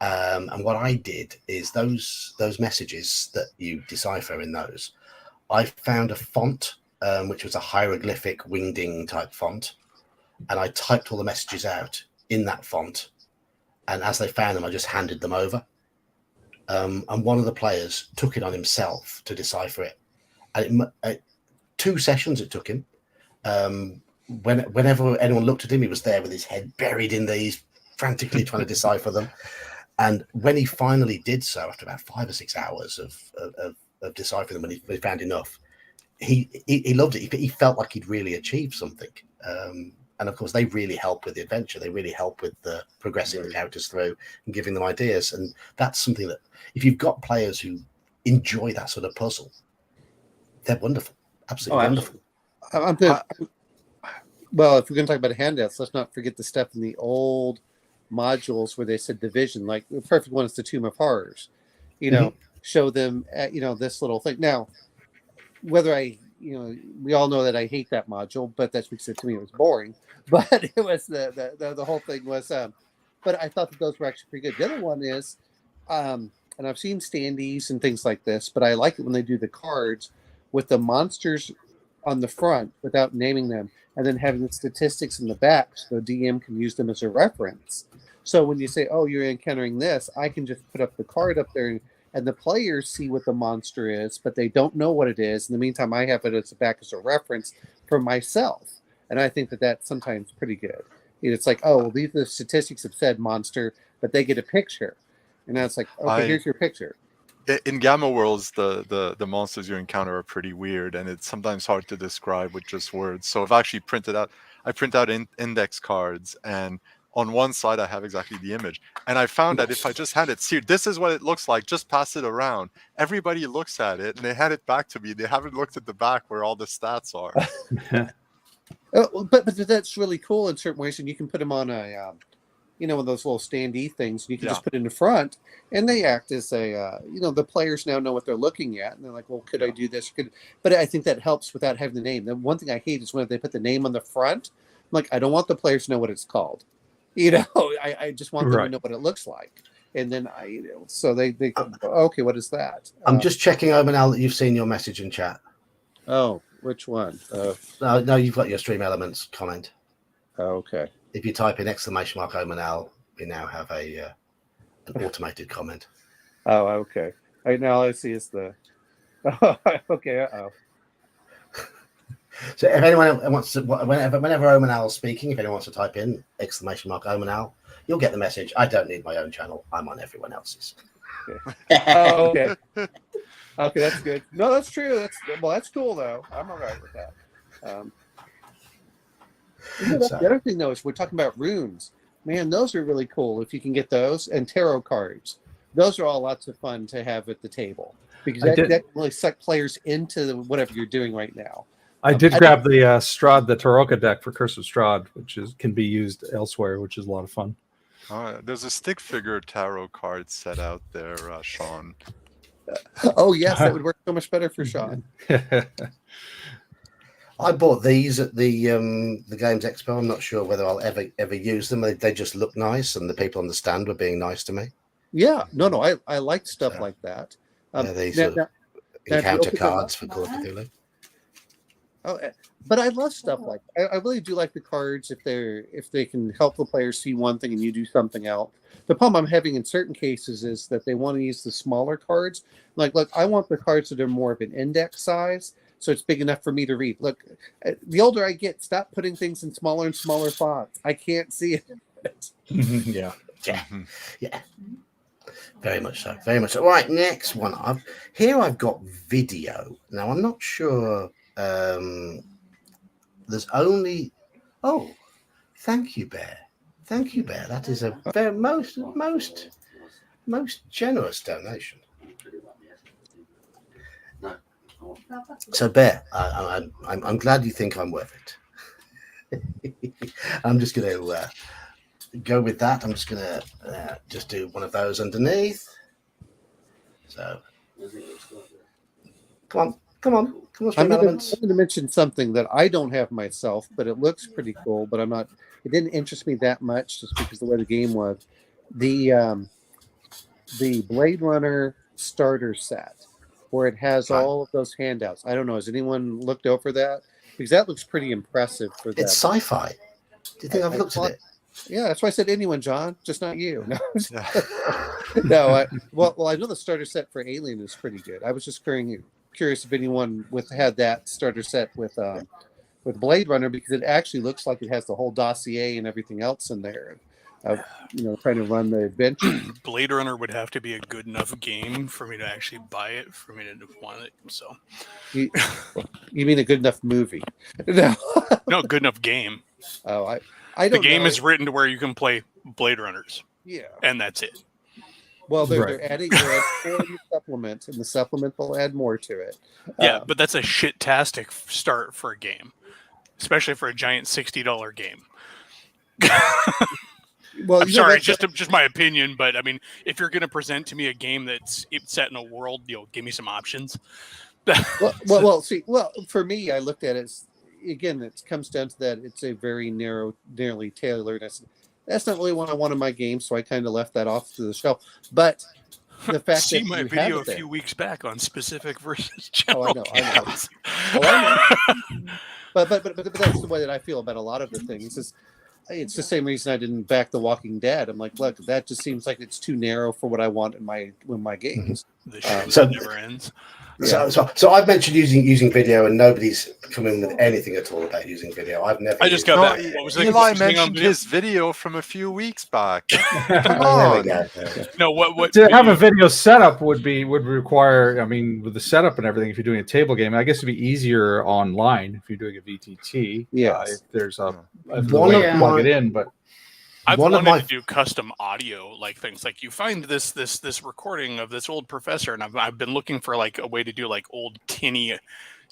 And what I did is those messages that you decipher in those, I found a font which was a hieroglyphic wingding type font, and I typed all the messages out in that font. And as they found them, I just handed them over. And one of the players took it on himself to decipher it. And 2 sessions it took him. Whenever anyone looked at him, he was there with his head buried in these, frantically trying to decipher them. And when he finally did so, after about 5 or 6 hours of deciphering them, when he found enough, he loved it. He felt like he'd really achieved something. And of course, they really help with the adventure. They really help with the progressing the characters through and giving them ideas. And that's something that, if you've got players who enjoy that sort of puzzle, they're wonderful. Absolutely wonderful. Well, if we're going to talk about handouts, let's not forget the stuff in the old modules where they said division. Like the perfect one is the Tomb of Horrors. Show them, this little thing. Now, whether we all know that I hate that module, but that's because to me it was boring. But it was the whole thing was. But I thought that those were actually pretty good. The other one is, and I've seen standees and things like this, but I like it when they do the cards with the monsters on the front without naming them, and then having the statistics in the back so the DM can use them as a reference. So when you say, oh, you're encountering this, I can just put up the card up there, and the players see what the monster is, but they don't know what it is. In the meantime, I have it as a reference for myself. And I think that that's sometimes pretty good. It's like, oh, well, these are the statistics have said monster, but they get a picture. And that's like, okay, here's your picture. In Gamma Worlds, the monsters you encounter are pretty weird, and it's sometimes hard to describe with just words. So I've actually print out index cards, and on one side I have exactly the image. And I found that if I just hand it, see, this is what it looks like, just pass it around. Everybody looks at it, and they hand it back to me. They haven't looked at the back where all the stats are. But that's really cool in certain ways, and you can put them on a... one of those little standee things. You can just put it in the front, and they act as a, the players now know what they're looking at, and they're like, well, could I do this? But I think that helps without having the name. The one thing I hate is when they put the name on the front. I'm like, I don't want the players to know what it's called. I just want them to know what it looks like. And then so they okay, what is that? I'm just checking over now that you've seen your message in chat. Oh, which one? No, you've got your Stream Elements comment. Oh, okay. If you type in !Omenal, we now have an automated comment. Oh, okay. Right now, all I see is the. Okay. So if anyone wants to, whenever Omenal is speaking, if anyone wants to type in !Omenal, you'll get the message. I don't need my own channel. I'm on everyone else's. Okay. Oh, okay. Okay, that's good. No, that's true. That's cool though. I'm all right with that. The other thing, though, is we're talking about runes. Man, those are really cool if you can get those. And tarot cards. Those are all lots of fun to have at the table because that really suck players into whatever you're doing right now. I did grab the Strahd, the Taroka deck for Curse of Strahd, which can be used elsewhere, which is a lot of fun. There's a stick figure tarot card set out there, Sean. Oh yes, that would work so much better for Sean. I bought these at the Games Expo. I'm not sure whether I'll ever use them. They just look nice, and the people on the stand were being nice to me. Yeah, no, I like stuff like that. These encounter cards for Call of Cthulhu. Oh, but I love stuff like I really do like the cards if they can help the player see one thing and you do something else. The problem I'm having in certain cases is that they want to use the smaller cards. Like, look, I want the cards that are more of an index size, so it's big enough for me to read. Look, the older I get, stop putting things in smaller and smaller fonts. I can't see it. Yeah. Very much so. Very much so. Right, next one. I've got video. Now I'm not sure. There's only. Oh, thank you, Bear. Thank you, Bear. That is a very most generous donation. So, Bear, I'm glad you think I'm worth it. I'm just going to go with that. I'm just going to just do one of those underneath. So, come on. I'm going to mention something that I don't have myself, but it looks pretty cool. But it didn't interest me that much just because of the way the game was. The Blade Runner starter set, where it has all of those handouts. I don't know. Has anyone looked over that? Because that looks pretty impressive for that. It's sci-fi. Do you think I've looked at it? Yeah, that's why I said anyone, John, just not you. No, I know the starter set for Alien is pretty good. I was just curious if anyone had that starter set with Blade Runner, because it actually looks like it has the whole dossier and everything else in there. Trying to run the adventure. Blade Runner would have to be a good enough game for me to actually buy it, for me to want it. So, you mean a good enough movie? No, good enough game. Oh, I don't. The game know. is written to where you can play Blade Runners. Yeah, and that's it. Well, they're adding more in the supplement, and the supplement will add more to it. Yeah, but that's a shit-tastic start for a game, especially for a giant $60 game. Well, I'm sorry, just my opinion, but I mean, if you're going to present to me a game that's set in a world, give me some options. well, for me, I looked at it. Again, it comes down to that it's a very narrowly tailored. That's not really what I want in my game, so I kind of left that off to the shelf. But the fact see that my you video have a few weeks back on specific versus general. I know. But that's the way that I feel about a lot of the things. It's the same reason I didn't back The Walking Dead. I'm like, look, that just seems like it's too narrow for what I want in my games. The show that never ends. So I've mentioned using video, and nobody's come in with anything at all about using video. I've never. I just got back. What was Eli mentioned his video from a few weeks back. Come on. No, what to have a video setup would require. I mean, with the setup and everything, if you're doing a table game, I guess it'd be easier online if you're doing a VTT. Yeah, if there's a way to plug it in, but. I've wanted to do custom audio, like things like you find this recording of this old professor, and I've been looking for like a way to do like old tinny,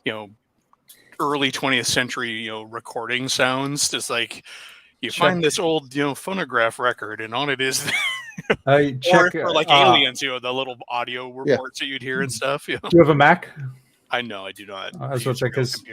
early 20th century recording sounds. Just like you find this old phonograph record, and on it is or like aliens, the little audio reports that you'd hear and stuff. Do you have a Mac? I know I do not. That's what's because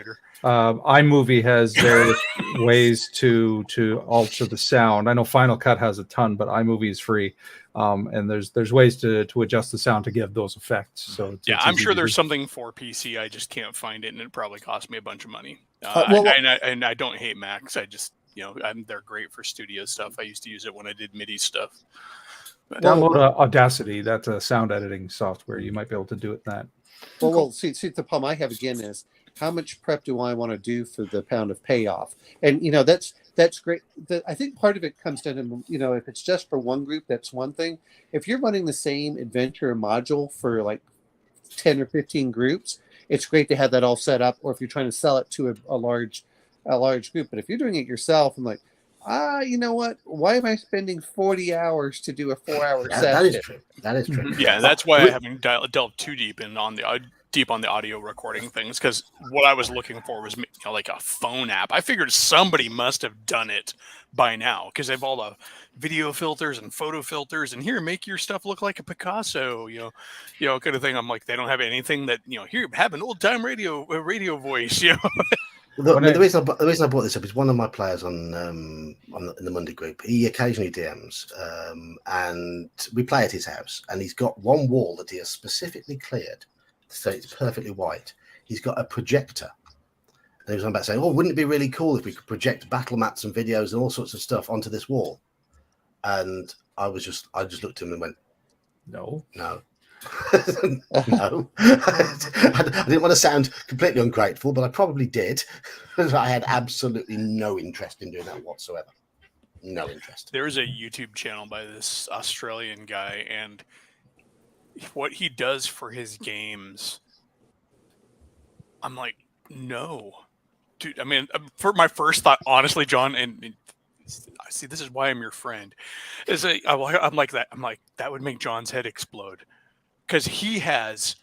iMovie has various ways to alter the sound. I know Final Cut has a ton, but iMovie is free, and there's ways to adjust the sound to give those effects. So I'm sure there's something for PC. I just can't find it, and it probably cost me a bunch of money. And I don't hate Macs. I just they're great for studio stuff. I used to use it when I did MIDI stuff. Download Audacity. That's a sound editing software. You might be able to do it that. Well, see, the problem I have again is how much prep do I want to do for the pound of payoff? And that's great. I think part of it comes down to if it's just for one group, that's one thing. If you're running the same adventure module for like 10 or 15 groups, it's great to have that all set up. Or if you're trying to sell it to a large group, but if you're doing it yourself, I'm like, you know what? Why am I spending 40 hours to do a 4-hour session? That is true. That is true. Yeah, that's why I haven't delved too deep on the audio recording things, because what I was looking for was like a phone app. I figured somebody must have done it by now because they have all the video filters and photo filters, and here, make your stuff look like a Picasso, kind of thing. I'm like, they don't have anything that here, have an old time radio voice, The reason I brought this up is one of my players in the Monday group. He occasionally DMs, and we play at his house. And he's got one wall that he has specifically cleared, so it's perfectly white. He's got a projector, and he was on about saying, "Oh, wouldn't it be really cool if we could project battle mats and videos and all sorts of stuff onto this wall?" And I just looked at him and went, "No." No. I didn't want to sound completely ungrateful, but I probably did. I had absolutely no interest in doing that whatsoever. No interest. There's a YouTube channel by this Australian guy, and what he does for his games, I'm like, no, dude. I mean, for my first thought, honestly, John, and see, this is why I'm your friend. I'm like that. I'm like, that would make John's head explode. Because he has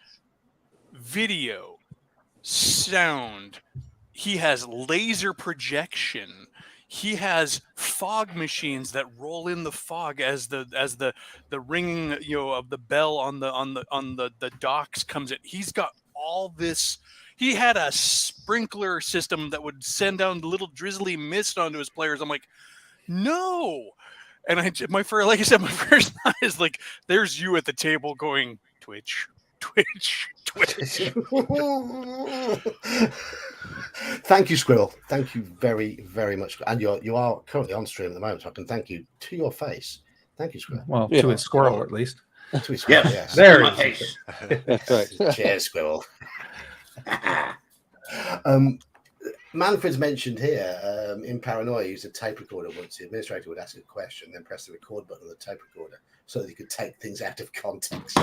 video, sound, he has laser projection, he has fog machines that roll in the fog as the ringing of the bell on the docks comes in. He's got all this. He had a sprinkler system that would send down little drizzly mist onto his players. I'm like, no. And my first thought is like, there's you at the table going, Twitch. Thank you, Squirrel. Thank you very, very much. And you are currently on stream at the moment, so I can thank you to your face. Thank you, Squirrel. Well, to a squirrel at least. To a squirrel, yes. There it is. That's right. Cheers, Squirrel. Manfred's mentioned here in Paranoia, he used a tape recorder once. The administrator would ask a question, then press the record button on the tape recorder so that he could take things out of context.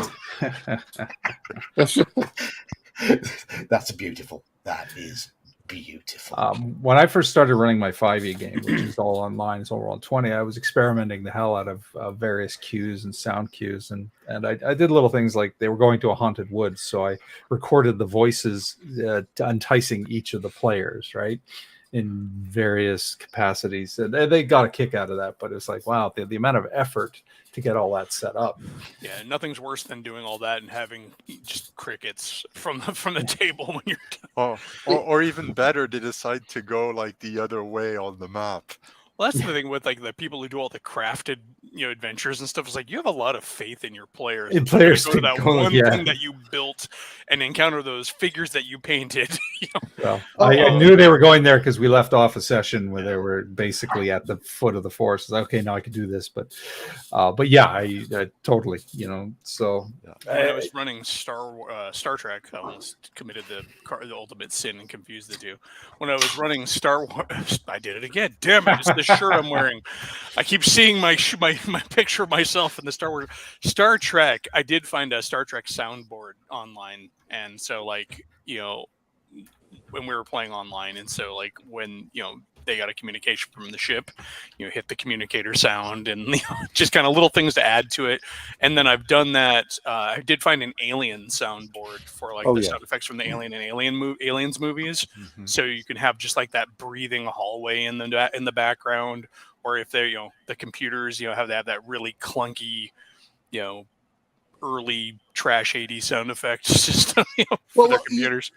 That's beautiful. That is beautiful. When I first started running my 5e game, which is all online, it's all on 20, I was experimenting the hell out of various cues and sound cues, and I did little things like they were going to a haunted woods, so I recorded the voices enticing each of the players, right, in various capacities. And they got a kick out of that, but it's like, wow, the amount of effort to get all that set up. Yeah, nothing's worse than doing all that and having just crickets from the table when you're done. Or even better, they decide to go like the other way on the map. Well, that's the thing with like the people who do all the crafted, adventures and stuff. It's like you have a lot of faith in your players. In players to go to that one thing that you built and encounter those figures that you painted. Well, I knew they were going there because we left off a session where they were basically at the foot of the forest. Okay, now I can do this, but yeah, I totally, So when I was running Star Trek, I almost committed the ultimate sin and confused the two. When I was running Star Wars, I did it again. Damn it! It's the shirt I'm wearing. I keep seeing my picture of myself in the Star Trek. I did find a Star Trek soundboard online, and so when we were playing online, and so when they got a communication from the ship, hit the communicator sound, and just kind of little things to add to it. And then I've done that. I did find an Alien soundboard for sound effects from the Alien and Aliens movies, so you can have just like that breathing hallway in the background, or if they the computers have that really clunky early trash 80s sound effects system for their computers.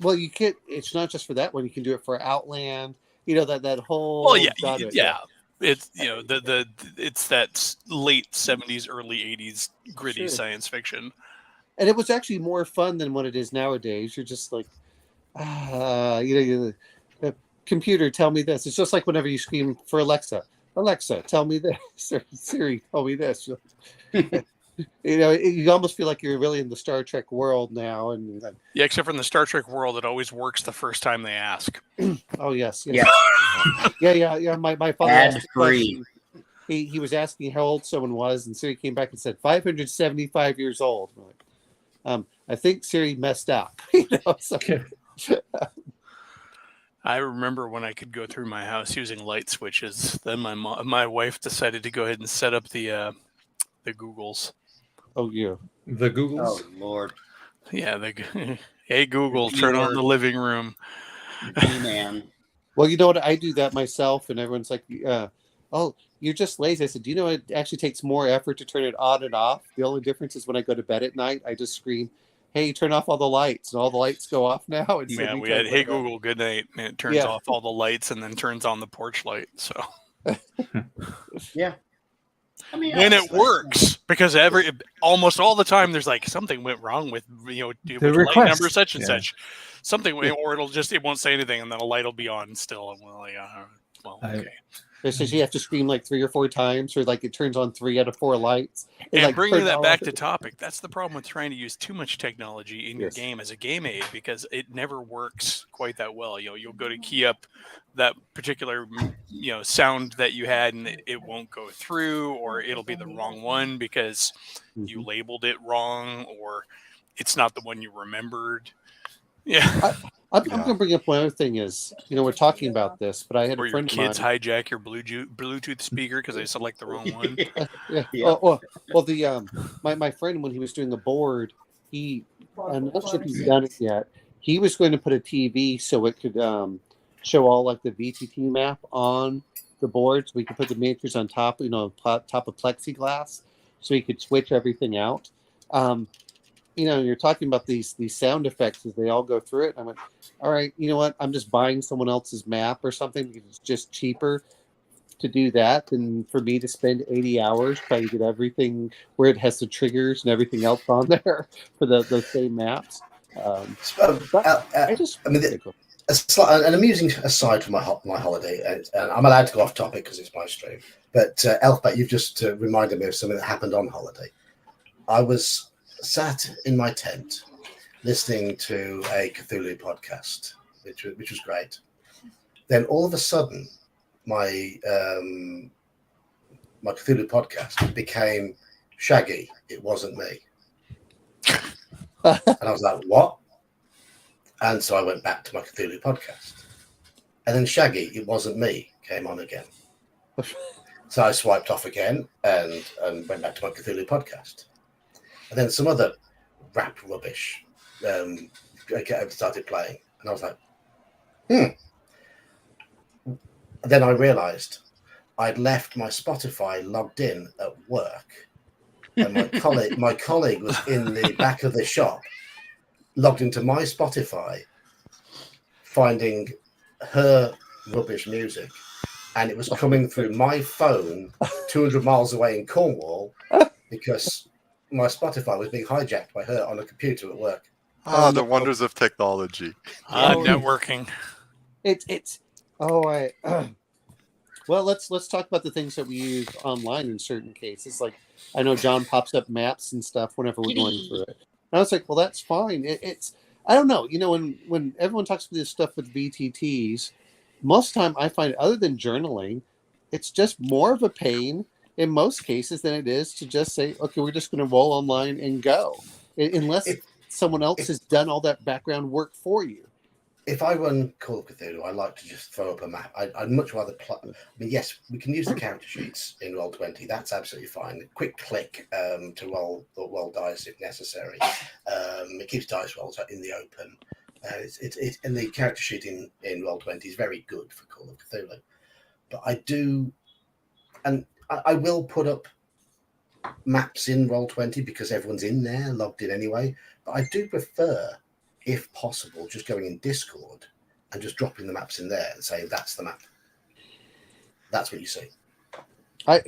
Well, you can't. It's not just for that one. You can do it for Outland. That whole. Well, yeah. It's it's that late 70s, early 80s gritty science fiction, and it was actually more fun than what it is nowadays. You're just like, the computer, tell me this. It's just like whenever you scream for Alexa, tell me this, or Siri, tell me this. You almost feel like you're really in the Star Trek world now, and except for in the Star Trek world, it always works the first time they ask. Oh yes. Yeah. My father asked a question. He was asking how old someone was, and Siri came back and said 575 years old. I'm like, I think Siri messed up. I remember when I could go through my house using light switches. Then my wife decided to go ahead and set up the Googles. Oh yeah, The Oh Googles. Lord, Yeah, hey Google, turn on the living room. man. well, you know what? I do that myself, and everyone's like, "Oh, you're just lazy." I said, "Do you know it actually takes more effort to turn it on and off? The only difference is when I go to bed at night, I just scream, 'Hey, turn off all the lights,' and all the lights go off now." And so Yeah, we had Hey Google, good night, and it turns off all the lights and then turns on the porch light. So Yeah. I mean, and it works because almost all the time there's like something went wrong with with request. light number such and such, something, or it won't say anything and then a light will be on still, and well, okay. It says you have to scream like 3 or 4 times, or like it turns on 3 out of 4 lights. And like bringing that back to topic, that's the problem with trying to use too much technology in your game as a game aid, because it never works quite that well. You'll go to key up that particular sound that you had, and it won't go through, or it'll be the wrong one because you labeled it wrong, or it's not the one you remembered. Yeah. I'm going to bring up one other thing is, we're talking about this, but I had or a friend your kids of mine. hijack your Bluetooth speaker because they select the wrong one. My friend, when he was doing a board, I'm not sure if he's done it yet. He was going to put a TV so it could show all like the VTT map on the board, so we could put the miniatures on top, top of plexiglass, so he could switch everything out. You're talking about these sound effects as they all go through it. I went, all right, you know what? I'm just buying someone else's map or something because it's just cheaper to do that than for me to spend 80 hours trying to get everything where it has the triggers and everything else on there for those same maps. An amusing aside from my holiday, and I'm allowed to go off topic because it's my stream, but Elfbat, you've just reminded me of something that happened on holiday. I was sat in my tent listening to a Cthulhu podcast, which was great. Then all of a sudden, my Cthulhu podcast became Shaggy. It wasn't me, and I was like, "What?" And so I went back to my Cthulhu podcast, and then Shaggy, it wasn't me, came on again. So I swiped off again and went back to my Cthulhu podcast. And then some other rap rubbish started playing. And I was like, Then I realized I'd left my Spotify logged in at work. And my colleague was in the back of the shop, logged into my Spotify, finding her rubbish music. And it was coming through my phone 200 miles away in Cornwall because my Spotify was being hijacked by her on a computer at work. The wonders of technology. Networking. Well, let's talk about the things that we use online in certain cases. Like I know John pops up maps and stuff whenever we're going through it. And I was like, well, that's fine. I don't know. When everyone talks about this stuff with VTTs, most of the time I find, other than journaling, it's just more of a pain in most cases than it is to just say, okay, we're just going to roll online and go, unless someone else has done all that background work for you. If I run Call of Cthulhu, I like to just throw up a map. I'd much rather play. I mean, yes, we can use the character sheets in Roll20. That's absolutely fine. A quick click to roll dice if necessary. It keeps dice rolls in the open. And the character sheet in Roll20 is very good for Call of Cthulhu. But I do, and I will put up maps in Roll20 because everyone's in there, logged in anyway. But I do prefer, if possible, just going in Discord and just dropping the maps in there and saying that's the map. That's what you see. The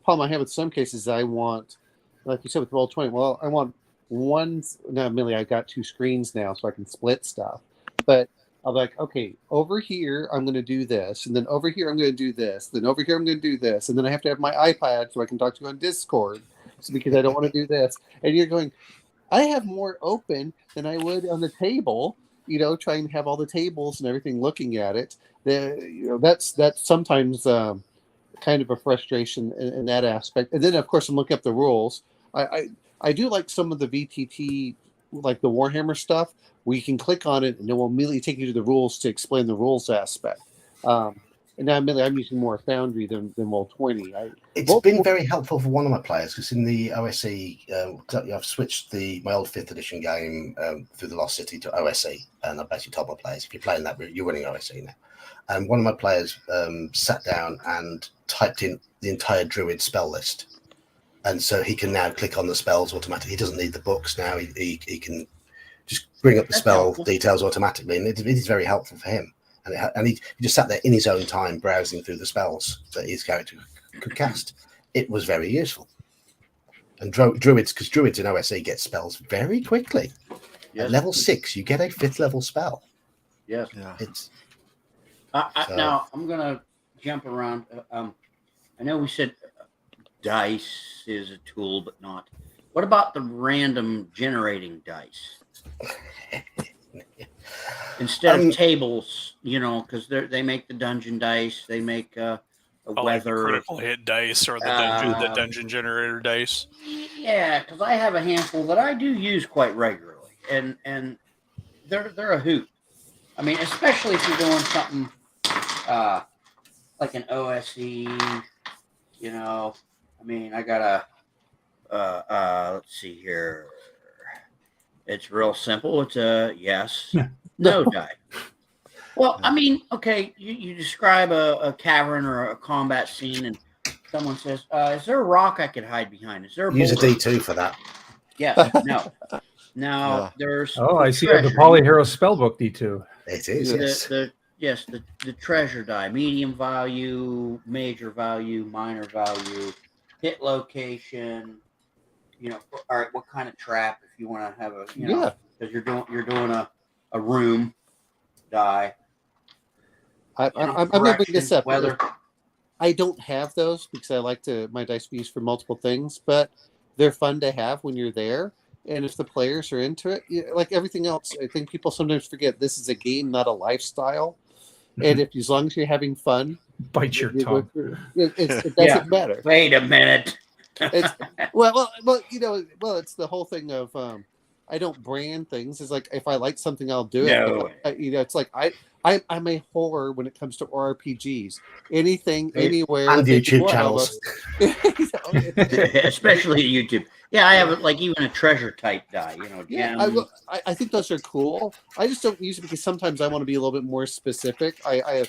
problem I have with some cases, I want, like you said with Roll20, well, I want one. Now, admittedly, I got 2 screens now, so I can split stuff. But I'll be like, okay, over here I'm going to do this, and then over here I'm going to do this, then over here I'm going to do this, and then I have to have my iPad so I can talk to you on Discord, because I don't want to do this. And you're going, I have more open than I would on the table, trying to have all the tables and everything looking at it. That's sometimes kind of a frustration in that aspect. And then, of course, I'm looking up the rules. I do like some of the VTT like the Warhammer stuff, where you can click on it and it will immediately take you to the rules to explain the rules aspect. And now admittedly, I'm using more Foundry than Roll20. It's been very helpful for one of my players because in the OSE, I've switched my old 5th edition game through the Lost City to OSE, and I've basically told my players, if you're playing that, you're running OSE now. And one of my players sat down and typed in the entire Druid spell list. And so he can now click on the spells automatically. He doesn't need the books now. He can just bring up the spell details automatically. And it is very helpful for him. And he just sat there in his own time browsing through the spells that his character could cast. It was very useful. And druids, because druids in OSE get spells very quickly. Yes. At level 6, you get a 5th level spell. Yes. Yeah. It's now I'm gonna jump around. I know we said dice is a tool, but not. What about the random generating dice? Instead of tables, because they make the dungeon dice, they make a weather, like the critical hit dice or the dungeon generator dice. Yeah, because I have a handful that I do use quite regularly, and they're a hoot. I mean, especially if you're doing something like an OSE. I mean, I got let's see here. It's real simple. It's a yes, no die. Well, I mean, okay, you describe a cavern or a combat scene, and someone says, is there a rock I could hide behind? Is there a use a boulder? D2 for that. Yes, no. Now, there's I see the Polyhero Spellbook D2. It is, yes. The treasure die, medium value, major value, minor value, hit location, all right, what kind of trap if you want to have a, because you're doing a room die. I'm going to bring this up. Weather. I don't have those because I like my dice be used for multiple things, but they're fun to have when you're there. And if the players are into it, like everything else, I think people sometimes forget this is a game, not a lifestyle. And as long as you're having fun, bite your tongue. It doesn't matter. Wait a minute. It's it's the whole thing of I don't brand things. It's like if I like something, I'll do it. But, it's like I'm a whore when it comes to RPGs. Anything, anywhere, and YouTube channels, especially YouTube. Yeah, I have even a treasure type die. I think those are cool. I just don't use it because sometimes I want to be a little bit more specific. I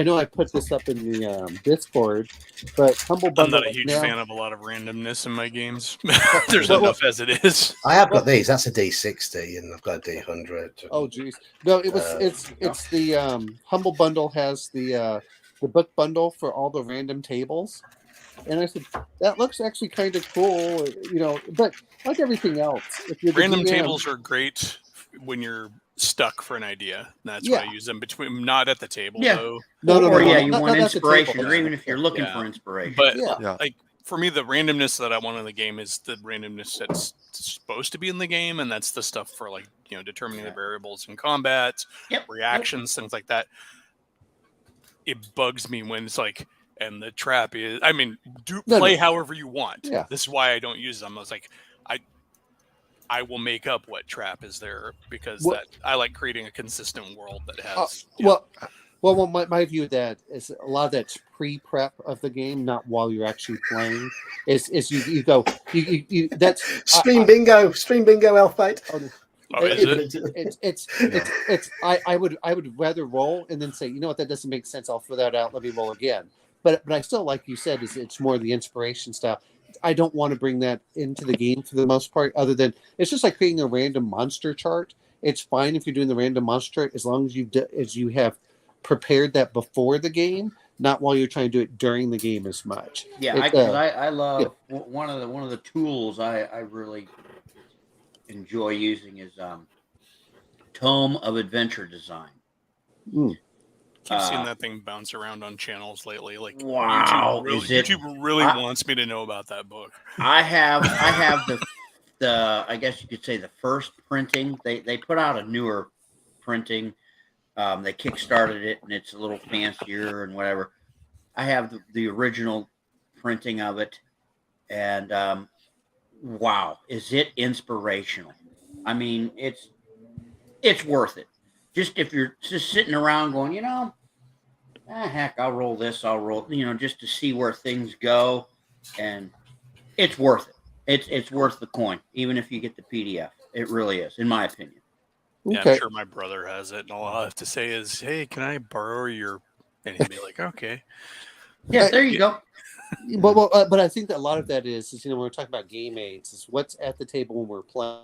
know I put this up in the Discord, but Humble Bundle. I'm not a huge fan of a lot of randomness in my games. There's enough as it is. I have got these. That's a D60, and I've got a D100. Oh, geez. No, it's the Humble Bundle has the book bundle for all the random tables. And I said, that looks actually kind of cool, but like everything else. If you're random tables are great when you're stuck for an idea. That's why I use them not at the table, though. No. You want inspiration, or even if you're looking for inspiration. But like for me, the randomness that I want in the game is the randomness that's supposed to be in the game, and that's the stuff for determining the variables in combat, reactions, things like that. It bugs me when it's like, and the trap is, play however you want. Yeah. This is why I don't use them. I was like, I will make up what trap is there because I like creating a consistent world that has. My view of that is a lot of that's pre-prep of the game, not while you're actually playing. Is you go you that's stream bingo, Elfite. I would rather roll and then say, that doesn't make sense. I'll throw that out. Let me roll again. But I still, like you said, it's more the inspiration style. I don't want to bring that into the game for the most part, other than it's just like creating a random monster chart. It's fine if you're doing the random monster chart as long as you have prepared that before the game, not while you're trying to do it during the game as much. Yeah, I love one of the tools I really enjoy using is Tome of Adventure Design. I've seen that thing bounce around on channels lately. Like, wow, YouTube really wants me to know about that book. I have the I guess you could say the first printing. They put out a newer printing. They kickstarted it, and it's a little fancier and whatever. I have the original printing of it, and wow, is it inspirational? I mean, it's worth it. Just if you're just sitting around going, heck, I'll roll this, just to see where things go, and it's worth it. It's worth the coin, even if you get the PDF. It really is, in my opinion. Yeah, Okay. I'm sure my brother has it, and all I'll have to say is, "Hey, can I borrow your?" And he'd be like, "Okay." Yeah, there you go. But I think that a lot of that is when we're talking about game aids, is what's at the table when we're playing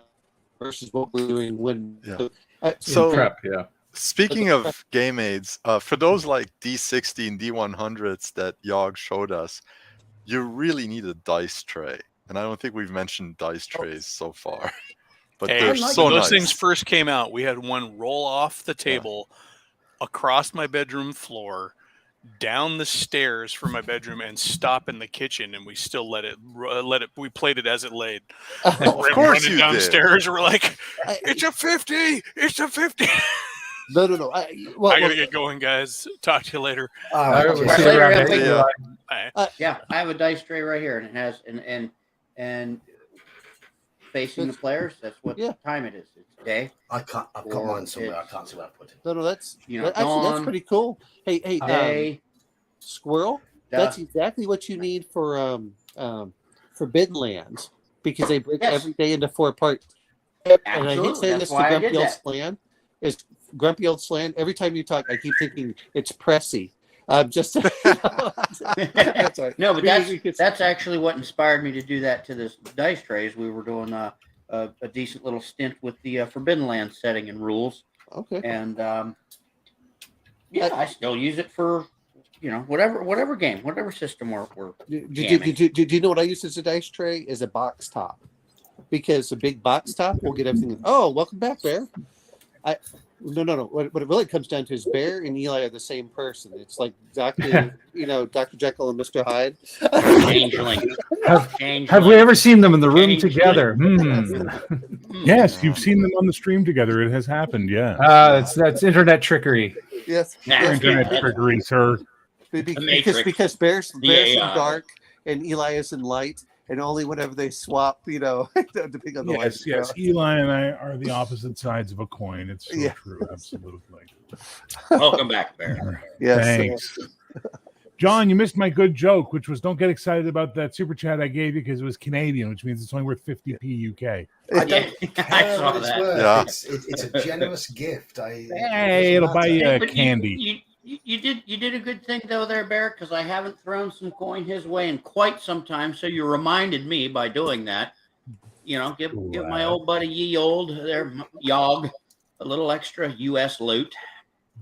versus what we're doing when. Yeah. So prep, yeah. Speaking of game aids, for those like D60 and D100s that Yogg showed us, you really need a dice tray, and I don't think we've mentioned dice trays so far. But Hey, they're when so those nice. things first came out, we had one roll off the table across my bedroom floor, down the stairs from my bedroom, and stop in the kitchen, and we still let it. We played it as it laid. Of course you did. Downstairs, we're like, "It's a 50! It's a 50!" No. I gotta get going, guys. Talk to you later. All right. We'll see you around. Yeah, I have a dice tray right here, and it has and facing the players. That's what time it is. It's day. I've got mine somewhere. I can't see where I put it. No, that's that's pretty cool. Hey, Squirrel. That's exactly what you need for Forbidden Lands, because they break every day into 4 parts. And I hate saying this to Grumpy Old Slan. Is Grumpy Old Slan? Every time you talk, I keep thinking it's Pressy. Just that's right. No, but that's actually what inspired me to do that to this dice trays. We were doing a decent little stint with the Forbidden Land setting and rules. Okay. And I still use it for whatever game, whatever system we're do you know what I use as a dice tray? Is a box top, because a big box top will get everything. Oh, welcome back, Bear. No. What it really comes down to is Bear and Eli are the same person. It's like Dr. Jekyll and Mr. Hyde. Changeling. Have we ever seen them in the room together? Yes, you've seen them on the stream together. It has happened. Yeah. That's internet trickery. Yes. Internet trickery, sir. Because Bear's in dark and Eli is in light. And only whenever they swap, depending on the light. Yes. Eli and I are the opposite sides of a coin. It's so true. Absolutely. Welcome back, Bear. Yes. Thanks. John, you missed my good joke, which was don't get excited about that super chat I gave you because it was Canadian, which means it's only worth 50p UK. I saw that. Yeah. It's a generous gift. Hey, it'll buy you candy. You did a good thing though there, Bear, because I haven't thrown some coin his way in quite some time. So you reminded me by doing that. Give my old buddy Yogg a little extra U.S. loot.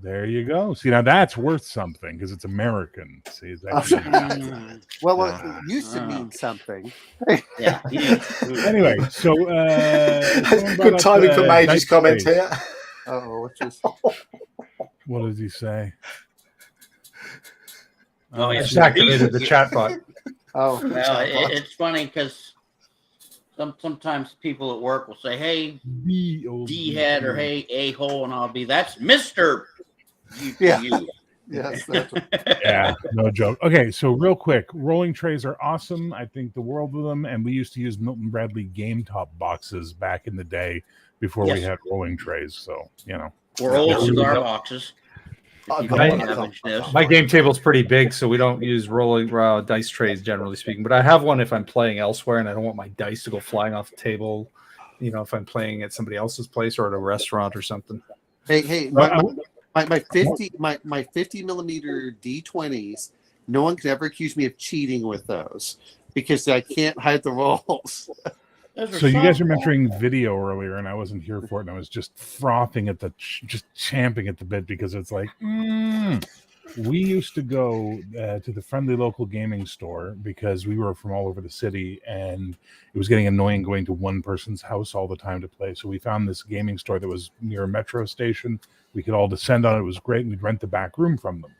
There you go. See, now that's worth something because it's American. See, it's actually well, it used to mean something. Yeah. Anyway, so good timing for Major's comment here. What's this? What does he say? Just activated the chat bot. Well, it's funny because sometimes people at work will say, "Hey, D-head," or "Hey, a-hole," and I'll be, "That's Mr. You." Yes. Yeah, no joke. Okay, so real quick, rolling trays are awesome. I think the world of them, and we used to use Milton Bradley Game Top boxes back in the day before we had rolling trays. So or old cigar boxes. My game table's pretty big, so we don't use rolling dice trays, generally speaking. But I have one if I'm playing elsewhere and I don't want my dice to go flying off the table. If I'm playing at somebody else's place or at a restaurant or something. Hey, my 50 millimeter D20s. No one can ever accuse me of cheating with those because I can't hide the rolls. So you guys were mentioning video earlier, and I wasn't here for it, and I was just frothing at just champing at the bit because it's like, we used to go to the friendly local gaming store because we were from all over the city, and it was getting annoying going to one person's house all the time to play. So we found this gaming store that was near a metro station. We could all descend on it. It was great, and we'd rent the back room from them.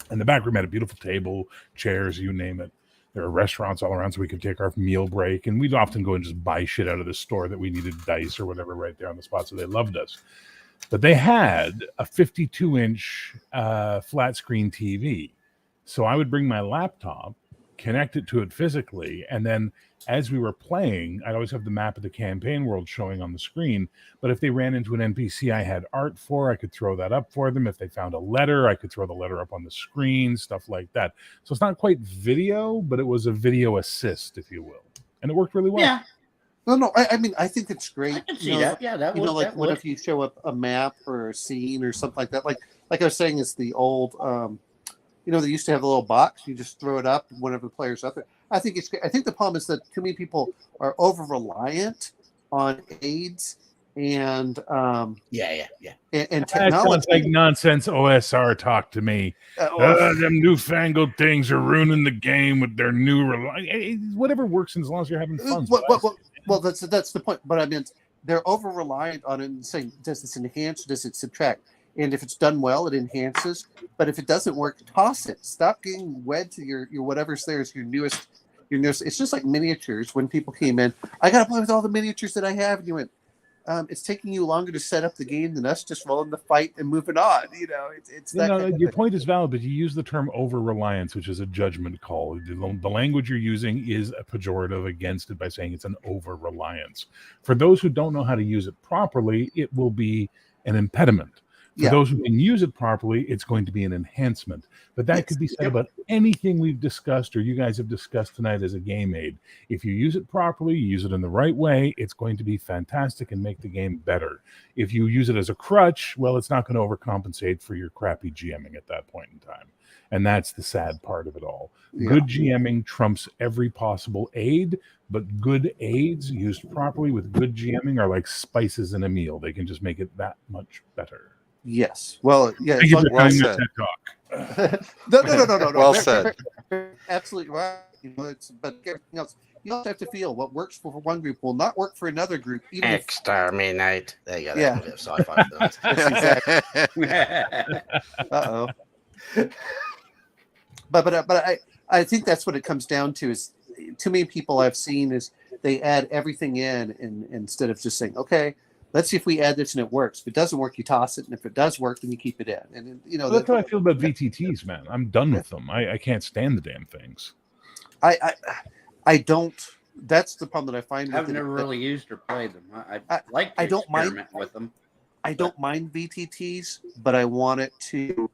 And the back room had a beautiful table, chairs, you name it. There are restaurants all around, so we could take our meal break, and we'd often go and just buy shit out of the store that we needed, dice or whatever, right there on the spot. So they loved us. But they had a 52-inch flat screen TV. So I would bring my laptop connect it to it physically, and then as we were playing, I'd always have the map of the campaign world showing on the screen. But if they ran into an NPC I had art for, I could throw that up for them. If they found a letter, I could throw the letter up on the screen, stuff like that. So it's not quite video, but it was a video assist, if you will. And it worked really well. Yeah. No. I mean, I think it's great. I can see that. Yeah, that would. Like that what would. if you show up a map or a scene or something like that? Like I was saying, it's the old, they used to have a little box. You just throw it up whenever the player's up there. I think it's great. I think the problem is that too many people are over reliant on aids and and That technology. sounds like nonsense OSR talk to me. Them newfangled things are ruining the game with their new whatever works, as long as you're having fun. Well, that's the point. But I mean, they're over reliant on it and saying, does this enhance? Does it subtract? And if it's done well, it enhances. But if it doesn't work, toss it. Stop getting wed to your whatever's there is your newest. It's just like miniatures. When people came in, I got to play with all the miniatures that I have. And you went, it's taking you longer to set up the game than us just rolling the fight and moving on. It's that. Your point is valid, but you use the term over reliance, which is a judgment call. The language you're using is a pejorative against it by saying it's an over reliance. For those who don't know how to use it properly, it will be an impediment. For those who can use it properly, it's going to be an enhancement. But that could be said about anything we've discussed or you guys have discussed tonight as a game aid. If you use it properly, you use it in the right way, it's going to be fantastic and make the game better. If you use it as a crutch, well, it's not going to overcompensate for your crappy GMing at that point in time. And that's the sad part of it all. Yeah. Good GMing trumps every possible aid, but good aids used properly with good GMing are like spices in a meal. They can just make it that much better. Yes. Well, yeah. Thank you for well said. No. Well said. Absolutely right. But everything else, you also have to feel what works for one group will not work for another group. Even Exterminate. There you go. Yeah. A bit of sci-fi. Uh-oh. But I think that's what it comes down to. Is too many people I've seen is they add everything in and instead of just saying, okay, let's see if we add this and it works. If it doesn't work, you toss it, and if it does work, then you keep it in. And that's how I feel about VTTs, man. I'm done with them. I can't stand the damn things. I don't. That's the problem that I find. I've never really used or played them. I like to experiment with them. I don't mind VTTs, but I want it to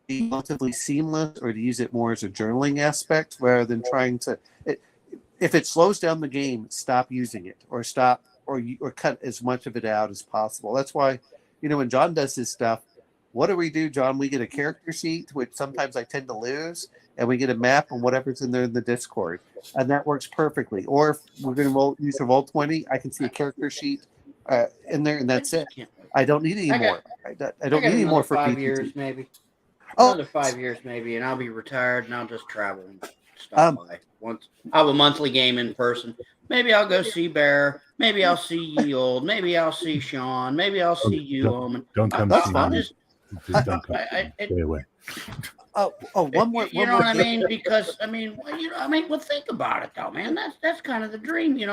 be relatively seamless, or to use it more as a journaling aspect rather than trying to. If it slows down the game, stop using it, or stop. Or cut as much of it out as possible. That's why, when John does his stuff, what do we do, John? We get a character sheet, which sometimes I tend to lose, and we get a map and whatever's in there in the Discord, and that works perfectly. Or if we're going to use a Roll20, I can see a character sheet in there, and that's it. I don't need any more. I don't need any more for 5 years, maybe. Another 5 years, maybe, and I'll be retired, and I'll just travel and stop by. Once I have a monthly game in person. Maybe I'll go see Bear. Maybe I'll see Ye Old. Maybe I'll see Sean. Maybe I'll see you, Omen. Don't come see me. Just don't come. Stay away. One more. You know what I mean? Because well, think about it though, man. That's kind of the dream. You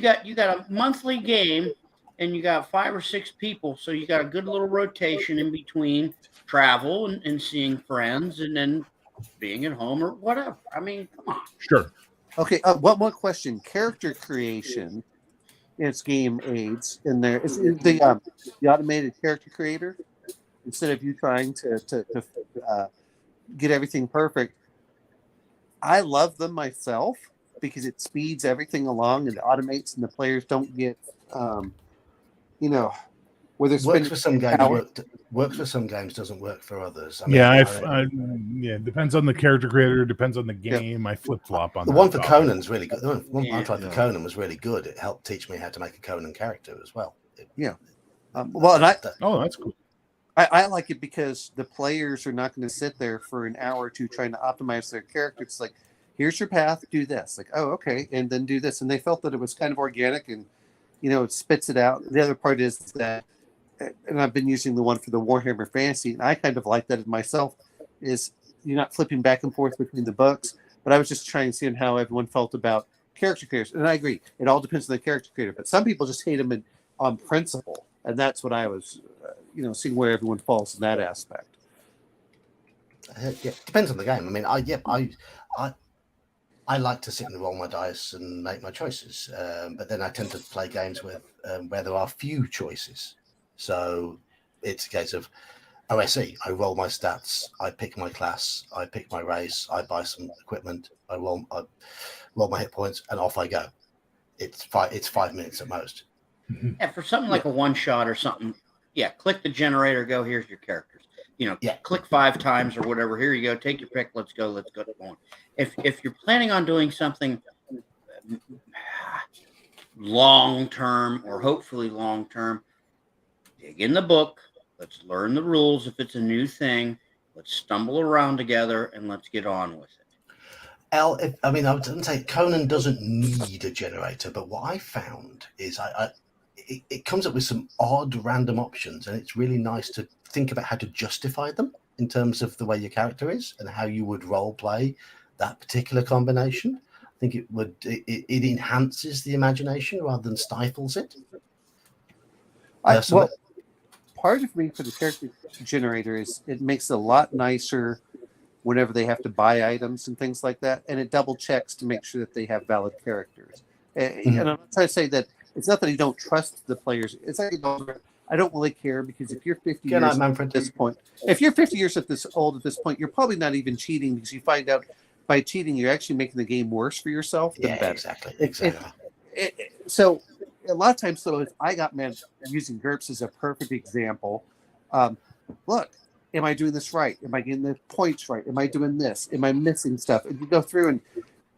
got a monthly game, and you got 5 or 6 people, so you got a good little rotation in between travel and seeing friends, and then being at home or whatever. I mean, come on. Sure. Okay, one more question. Character creation, it's game aids in there. Is the automated character creator, instead of you trying to get everything perfect. I love them myself because it speeds everything along and automates, and the players don't get, where there's works for some games. Works for some games, doesn't work for others. It depends on the character creator. Depends on the game. I flip flop on the one for Conan's really good. The one I tried for Conan was really good. It helped teach me how to make a Conan character as well. That's cool. I like it because the players are not going to sit there for an hour or two trying to optimize their character. It's like, here's your path, do this. Like, oh, okay, and then do this. And they felt that it was kind of organic, and it spits it out. The other part is that. And I've been using the one for the Warhammer Fantasy, and I kind of like that myself, is you're not flipping back and forth between the books, but I was just trying to see how everyone felt about character creators. And I agree, it all depends on the character creator, but some people just hate them on principle, and that's what I was, seeing where everyone falls in that aspect. Depends on the game. I mean, I like to sit and roll my dice and make my choices, but then I tend to play games with where there are few choices. So it's a case of OSE. I roll my stats, I pick my class, I pick my race, I buy some equipment, I roll my hit points, and off I go. It's 5 minutes at most. Yeah, for something like a one shot or something. Yeah, click the generator. Go. Here's your characters. Click 5 times or whatever. Here you go. Take your pick. Let's go. Let's go. If you're planning on doing something long term or hopefully long term, dig in the book. Let's learn the rules. If it's a new thing, let's stumble around together and let's get on with it. I wouldn't say Conan doesn't need a generator, but what I found is it comes up with some odd random options, and it's really nice to think about how to justify them in terms of the way your character is and how you would role play that particular combination. I think it enhances the imagination rather than stifles it. Part of me for the character generator is it makes it a lot nicer whenever they have to buy items and things like that, and it double checks to make sure that they have valid characters. And I'm not trying to say that it's not that you don't trust the players. It's like I don't really care, because if you're 50 years at this point, if you're 50 years old at this point, you're probably not even cheating, because you find out by cheating you're actually making the game worse for yourself than better. Exactly. So a lot of times, though, I got mad using GURPS as a perfect example. Look, am I doing this right? Am I getting the points right? Am I doing this? Am I missing stuff? And you go through, and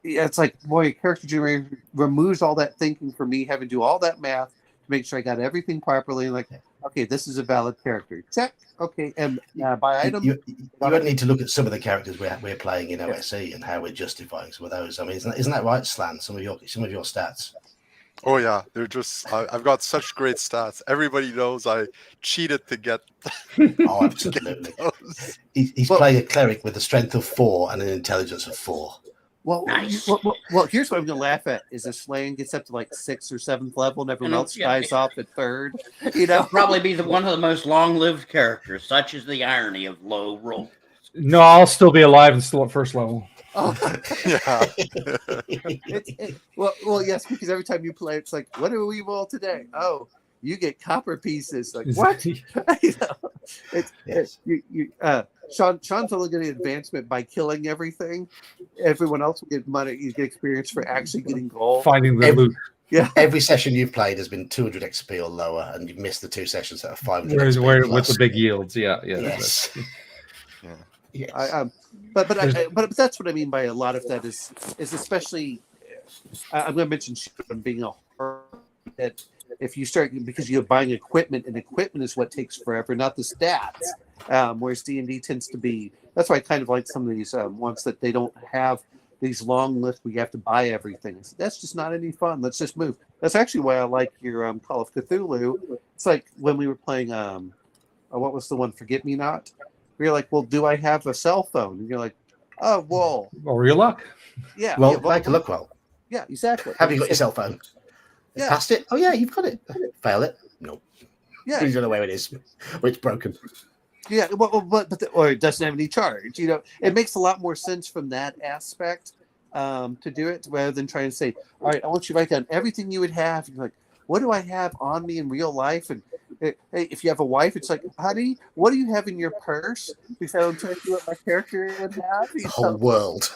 it's like, boy, character generator removes all that thinking for me, having to do all that math to make sure I got everything properly. Like, okay, this is a valid character. Check. Okay, and by item. You need to look at some of the characters we're playing in OSE and how we're justifying some of those. I mean, isn't that right, Slan? Some of your stats. Oh yeah, they're just. I've got such great stats. Everybody knows I cheated to get. Oh, absolutely. He's playing a cleric with a strength of 4 and an intelligence of 4. Well, nice. Well, here's what I'm going to laugh at: is if Slan gets up to like 6th or 7th level, and everyone else dies off at 3rd. He'll probably be one of the most long-lived characters. Such is the irony of low roll. No, I'll still be alive and still at 1st level. Oh. Yeah. Well, yes, because every time you play, it's like, what do we roll today? Oh, you get copper pieces. Like, what? Sean's only getting advancement by killing everything. Everyone else will get money. You get experience for actually getting gold. Finding the loot. Yeah. Every session you've played has been 200 XP or lower, and you've missed the 2 sessions that are 500 XP with the big yields. Yeah. Yes. Yeah. Yes. But that's what I mean by a lot of that is especially. I'm going to mention being a horror that if you start, because you're buying equipment, and equipment is what takes forever, not the stats. Whereas D&D tends to be. That's why I kind of like some of these ones that they don't have these long lists where you have to buy everything. That's just not any fun. Let's just move. That's actually why I like your Call of Cthulhu. It's like when we were playing what was the one, Forget Me Not? You're like, well, do I have a cell phone? And you're like, oh, well. Or your luck. Yeah. Well, make it look well. Yeah, exactly. Have you got your cell phone? Yeah. Passed it? Oh, yeah, you've got it. Fail it? No. Yeah. You don't know where it is. Or it's broken. Yeah, or it doesn't have any charge. It makes a lot more sense from that aspect to do it, rather than trying to say, all right, I want you to write down everything you would have. You're like, what do I have on me in real life? And hey, if you have a wife, it's like, honey, what do you have in your purse? Because I'm trying to see what my character would have. The whole world.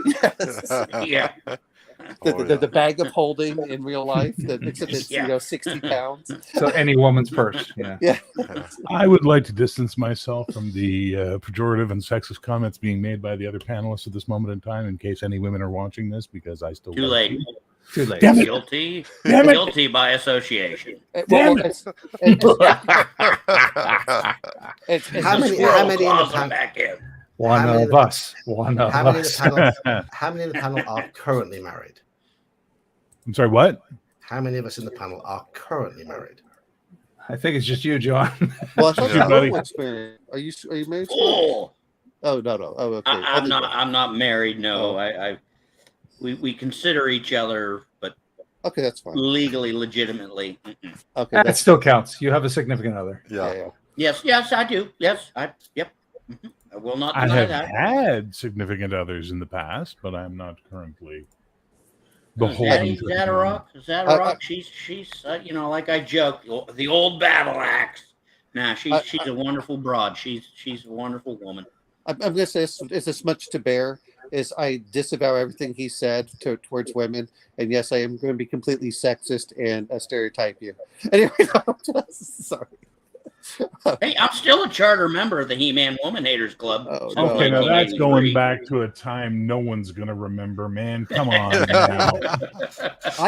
Yes. Yeah. The bag of holding in real life, except it's 60 pounds. So any woman's purse. Yeah. I would like to distance myself from the pejorative and sexist comments being made by the other panelists at this moment in time, in case any women are watching this, because I still too late. Damn it. Guilty. Damn it. Guilty by association. Damn it. How many in the panel? One of us. How many in the panel are currently married? I'm sorry, what? How many of us in the panel are currently married? I think it's just you, John. Well, I thought Yeah. you were Are you married? Oh no. Oh, okay. I'm not married. No, we consider each other, but okay, that's fine. Legally, legitimately. Okay, that still counts. You have a significant other. Yeah. Yes, I do. Yes, yep. I will not I deny have that. had significant others in the past, but I'm not currently beholden to Zadarok, Zadarok, she's like I joke, the old battle axe. Nah, she's a wonderful broad. She's a wonderful woman. I'm going to say it's as much to bear as I disavow everything he said towards women. And yes, I am going to be completely sexist and stereotype you. Anyway, sorry. Hey, I'm still a charter member of the He-Man Woman Haters Club. Okay, now that's going back to a time no one's going to remember, man. Come on now.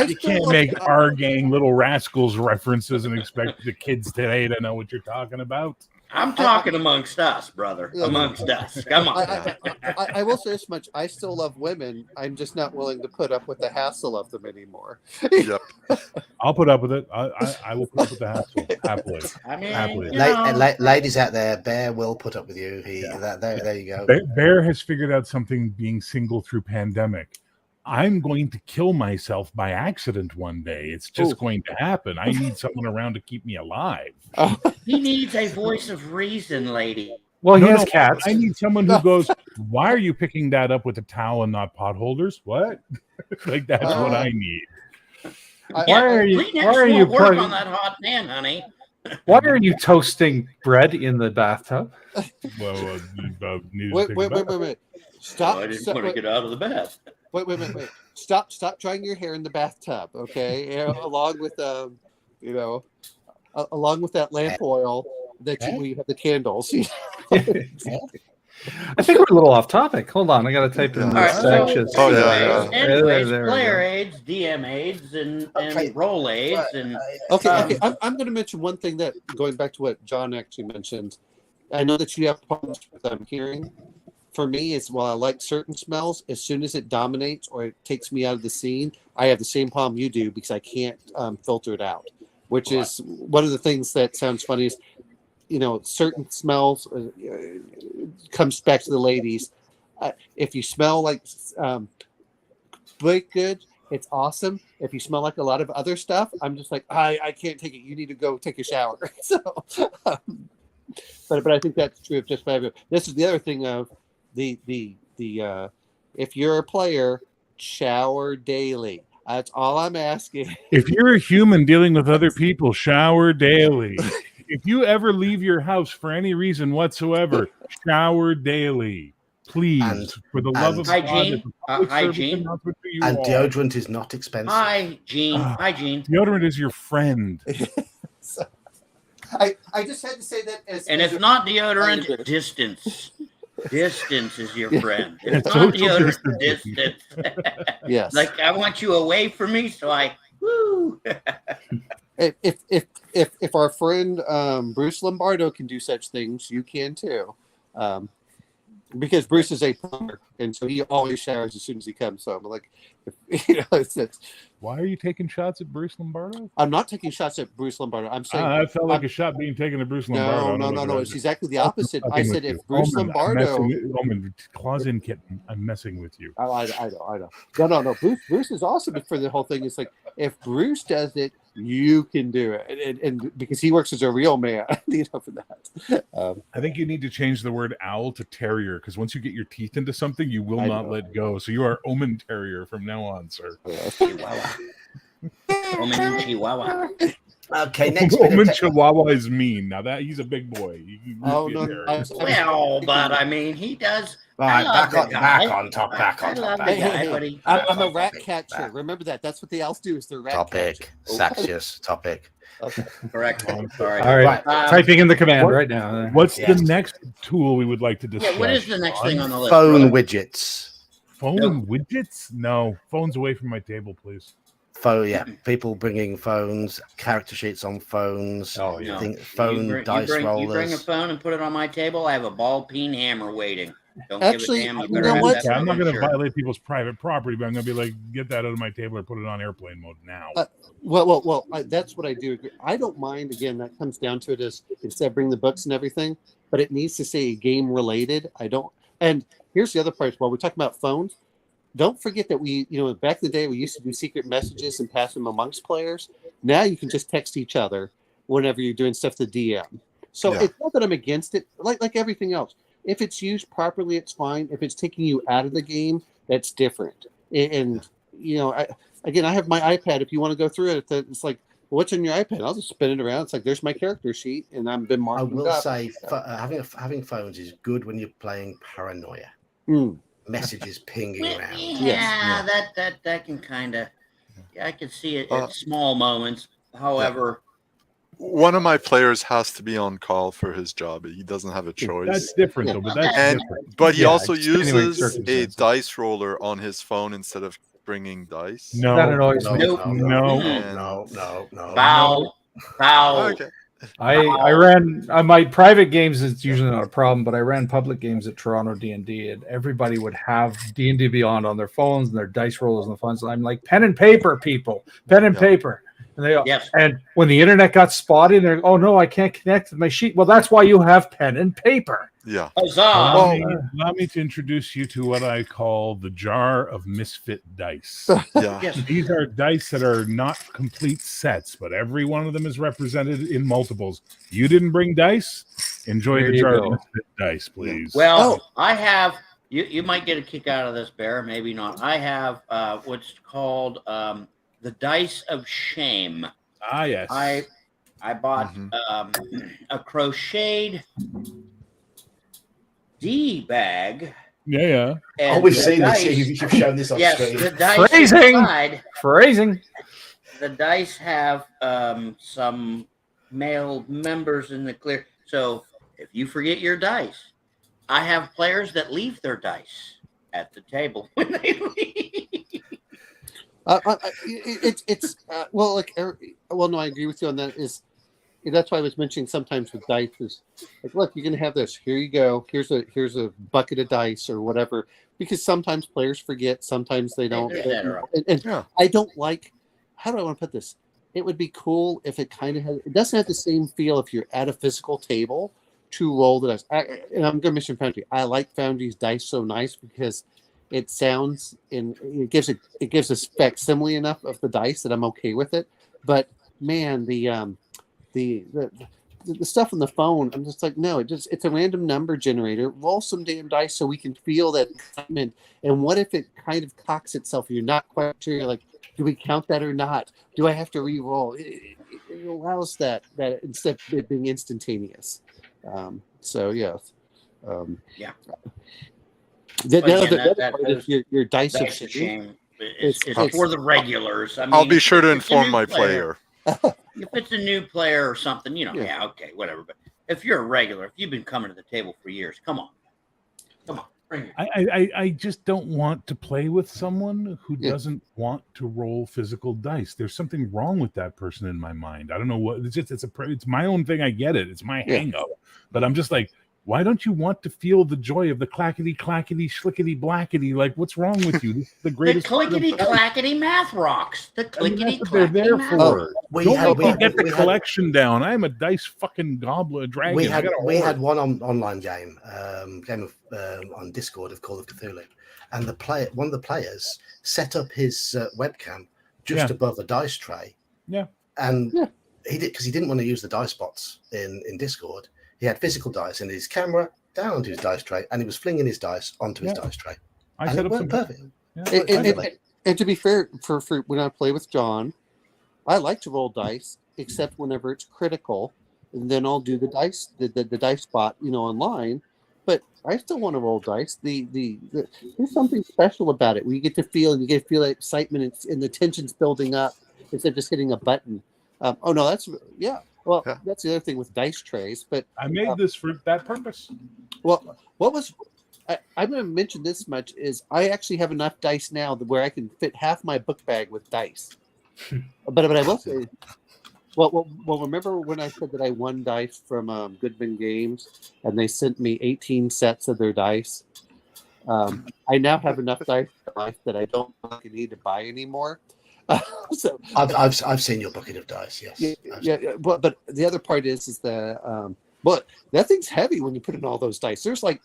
You can't make our gang Little Rascals references and expect the kids today to know what you're talking about. I'm talking amongst us, brother. Amongst us. Come on. I will say this much. I still love women. I'm just not willing to put up with the hassle of them anymore. Yep. I'll put up with it. I will put up with the hassle happily. I mean, happily. Ladies out there, Bear will put up with you. There you go. Bear has figured out something being single through pandemic. I'm going to kill myself by accident one day. It's just going to happen. I need someone around to keep me alive. He needs a voice of reason, lady. Well, he has cats. I need someone who goes, why are you picking that up with a towel and not pot holders? What? Like, that's what I need. Why are you work on that hot pan, honey? Why are you toasting bread in the bathtub? Well, wait. Stop. I didn't want to get out of the bath. Wait. Stop drying your hair in the bathtub, okay? Along with along with that lamp oil that we have the candles. I think we're a little off topic. Hold on, I got to type in this section. Anyways, player aids, DM aids, and role aids, and okay. I'm going to mention one thing that going back to what John actually mentioned. I know that you have problems with hearing. For me, is while I like certain smells, as soon as it dominates or it takes me out of the scene, I have the same problem you do because I can't filter it out. Which is one of the things that sounds funny is, certain smells comes back to the ladies. If you smell like baked good, it's awesome. If you smell like a lot of other stuff, I'm just like, I can't take it. You need to go take a shower. So, but I think that's true of just about everyone. This is the other thing of the if you're a player, shower daily. That's all I'm asking. If you're a human dealing with other people, shower daily. If you ever leave your house for any reason whatsoever, shower daily. Please, for the love of hygiene, God. Hygiene. And deodorant is not expensive. Hygiene. Deodorant is your friend. So, I just had to say that. And if not deodorant, distance. Distance is your friend. It's social not deodorant, distance. Yes. Like I want you away from me, so I woo. If our friend Bruce Lombardo can do such things, you can too. Because Bruce is a plumber, and so he always showers as soon as he comes home. Like, it's why are you taking shots at Bruce Lombardo? I'm not taking shots at Bruce Lombardo. I'm saying that felt like a shot being taken at Bruce Lombardo. No. It's exactly the opposite. I said if Bruce Lombardo, claws in kitten, I'm messing with you. I know. No. Bruce is awesome for the whole thing. It's like if Bruce does it, you can do it, and because he works as a real man, for that. I think you need to change the word owl to terrier because once you get your teeth into something, you will not let go. So you are Omen Terrier from now on, sir. Chihuahua. Omen Chihuahua. Okay, next Omen Chihuahua is mean. Now that he's a big boy. Well, but I mean, he does. Right, back on topic. I'm a rat catcher. Remember that. That's what the elves do. Is the rat topic. Saxious topic. Okay, correct. I'm sorry. All right, typing in the command right now. What's the next tool we would like to discuss? Yeah, what is the next thing on the list? Phone widgets. Phone widgets? No, phones away from my table, please. People bringing phones, character sheets on phones. Oh yeah, dice rollers. You bring a phone and put it on my table. I have a ball peen hammer waiting. Don't Actually, give a damn. you know what? I'm not going to violate people's private property, but I'm going to be like, get that out of my table or put it on airplane mode now. Well, that's what I do. I don't mind. Again, that comes down to it is instead of bringing the books and everything, but it needs to say game related. I don't. And here's the other part. While we're talking about phones, don't forget that we, back in the day, we used to do secret messages and pass them amongst players. Now you can just text each other whenever you're doing stuff to DM. So it's not that I'm against it, like everything else. if it's used properly, it's fine. If it's taking you out of the game, that's different. And you know, I have my iPad. If you want to go through it, it's like, what's on your iPad? I'll just spin it around. It's like, there's my character sheet, and I've been marking. I will say, having phones is good when you're playing Paranoia. Messages pinging around. Yeah, that can kind of. Yeah, I can see it at small moments. However, one of my players has to be on call for his job. He doesn't have a choice. That's different, though. But that's different. But he also extenuating uses a circumstances. dice roller on his phone instead of bringing dice. That annoys me. No. Foul. Okay. I ran my private games. It's usually not a problem, but I ran public games at Toronto D&D, and everybody would have D&D Beyond on their phones and their dice rollers and the phones. I'm like, pen and paper, people, pen and paper. And they and when the internet got spotty, they're oh no, I can't connect to my sheet. Well, that's why you have pen and paper. Yeah. Allow me to introduce you to what I call the jar of misfit dice. These are dice that are not complete sets, but every one of them is represented in multiples. You didn't bring dice? Enjoy the jar of misfit dice, please. Well, I have. You might get a kick out of this, Bear. Maybe not. I have what's called the dice of shame. Ah, yes. I bought a crocheted D-bag. Yeah. Oh, we've seen this. You've shown this on screen. The dice Phrasing. The dice have some male members in the clear. So if you forget your dice, I have players that leave their dice at the table when they leave. No, I agree with you on that. That's why I was mentioning sometimes with dice is like, look, you're gonna have this. Here you go. Here's a bucket of dice or whatever. Because sometimes players forget, sometimes they don't. I don't like. How do I want to put this? It would be cool if it kind of had. It doesn't have the same feel if you're at a physical table to roll the dice. And I'm gonna mention Foundry. I like Foundry's dice so nice because it sounds and it gives a facsimile enough of the dice that I'm okay with it. But man, the stuff on the phone, I'm just like, no, it's a random number generator. Roll some damn dice so we can feel that excitement. And what if it kind of cocks itself? You're not quite sure. You're like, do we count that or not? Do I have to re-roll? It allows that instead of it being instantaneous. Your dice of shame. It's for the regulars. I mean, I'll be sure to inform my player. If it's a new player or something, okay, whatever. But if you're a regular, if you've been coming to the table for years, come on, bring it. I just don't want to play with someone who doesn't want to roll physical dice. There's something wrong with that person in my mind. I don't know what. It's my own thing. I get it. It's my hang up. But I'm just like, why don't you want to feel the joy of the clackety, clackety, schlickety, blackety? Like, what's wrong with you? This is the greatest. The clickety, clackety math rocks. The clickety, clackety. They're there for. Don't make me get the collection down. I'm a dice fucking gobbler dragon. We had one online game on Discord of Call of Cthulhu, and one of the players set up his webcam just above a dice tray. Yeah. And he did because he didn't want to use the dice bots in Discord. He had physical dice in his camera down onto his dice tray, and he was flinging his dice onto his dice tray. I set up some perfect. And to be fair, for when I play with John, I like to roll dice, except whenever it's critical, and then I'll do the dice, the dice bot, online. But I still want to roll dice. There's something special about it. Where you get to feel that excitement and the tension's building up instead of just hitting a button. That's the other thing with dice trays. But I made this for that purpose. Well, I'm going to mention this much is I actually have enough dice now where I can fit half my book bag with dice. But I will say, well, remember when I said that I won dice from Goodman Games and they sent me 18 sets of their dice? I now have enough dice that I don't need to buy anymore. So I've seen your bucket of dice. Yes. Yeah. But the other part is that that thing's heavy when you put in all those dice. There's like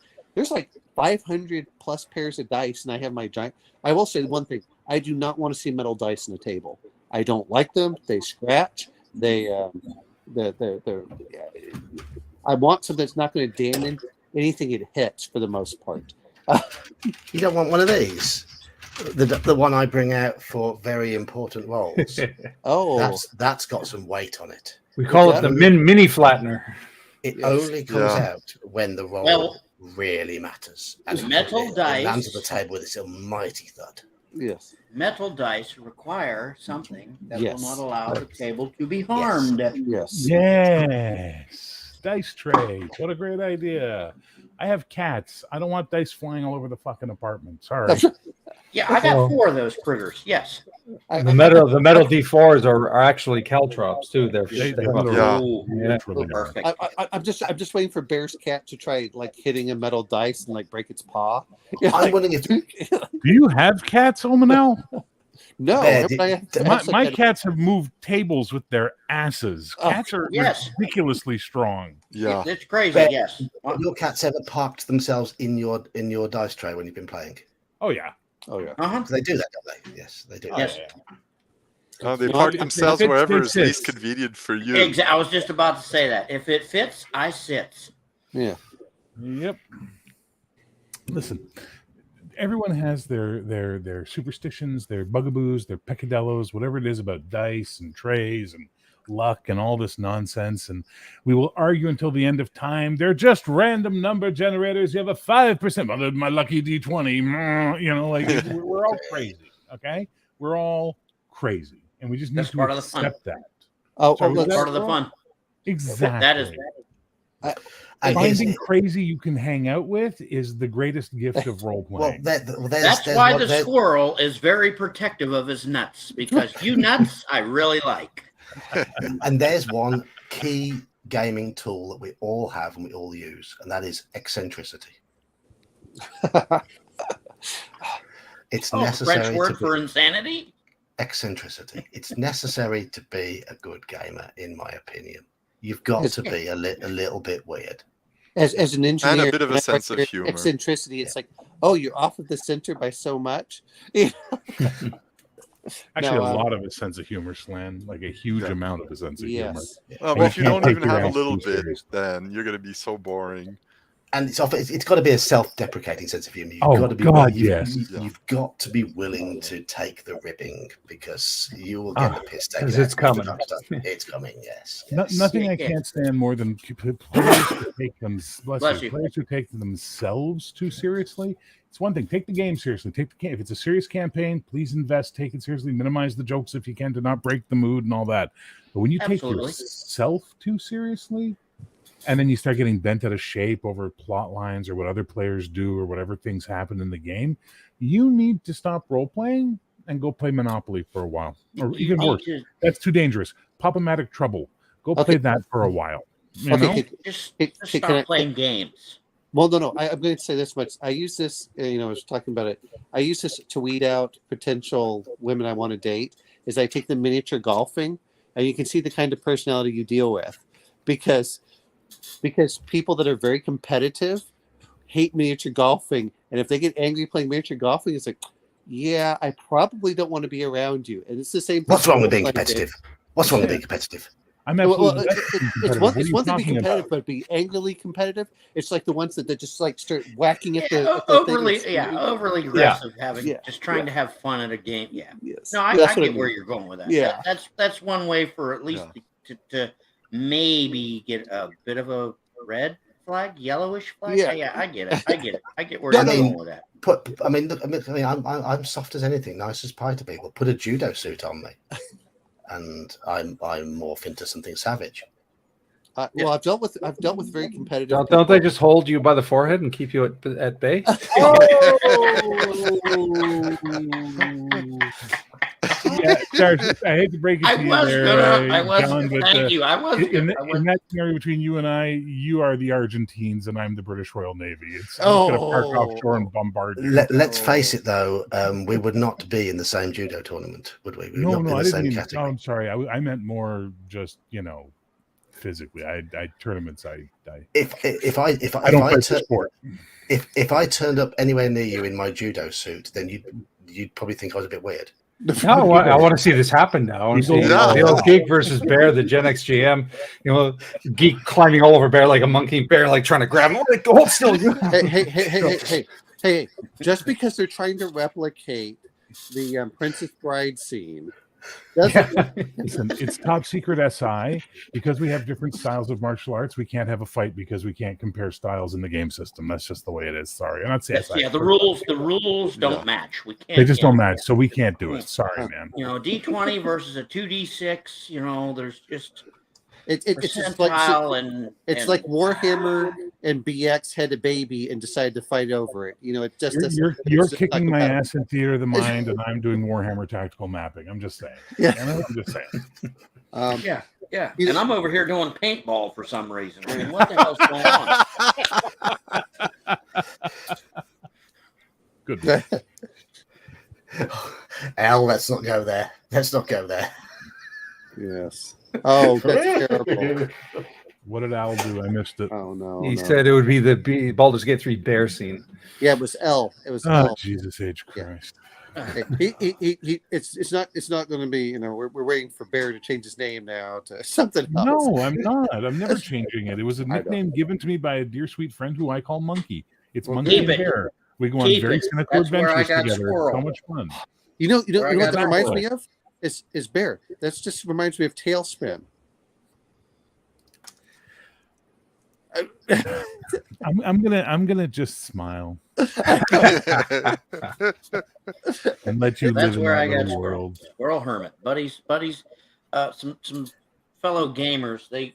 500 plus pairs of dice, and I have my giant. I will say one thing: I do not want to see metal dice on the table. I don't like them. They scratch. I want something that's not going to anything it hits for the most part. You don't want one of these? The one I bring out for very important roles. Oh, That's got some weight on it. We call it the mini flattener. It Yes. only comes out when the role really matters. And metal dice it lands on the table with this almighty thud. yes. Metal dice require something that Yes. will not allow the table to be harmed. Yes. Yes. Dice tray. What a great idea. I have cats. I don't want dice flying all over the fucking apartment. Sorry. Yeah, I got 4 of those critters. Yes. The metal D4s are actually caltrops too. They're They they have a- literally are. Perfect. I'm just waiting for Bear's cat to try like hitting a metal dice and like break its paw. I'm wondering if Do you have cats, Omanel? No, Bear, but I have My some kind of- cats have moved tables with their asses. Cats are yes. ridiculously strong. Yeah. It's crazy. Bet- Yes. your cats ever parked themselves in your dice tray when you've been playing. Oh yeah. Oh yeah. Uh-huh. They do that, don't they? Yes, they do. Yes. They No, park it themselves fits, wherever it is least fits. convenient for you. I was just about to say that. If it fits, I sit. Yeah. Yep. Listen, everyone has their superstitions, their bugaboos, their peccadillos, whatever it is about dice and trays and luck and all this nonsense. And we will argue until the end of time. They're just random number generators. You have a 5%. Well, my lucky D20. You know, like we're all crazy. Okay, we're all crazy, and we just need That's to part of the fun. accept that. Oh, Sorry, let's- was Part of the fun. Exactly. That is. And here's- Finding crazy you can hang out with is the greatest gift of role well, playing. That's why the squirrel is very protective of his nuts, because you nuts I really like. and there's one key gaming tool that we all have and we all use, and that is eccentricity. It's Oh, necessary French word to for be insanity? eccentricity. It's necessary to be a good gamer, in my opinion. You've got to be a little bit weird. as an engineer, And a bit of a whenever sense of there's humor. eccentricity. It's like, oh, you're off of the center by so much. Actually, No, a lot of a sense of humor, Slan, like a huge Yeah. amount of a sense of humor. Yes. Well, You if you can't don't take even your have a ass little too bit, serious. then you're going to be so boring. And it's got to be a self-deprecating sense of humor. You've Oh, got to be God, you've, yes. you've got to be willing to take the ribbing, because you will get the piss taken 'cause out it's of you for coming. that stuff. It's coming, yes. No, yes. nothing I Yeah. can't stand more than players who take them. Bless you. Players who take themselves too seriously. It's one thing. Take the game seriously. Take the game. If it's a serious campaign, please invest. Take it seriously. Minimize the jokes if you can to not break the mood and all that. But when you take Absolutely. yourself too seriously, and then you start getting bent out of shape over plot lines or what other players do or whatever things happen in the game, you need to stop role playing and go play Monopoly for a while, or You even need worse. to That's too dangerous. Pop-O-Matic Trouble. Go Okay. play that for a while. You know? Okay. just Can stop I- playing games. Well, no. I'm going to say this much. I use this. I was talking about it. I use this to weed out potential women I want to date. Is I take them miniature golfing, and you can see the kind of personality you deal with, because people that are very competitive hate miniature golfing, and if they get angry playing miniature golfing, it's like, yeah, I probably don't want to be around you. And it's the same. What's thing wrong with for being role-playing competitive? What's wrong with being competitive? I'm Well, absolutely. it's one thing to be talking competitive, about? but be angrily competitive. It's like the ones that just like start whacking at Yeah, the at the thing overly, and- overly aggressive, having Yeah. just trying to have fun at a game. Yeah. Yes. No, I That's what get mean. where you're going with that. Yeah. That's one way for at least to maybe get a bit of a red flag, yellowish flag. Yeah. Yeah, I get it. I get where I you're mean, going with that. I'm soft as anything, nice as pie to people. Put a judo suit on me, and I'm morph into something savage. Well, I've dealt with very competitive. Don't they just hold you by the forehead and keep you at bay? Yeah, Sarge, I hate to break it to I you was there, gonna. I was. John, but, Thank you. I was. in gonna- that scenario between you and I, you are the Argentines and I'm the British Royal Navy. I'm just going to park offshore and bombard you. Let's face it, though, we would not be in the same judo tournament, would we? We would not be in I the didn't same mean. No, category. I'm sorry. I meant more just physically. I tournaments. I If I don't play the sport. if I turned up anywhere near you in my judo suit, then you'd probably think I was a bit weird. No, I want to see this happen now. I want to see Yeah. Geek versus Bear, the Gen X GM. Geek climbing all over Bear like a monkey. Bear like trying to grab him. Like, hold still. Hey! Just because they're trying to replicate the Princess Bride scene. Listen, it's top secret SI. Because we have different styles of martial arts, we can't have a fight because we can't compare styles in the game system. That's just the way it is. Sorry. I'm not saying the rules don't match. We can't. They just don't match, so we can't do it. Sorry, man. D20 versus a 2D6. There's just it's just like Warhammer and BX had a baby and decided to fight over it. It just you're kicking my ass in theater of the mind, and I'm doing Warhammer tactical mapping. I'm just saying. Yeah. I'm just saying. Yeah. And I'm over here doing paintball for some reason. I mean, what the hell's going on? Good. Al, let's not go there. Let's not go there. Yes. Oh, that's terrible. What did Al do? I missed it. Oh no. He said it would be the Baldur's Gate 3 bear scene. Yeah, it was L. It was Oh, L. Jesus H. Christ. It's not going to be. We're waiting for Bear to change his name now to something else. No, I'm not. I'm never changing it. It was a nickname given to me by a dear sweet friend who I call Monkey. It's Monkey and Bear. We go on very cynical adventures together. It's so much fun. You know what that reminds me of? Is Bear. That's just reminds me of Tailspin. I'm gonna just smile and let you live in where I that got world. Squirrel Hermit, buddies. Some fellow gamers. They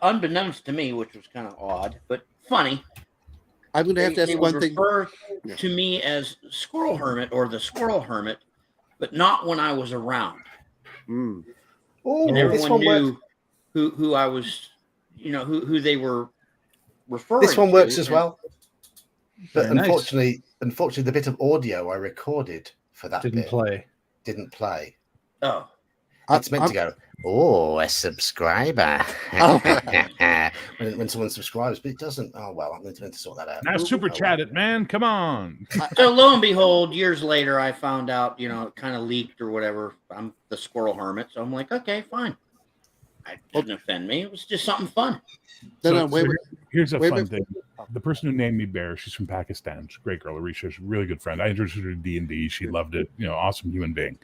unbeknownst to me, which was kind of odd, but funny. I'm going to have to ask one thing. Refer to me as Squirrel Hermit or the Squirrel Hermit, but not when I was around. Mm. And everyone knew who I was, who they were referring to. This one works as well. But Very unfortunately, the bit of audio I recorded for that didn't play. Oh. It's meant to go, a subscriber. when someone subscribes, but it doesn't. Oh, well, I'm going to sort that out. Now super chat it, man. Come on. So lo and behold, years later, I found out, it kind of leaked or whatever. I'm the Squirrel Hermit. So I'm like, okay, fine. It didn't offend me. It was just something fun. Here's a fun thing. The person who named me Bear, she's from Pakistan. She's a great girl, Arisha. She's a really good friend. I introduced her to D&D. She loved it. Awesome human being.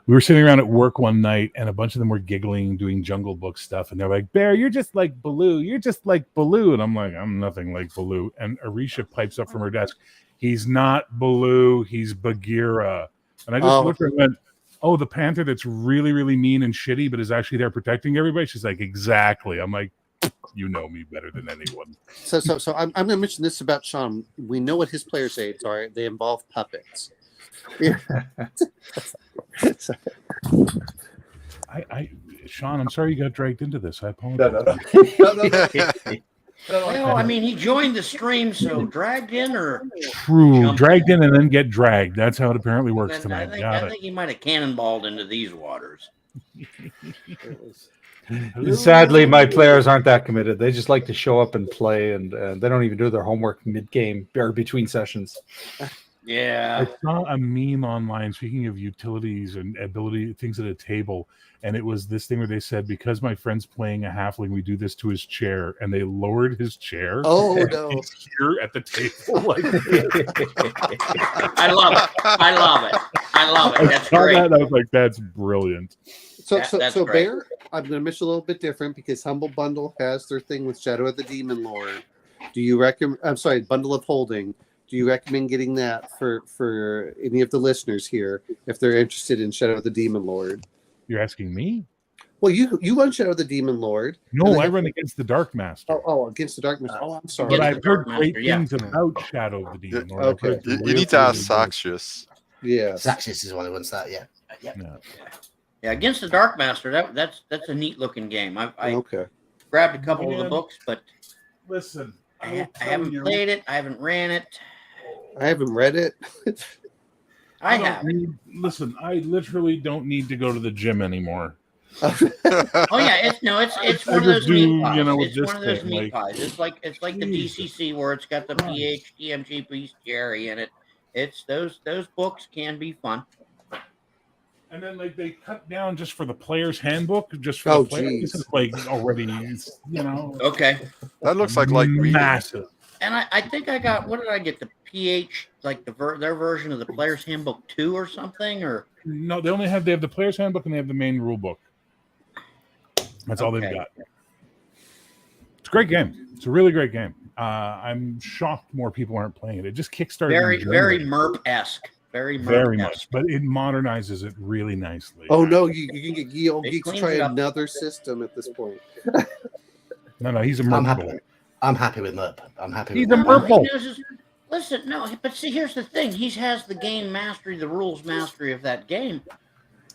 We were sitting around at work one night, and a bunch of them were giggling, doing Jungle Book stuff, and they're like, "Bear, you're just like Baloo. You're just like Baloo." And I'm like, "I'm nothing like Baloo." And Arisha pipes up from her desk, "He's not Baloo. He's Bagheera." And I just looked at her and went, "Oh, the panther that's really, really mean and shitty, but is actually there protecting everybody?" She's like, "Exactly." I'm like, "You know me better than anyone." So I'm going to mention this about Sean. We know what his players' aids are. They involve puppets. Yeah. Sean, I'm sorry you got dragged into this. I apologize. Well, I mean, he joined the stream, so dragged in or true, dragged in and then get dragged. That's how it apparently works tonight. I think he might have cannonballed into these waters. Sadly, my players aren't that committed. They just like to show up and play, and they don't even do their homework mid-game or between sessions. Yeah. I saw a meme online, speaking of utilities and ability things at a table, and it was this thing where they said, because my friend's playing a halfling, we do this to his chair, and they lowered his chair. Oh, no. He's here at the table. Like I love it. That's great. I was like, that's brilliant. So great. Bear, I'm going to miss a little bit different because Humble Bundle has their thing with Shadow of the Demon Lord. Do you recommend? I'm sorry, Bundle of Holding. Do you recommend getting that for any of the listeners here if they're interested in Shadow of the Demon Lord? You're asking me? Well, you run Shadow of the Demon Lord. No, I run against the Dark Master. Oh, against the Dark Master. Oh, I'm sorry. But I've heard great things about Shadow of the Demon Lord. Okay. You need to ask Saxius. Yeah. Saxius is the one who wants that, yeah. Yeah, against the Dark Master, that's a neat looking game. I grabbed a couple of the books, but listen, I haven't played it. I haven't ran it. I haven't read it. I have. Listen, I literally don't need to go to the gym anymore. Oh yeah, it's one of those meat pies. It's one of those thing, meat pies. It's like the DCC where it's got the PH DMG bestiary in it. It's those books can be fun. And then like they cut down just for the player's handbook, just for the player. This is like already, Okay. That looks like reading. massive. And I think I got, what did I get? The PH, like their version of the Player's Handbook 2 or something? Or No, they have the player's handbook and they have the main rule book. That's all they've got. It's a great game. It's a really great game. I'm shocked more people aren't playing it. It just kickstarted. Very MERP-esque. Very much, but it modernizes it really nicely. Oh no, you can get Geeks try another system at this point. No, he's a MERP. I'm happy with MERP. I'm happy. He's with a MERP. Listen, no, but see, here's the thing. He has the game mastery, the rules mastery of that game.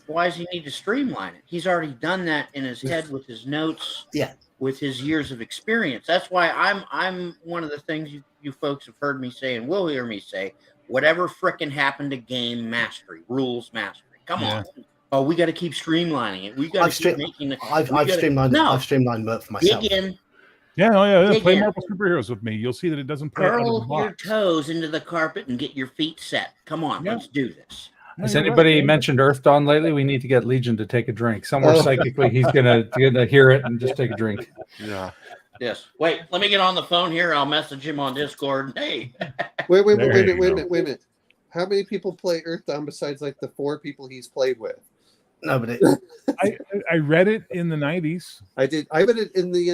Why does he need to streamline it? He's already done that in his head with his notes. Yeah. With his years of experience. That's why I'm one of the things you folks have heard me say and will hear me say. Whatever frickin' happened to game mastery, rules mastery? Come on. Oh, we got to keep streamlining it. We got to keep making it. I've streamlined MERP for myself. Dig in. Yeah. Play Marvel Superheroes with me. You'll see that it doesn't play out of the box. Curl your toes into the carpet and get your feet set. Come on, let's do this. Has anybody mentioned Earth Dawn lately? We need to get Legion to take a drink. Somewhere psychically, he's gonna hear it and just take a drink. Yeah. Yes. Wait, let me get on the phone here. I'll message him on Discord. Hey. Wait a minute. How many people play Earth Dawn besides like the 4 people he's played with? Nobody. I read it in the 90s. I did. I read it in the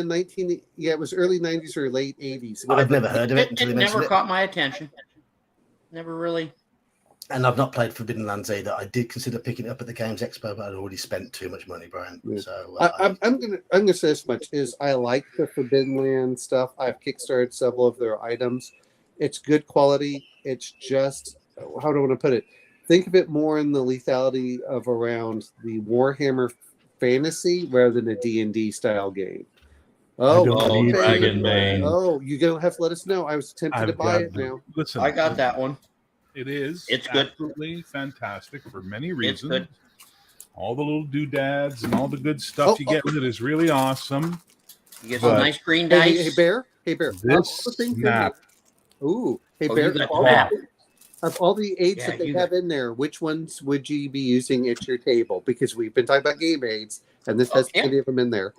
it was early 90s or late 80s. I've never heard of it. It never caught my attention. Never really. And I've not played Forbidden Lands either. I did consider picking it up at the Games Expo, but I'd already spent too much money, Brian. Yeah. So I'm gonna say as much is I like the Forbidden Land stuff. I've kickstarted several of their items. It's good quality. It's just, how do I want to put it? Think of it more in the lethality of around the Warhammer fantasy rather than a D&D style game. Dragonbane. Oh, you're gonna have to let us know. I was tempted to buy it now. Listen, I got that one. It is. It's good. Absolutely fantastic for many reasons. It's good. All the little doodads and all the good stuff you get with it is really awesome. You get some nice green dice. Hey, Bear. This map. Ooh, hey, Bear. Of all the aids that they have in there, which ones would you be using at your table? Because we've been talking about game aids, and this has plenty of them in there.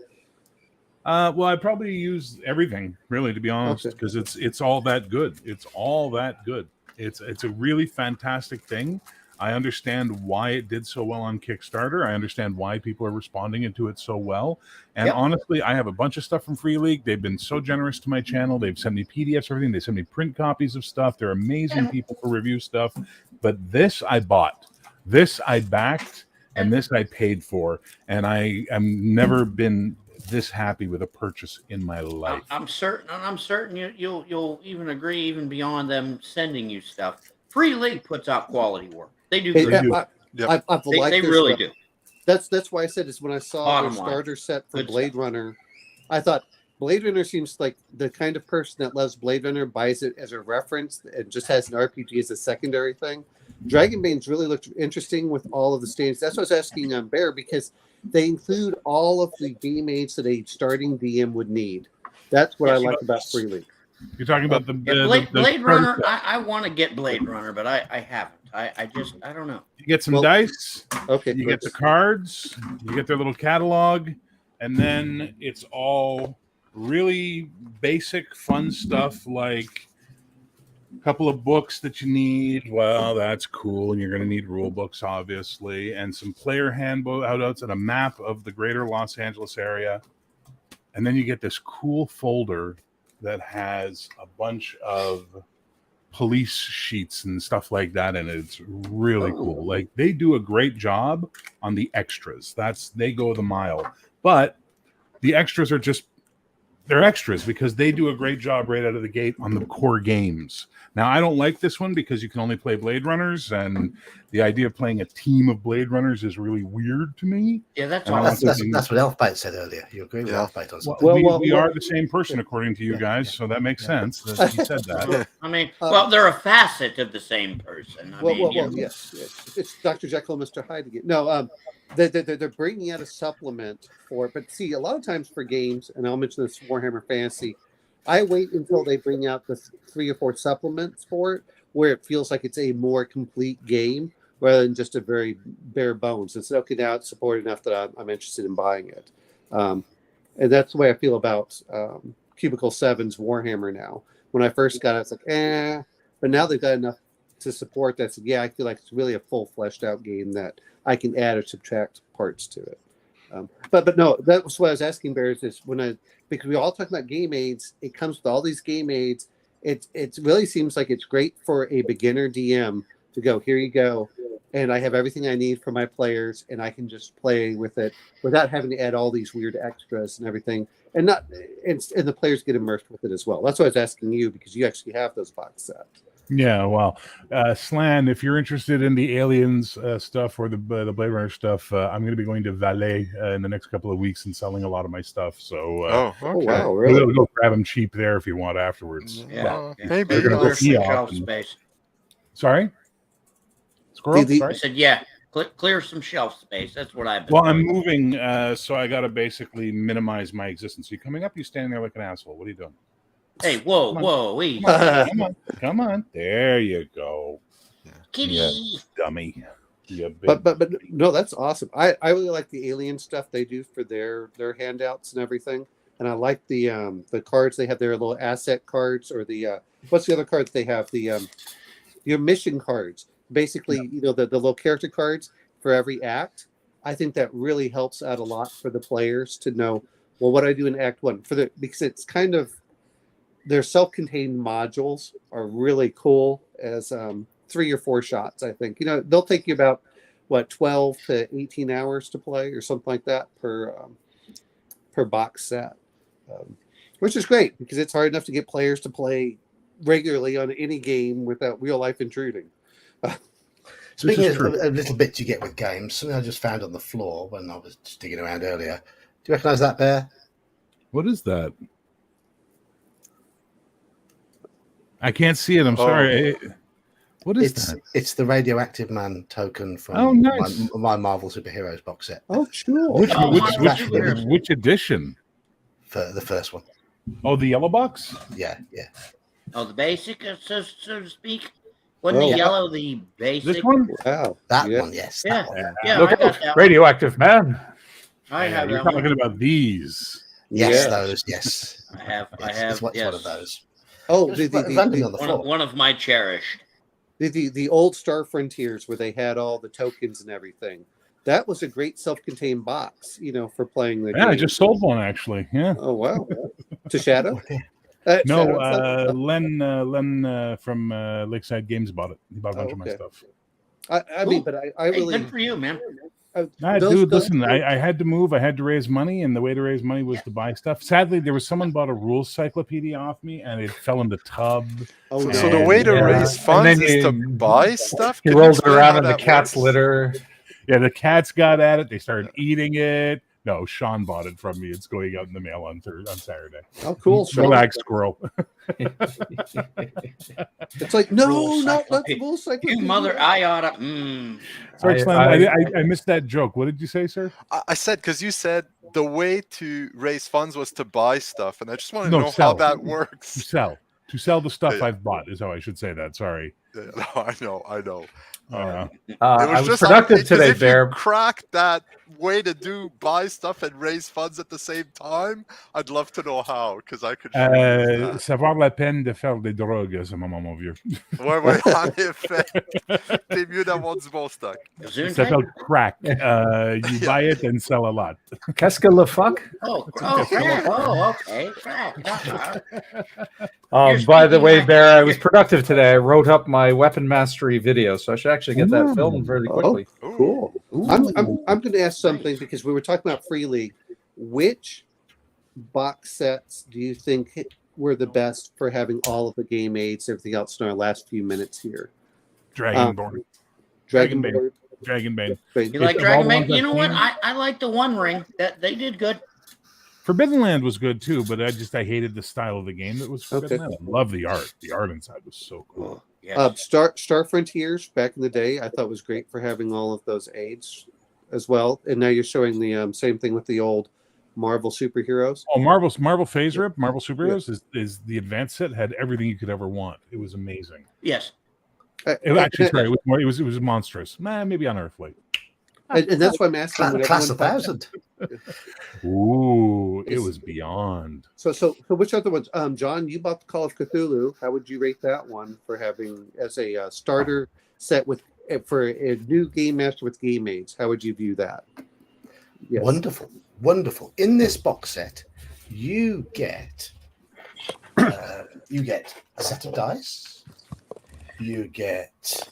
Well, I probably use everything, really, to be honest, because it's all that good. It's all that good. It's a really fantastic thing. I understand why it did so well on Kickstarter. I understand why people are responding to it so well. And honestly, I have a bunch of stuff from Free League. They've been so generous to my channel. They've sent me PDFs, everything. They send me print copies of stuff. They're amazing people for review stuff. But this I bought. This I backed. And this I paid for. And I am never been this happy with a purchase in my life. I'm certain you'll even agree, even beyond them sending you stuff. Free League puts out quality work. They do. They really do. That's why I said is when I saw the starter set for Blade Runner, I thought Blade Runner seems like the kind of person that loves Blade Runner, buys it as a reference and just has an RPG as a secondary thing. Dragonbane's really looked interesting with all of the stands. That's what I was asking on Bear, because they include all of the game aids that a starting DM would need. That's what I like about Free League. You're talking about the Blade Runner. I want to get Blade Runner, but I haven't. I don't know. You get some dice. Okay. You get the cards. You get their little catalog, and then it's all really basic, fun stuff like a couple of books that you need. Well, that's cool, and you're going to need rule books, obviously, and some player handouts and a map of the greater Los Angeles area. And then you get this cool folder that has a bunch of police sheets and stuff like that, and it's really cool. Like, they do a great job on the extras. They go the mile. But the extras are just, they're extras because they do a great job right out of the gate on the core games. Now, I don't like this one because you can only play Blade Runners, and the idea of playing a team of Blade Runners is really weird to me. Yeah, that's what Elfbait said earlier. You agree with Elfbait on something? We are the same person, according to you guys, so that makes sense that he said that. I mean, they're a facet of the same person. Yes. It's Dr. Jekyll and Mr. Hyde again. No, they're bringing out a supplement for it. But see, a lot of times for games, and I'll mention this Warhammer Fantasy, I wait until they bring out the 3 or 4 supplements for it, where it feels like it's a more complete game. rather than just a very bare bones. And said, okay, now it's supported enough that I'm interested in buying it. And that's the way I feel about Cubicle 7's Warhammer now. When I first got it, it's like, but now they've got enough to support that. So yeah, I feel like it's really a full fleshed out game that I can add or subtract parts to it. But no, that was what I was asking, Bears, is because we all talk about game aids, it comes with all these game aids. It really seems like it's great for a beginner DM to go, here you go, and I have everything I need for my players, and I can just play with it without having to add all these weird extras and everything, and the players get immersed with it as well. That's why I was asking you, because you actually have those box sets. Yeah, well, Slan, if you're interested in the Aliens stuff or the Blade Runner stuff, I'm going to be going to Valais in the next couple of weeks and selling a lot of my stuff. So, okay. Oh wow, really? We'll go grab them cheap there if you want afterwards. Maybe. We're gonna go Clear see some shelf often. space. Sorry, Squirrel. The- Sorry. I said, yeah, clear some shelf space. That's what I've been Well, I'm doing. moving, so I got to basically minimize my existence. You coming up? You standing there like an asshole? What are you doing? Hey, whoa, easy. Come on. There you go, Kitty. dummy. You big But no, that's awesome. I really like the alien stuff they do for their handouts and everything, and I like the cards they have, their little asset cards, or the what's the other cards they have, the your mission cards, basically, the little character cards for every act. I think that really helps out a lot for the players to know, well, what do I do in Act 1 because it's kind of, their self-contained modules are really cool as 3 or 4 shots, I think. They'll take you about 12 to 18 hours to play or something like that per box set, which is great because it's hard enough to get players to play regularly on any game without real life intruding. Speaking of little bits you get with games, something I just found on the floor when I was just digging around earlier. Do you recognise that, Bear? What is that? I can't see it. I'm sorry. What is that? It's the Radioactive Man token from nice. my Marvel Superheroes box set. Oh, sure. Which edition? For the first one. Oh, the yellow box? Yeah. Oh, the basic, so to speak. Wasn't the yellow the basic? This one? Wow. That one, yes. Yeah. That one. Yeah, Look I got at that. Radioactive Man. I have You're that talking one. about these. Yes, Yeah. those, yes. I have. It's one Yes. of those. Oh, It's landing on the floor. One of my cherished. the old Star Frontiers where they had all the tokens and everything. That was a great self-contained box, for playing the game. I just sold one actually. Yeah. Oh wow. To Shadow? No, Shadow? Len from Lakeside Games bought it. He bought a bunch of my okay. stuff. I mean, but I Hey, really good for you, man. Dude, listen, I had to move. I had to raise money, and the way to raise money was to buy stuff. Sadly, there was someone bought a rules cyclopedia off me, and it fell in the tub. Oh, So the way to raise funds is to buy stuff? He Can you rolls it explain around how in the that cat's works? litter. Yeah, the cats got at it. They started eating it. No, Sean bought it from me. It's going out in the mail on Saturday. Oh, cool. Sean. Relax, squirrel. It's like, no, Rules not cyclopedia. rules cyclopedia. You mother, I oughta. Sorry, I- Slam, I missed that joke. What did you say, sir? I said, because you said the way to raise funds was to buy stuff, and I just wanted No, to know sell. how that To works. sell. To sell the stuff Yeah. I've bought is how I should say that. Sorry. Yeah, no, I know. It I was just productive because today, if Bear. you crack that way to buy stuff and raise funds at the same time, I'd love to know how, because I could. Ça vaut la peine de faire des drogues à ce moment, mon vieux. Ouais, en effet. T'es mieux d'avoir du bon stock. Ça s'appelle crack. You buy it and sell a lot. Qu'est-ce que le fuck? Oh, crap. Oh, okay. Crap. By the speaking way, like- Bear, I was productive today. I wrote up my weapon mastery video, so I should actually get that filmed fairly quickly. Ooh. Cool. I'm going to ask something because we were talking about Free League. Which box sets do you think were the best for having all of the game aids, everything else in our last few minutes here? Dragonborn. Dragonborn. Dragonbane. You like Of all Dragon the Maid? ones You I've know what? seen- I like the One Ring. That they did good. Forbidden Land was good too, but I hated the style of the game that was Forbidden Land. I love the art. The art inside was so cool. Yes. Star Frontiers back in the day, I thought was great for having all of those aids as well. And now you're showing the same thing with the old Marvel superheroes. Oh, Marvel Phase Rip, Marvel Superheroes is the advanced set, had everything you could ever want. It was amazing. Yes. Actually, sorry, it was more. It was monstrous. Maybe unearthly. And that's why I'm asking. would Class everyone buy 1000. Ooh, it was beyond. So which other ones? John, you bought the Call of Cthulhu. How would you rate that one for having as a starter set with for a new game master with game aids? How would you view that? Yes. Wonderful. In this box set, you get a set of dice. You get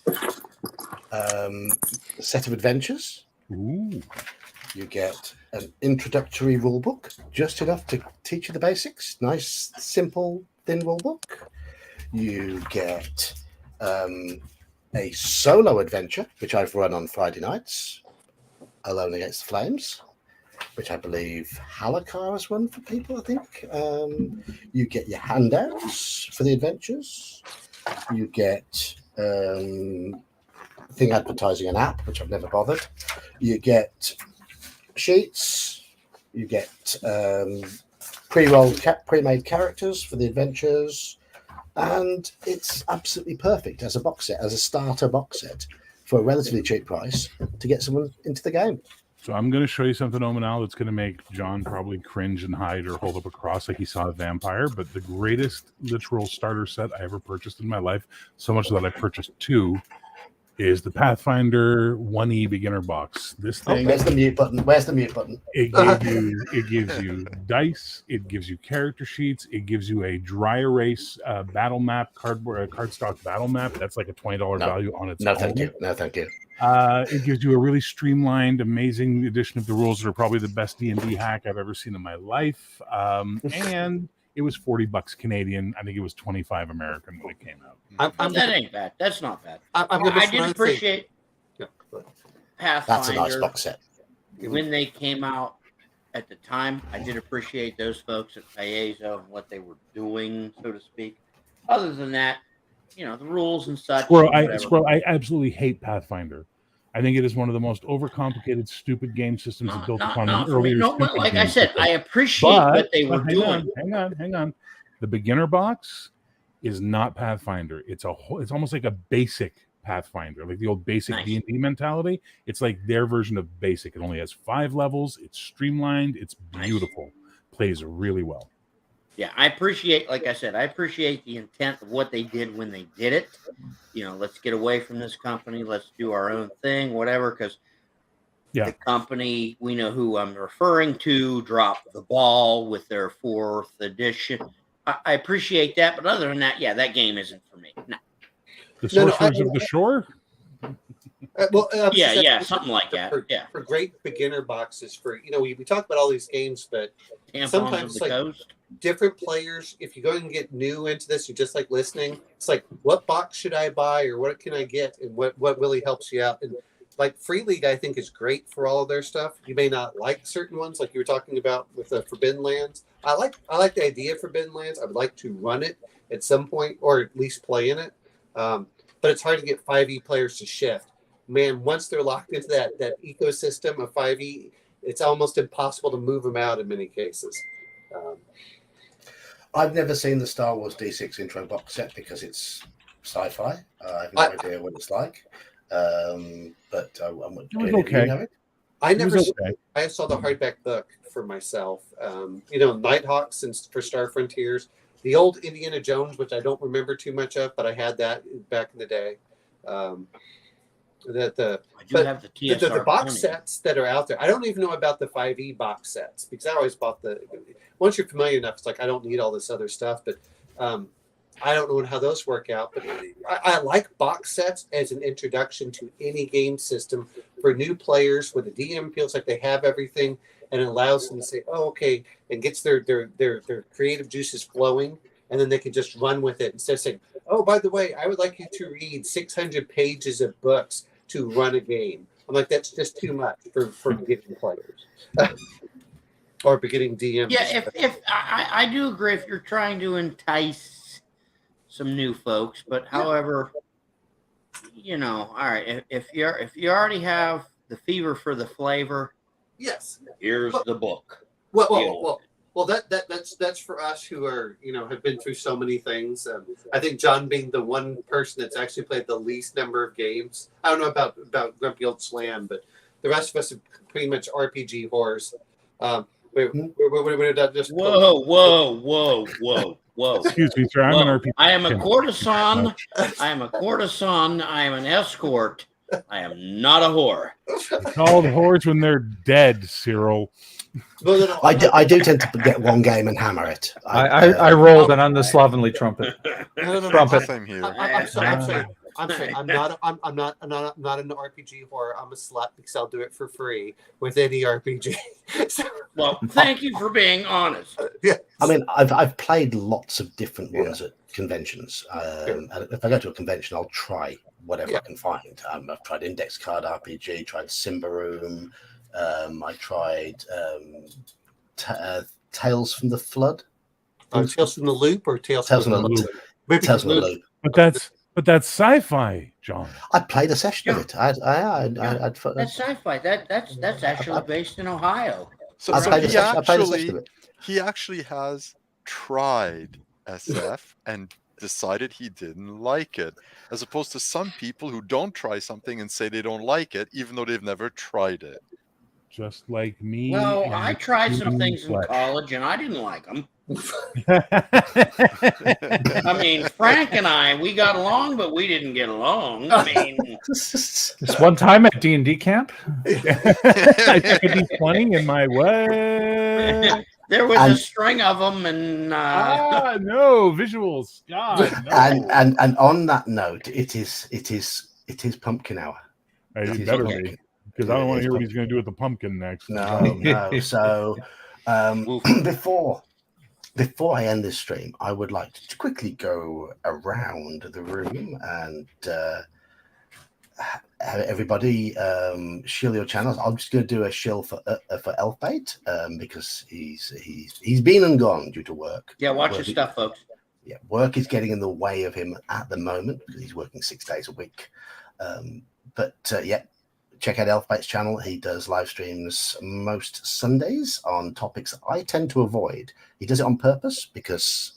a set of adventures. Ooh. You get an introductory rule book, just enough to teach you the basics. Nice, simple, thin rule book. You get a solo adventure, which I've run on Friday nights, Alone Against the Flames, which I believe Halakar has run for people, I think. You get your handouts for the adventures. You get thing advertising an app, which I've never bothered. You get sheets. You get pre-made characters for the adventures, and it's absolutely perfect as a box set, as a starter box set for a relatively cheap price to get someone into the game. So I'm going to show you something, Omanal, that's going to make John probably cringe and hide or hold up a cross like he saw a vampire. But the greatest literal starter set I ever purchased in my life, so much that I purchased 2, is the Pathfinder 1E beginner box. This thing. Where's the mute button? It gives you dice. It gives you character sheets. It gives you a dry erase battle map, cardstock battle map. That's like a $20 value on its own. No, thank you. It gives you a really streamlined, amazing edition of the rules that are probably the best D&D hack I've ever seen in my life. And it was $40 Canadian. I think it was 25 American when it came out. That ain't bad. That's not bad. I did appreciate Pathfinder. That's a nice box set. When they came out at the time, I did appreciate those folks at Payezo and what they were doing, so to speak. Other than that, the rules and such. I absolutely hate Pathfinder. I think it is one of the most overcomplicated, stupid game systems built upon an earlier. Like I said, I appreciate what they were doing. Hang on. The beginner box is not Pathfinder. It's almost like a basic Pathfinder, like the old basic D&D mentality. It's like their version of basic. It only has 5 levels. It's streamlined. It's beautiful. Plays really well. Yeah, I appreciate, like I said, the intent of what they did when they did it. Let's get away from this company. Let's do our own thing, whatever, because the company, we know who I'm referring to, dropped the ball with their 4th edition. I appreciate that, but other than that, that game isn't for me. No. The Sorcerers of the Shore? Something like that. For great beginner boxes, we talk about all these games, but sometimes different players, if you go and get new into this, you just like listening. It's like, what box should I buy, or what can I get, and what really helps you out? And like Free League, I think is great for all of their stuff. You may not like certain ones, like you were talking about with the Forbidden Lands. I like the idea of Forbidden Lands. I would like to run it at some point, or at least play in it. But it's hard to get 5e players to shift. Man, once they're locked into that ecosystem of 5e, it's almost impossible to move them out in many cases. I've never seen the Star Wars D6 intro box set because it's sci-fi. I have no idea what it's like. But I'm okay. I saw the hardback book for myself. Nighthawks and for Star Frontiers. The old Indiana Jones, which I don't remember too much of, but I had that back in the day. The box sets that are out there, I don't even know about the 5e box sets, because I always bought once you're familiar enough, it's like I don't need all this other stuff, but I don't know how those work out. But I like box sets as an introduction to any game system for new players, where the DM feels like they have everything, and it allows them to say, oh, okay, and gets their creative juices flowing, and then they can just run with it instead of saying, oh, by the way, I would like you to read 600 pages of books to run a game. I'm like, that's just too much for beginning players or beginning DMs. Yeah, if I do agree if you're trying to entice some new folks, but however, all right, if you already have the fever for the flavor, yes, here's the book. Well, Well, that's for us who are have been through so many things. I think John being the one person that's actually played the least number of games. I don't know about Grumpy Old Slam, but the rest of us are pretty much RPG whores. We're not just Whoa. Excuse me, sir. I'm an RPG. I am a courtesan. I am an escort. I am not a whore. It's called whores when they're dead, Cyril. I do tend to get one game and hammer it. I rolled an slovenly trumpet. Trumpet. Same here. I'm sorry. I'm not an RPG whore. I'm a slut because I'll do it for free with any RPG. Well, thank you for being honest. Yeah. I mean, I've played lots of different ones at conventions. And if I go to a convention, I'll try whatever I can find. I've tried Index Card RPG, tried Simba Room. I tried Tales from the Flood. Tales from the Loop or Tales from the Loop. Tales from the Loop. But that's sci-fi, John. I played a session of it. That's sci-fi. That's actually based in Ohio. So he actually has tried SF and decided he didn't like it, as opposed to some people who don't try something and say they don't like it, even though they've never tried it. Just like me. Well, I tried some things in college and I didn't like them. I mean, Frank and we got along, but we didn't get along. I mean, this one time at D&D camp, I took a D20 in my way. There was a string of them, and no visuals. God, no. And on that note, it is pumpkin hour. It better be, because I don't want to hear what he's going to do with the pumpkin next. No. So before I end this stream, I would like to quickly go around the room and have everybody shill your channels. I'm just going to do a shill for Elfbait because he's been and gone due to work. Yeah, watch your stuff, folks. Yeah, work is getting in the way of him at the moment because he's working 6 days a week. Check out Elfbait's channel. He does live streams most Sundays on topics I tend to avoid. He does it on purpose because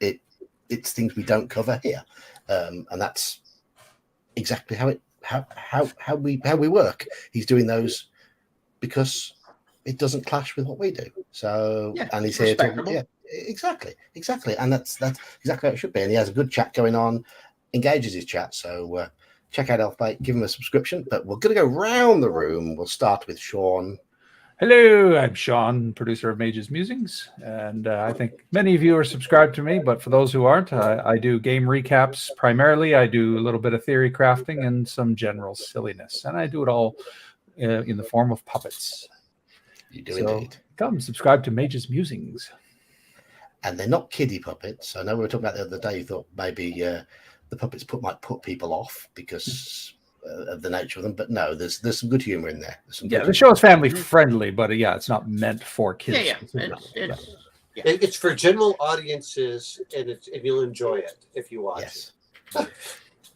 it's things we don't cover here, and that's exactly how we work. He's doing those because it doesn't clash with what we do. So and he's here to exactly, and that's exactly how it should be. And he has a good chat going on, engages his chat. So. Check out Elfbait, give him a subscription. But we're going to go round the room. We'll start with Sean. Hello, I'm Sean, producer of Mage's Musings. And I think many of you are subscribed to me, but for those who aren't, I do game recaps primarily. I do a little bit of theory crafting and some general silliness. And I do it all in the form of puppets. You do indeed. Come subscribe to Mage's Musings. And they're not kiddie puppets. I know we were talking about the other day, you thought maybe... the puppets might put people off because of the nature of them, but no, there's some good humor in there. The show is family friendly, but it's not it's for kids. It's for general audiences, and you'll enjoy it if you watch it.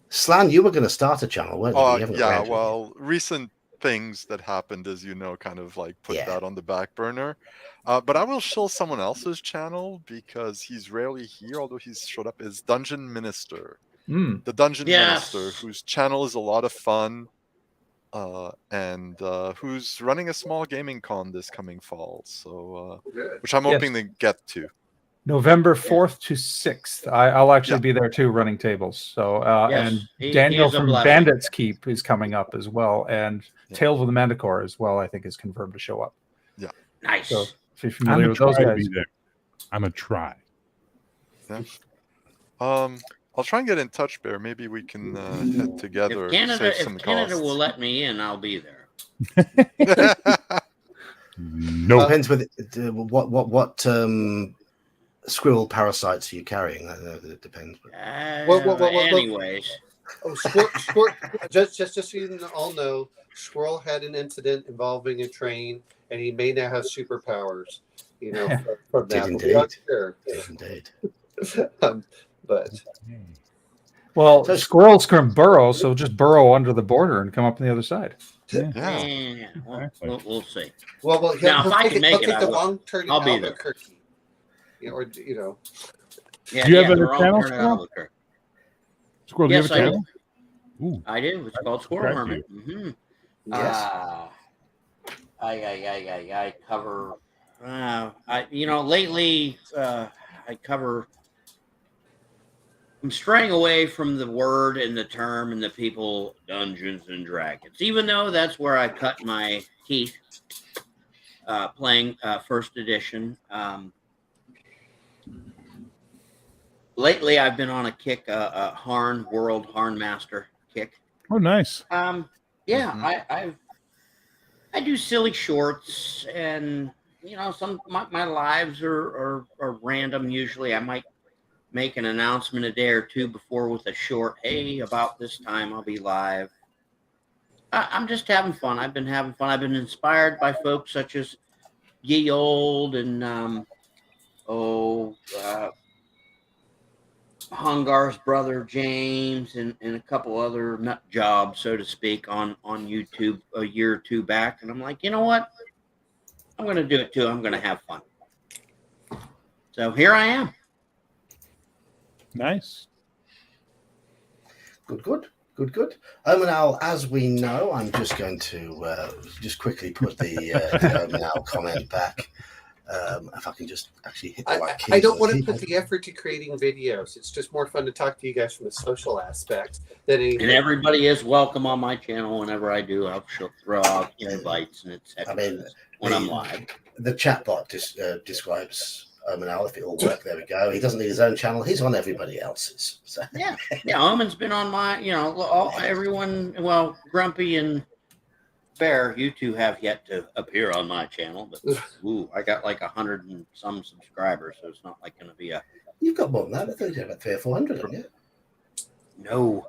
Slan, you were going to start a channel, weren't you? Well, recent things that happened, as you know, kind of like put that on the back burner. But I will show someone else's channel because he's rarely here, although he's showed up, is Dungeon Minister. The Dungeon Minister, whose channel is a lot of fun, and who's running a small gaming con this coming fall. So, which I'm hoping to get to. November 4th to 6th. I'll actually be there too, running tables. So, and Daniel from Bandits Keep is coming up as well, and Tales of the Manticore as well. I think is confirmed to show up. Yeah, nice. So, if you're familiar with those guys, I'm a try. Yeah. I'll try and get in touch, Bear. Maybe we can head together. If Canada will let me in, I'll be there. No, depends with what squirrel parasites are you carrying? It depends. Anyways, just so you all know, Squirrel had an incident involving a train, and he may now have superpowers. From that. Indeed. But squirrels can burrow, so just burrow under the border and come up on the other side. Yeah, we'll see. Well, Now, if I can make it, take I the will. wrong turn in I'll be there. Albuquerque. Or Yeah, Do you have the a wrong channel, turn in Squirrel? Albuquerque. Squirrel, do you have Yes, a I do. channel? Ooh, I do. It's called Squirrel Correct Hermit. Mm-hmm. Yes. I cover. Lately, I cover. I'm straying away from the word and the term and the people Dungeons and Dragons, even though that's where I cut my teeth playing first edition. Lately, I've been on a kick, a Harn World Harn Master kick. oh, nice. I do silly shorts, and some my lives are random. Usually, I might make an announcement a day or two before with a short. Hey, about this time I'll be live. I'm just having fun. I've been having fun. I've been inspired by folks such as Ye Old and Hungar's brother James and a couple other nut jobs, so to speak, on YouTube a year or two back. And I'm like, you know what? I'm going to do it too. I'm going to have fun. So here I am. Nice. Good. Omanal, as we know, I'm just going to just quickly put the Omanal comment back. If I can just actually hit the right keys. I don't want to put the effort to creating videos. It's just more fun to talk to you guys from the social aspect than anything. And everybody is welcome on my channel whenever I do. I'll throw out invites and when I'm live. The chatbot describes Omanal, if it all worked. There we go. He doesn't need his own channel. He's on everybody else's. So. Yeah. Omen's been on my, everyone. Well, Grumpy and Bear, you two have yet to appear on my channel, but I got like 100 and some subscribers, so it's not like going to be a. You've got more than that. I thought you had about 300 or 400, haven't you? No,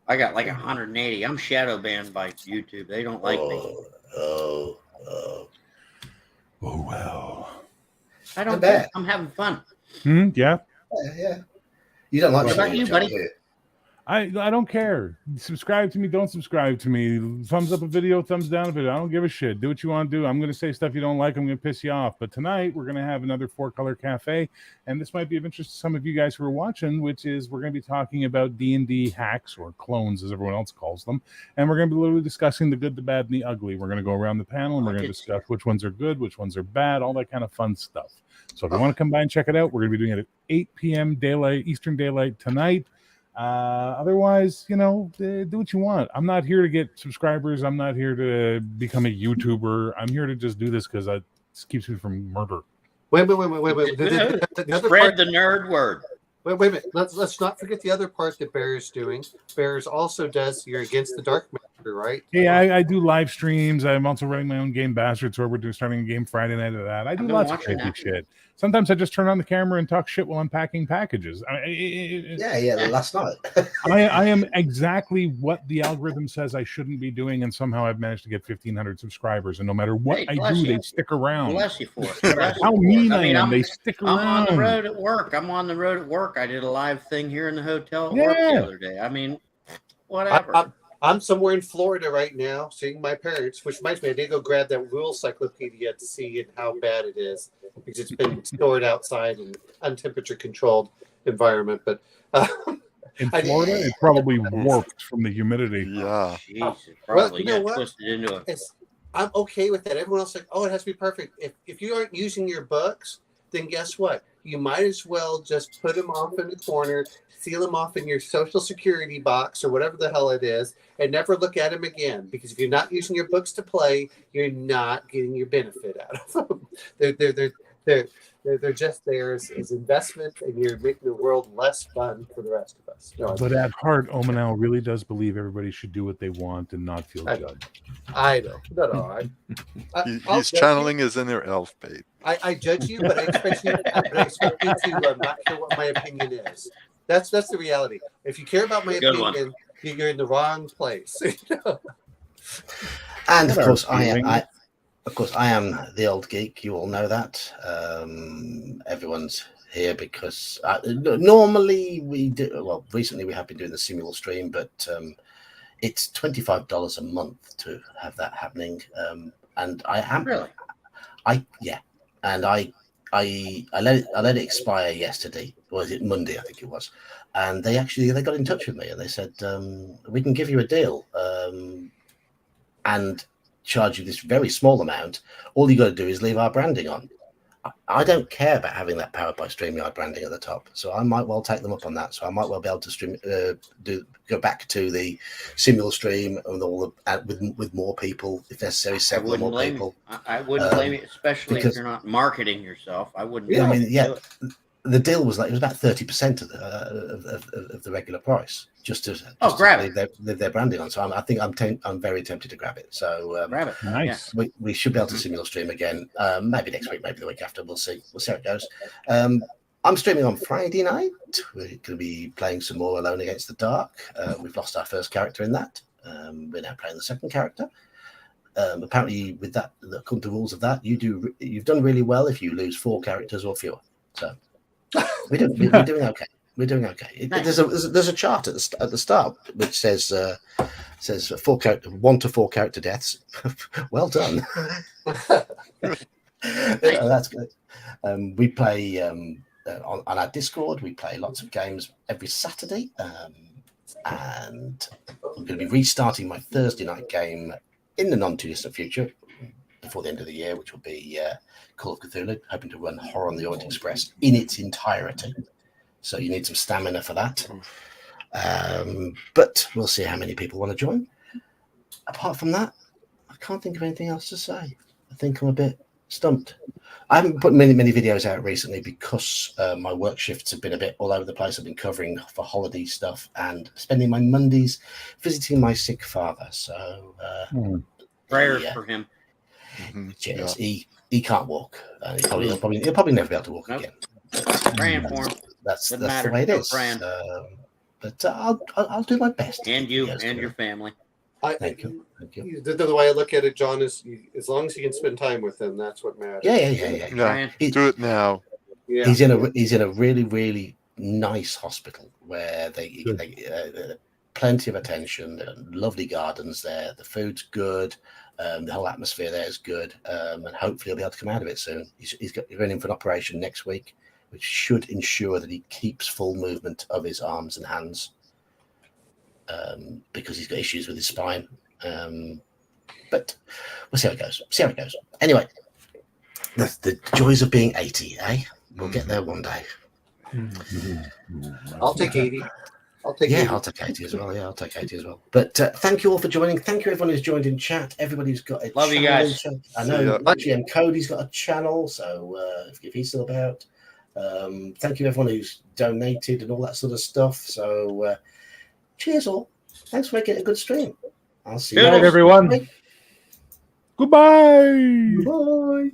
I got like 180. I'm shadow banned by YouTube. They don't like me. Oh well. I don't care. I'm having fun. Yeah. Yeah. You don't like what about you, buddy? I don't care. Subscribe to me, don't subscribe to me. Thumbs up a video, thumbs down a video. I don't give a shit. Do what you want to do. I'm going to say stuff you don't like. I'm going to piss you off. But tonight, we're going to have another 4-color cafe. And this might be of interest to some of you guys who are watching, which is we're going to be talking about D&D hacks, or clones, as everyone else calls them. And we're going to be literally discussing the good, the bad, and the ugly. We're going to go around the panel, and we're going to discuss which ones are good, which ones are bad, all that kind of fun stuff. So if you want to come by and check it out, we're going to be doing it at 8 p.m. Eastern Daylight tonight. Otherwise, do what you want. I'm not here to get subscribers. I'm not here to become a YouTuber. I'm here to just do this because it keeps me from murder. Wait. Spread the nerd word. Wait a minute. Let's not forget the other part that Bear is doing. Bear also does You're Against the Dark Matter, right? Yeah, I do live streams. I'm also running my own game, Bastard, so we're starting a game Friday night of that. I do lots of crazy shit. Sometimes I just turn on the camera and talk shit while I'm packing packages. Last night. I am exactly what the algorithm says I shouldn't be doing, and somehow I've managed to get 1,500 subscribers. And no matter what I do, they stick around. Bless you for it. How mean I am. They stick around. I'm on the road at work. I did a live thing here in the hotel at work the other day. I mean, whatever. I'm somewhere in Florida right now seeing my parents, which reminds me, I did go grab that rule cyclopedia to see how bad it is because it's been stored outside in untemperature controlled environment. But in Florida, it probably warped from the humidity. Yeah. Jesus, probably twisted into it. I'm okay with that. Everyone else is like, it has to be perfect. If you aren't using your books, then guess what? You might as well just put them off in the corner, seal them off in your social security box or whatever the hell it is, and never look at them again. Because if you're not using your books to play, you're not getting your benefit out of them. They're just there as investment, and you're making the world less fun for the rest of us. But at heart, Omanal really does believe everybody should do what they want and not feel judged. I know. No. He's channeling his inner elf, babe. I judge you, but I expect you to not care what my opinion is. That's the reality. If you care about my opinion, you're in the wrong place. And of course, I am the old geek. You all know that. Everyone's here because normally we do. Well, recently we have been doing the Simul stream, but It's $25 a month to have that happening, and I am Really? I let it expire yesterday, or was it Monday? I think it was, and they got in touch with me and they said we can give you a deal and charge you this very small amount. All you got to do is leave our branding on. I don't care about having that Powered by StreamYard branding at the top, so I might well take them up on that. So I might well be able to go back to the Simul stream and all the with more people if necessary, several more people. I wouldn't blame you, especially if you're not marketing yourself. I wouldn't. Yeah, I mean, yeah. The deal was like it was about 30% of the regular price, just to grab leave their branding on. So I think I'm very tempted to grab it. So grab it. Nice. Yeah. We should be able to Simul stream again. Maybe next week, maybe the week after. We'll see. We'll see how it goes. I'm streaming on Friday night. We're going to be playing some more Alone Against the Dark. We've lost our first character in that. We're now playing the second character. Apparently, with that, according to the rules of that, you've done really well if you lose 4 characters or fewer. So we're doing okay. We're doing okay. Nice. There's a chart at the start which says 1 to 4 character deaths. Well done. That's good. We play on our Discord. We play lots of games every Saturday, and I'm going to be restarting my Thursday night game in the non-too-distant future before the end of the year, which will be Call of Cthulhu, hoping to run Horror on the Orient Express in its entirety. So you need some stamina for that. But we'll see how many people want to join. Apart from that, I can't think of anything else to say. I think I'm a bit stumped. I haven't put many videos out recently because my work shifts have been a bit all over the place. I've been covering for holiday stuff and spending my Mondays visiting my sick father. So prayers for him. Yes, yeah. He can't walk. He'll probably never be able to walk again. Praying for him. That's the way it is. But I'll do my best. And you and your family. Thank you. The way I look at it, John, is as long as you can spend time with them, that's what matters. Yeah. Do it now. Yeah. He's in a really, really nice hospital where they plenty of attention, lovely gardens there, the food's good, the whole atmosphere there is good, and hopefully he'll be able to come out of it soon. He's going in for an operation next week, which should ensure that he keeps full movement of his arms and hands, because he's got issues with his spine. But we'll see how it goes. Anyway, the joys of being 80, eh? We'll get there one day. I'll take 80. I'll take 80. I'll take 80 as well. Yeah, I'll take 80 as well. But thank you all for joining. Thank you everyone who's joined in chat. Everybody who's got a Love channel. you guys. I know GM Cody's got a channel, so if he's still about. Thank you everyone who's donated and all that sort of stuff. So cheers all. Thanks for making it a good stream. I'll see you Good night, everyone. Goodbye. Bye.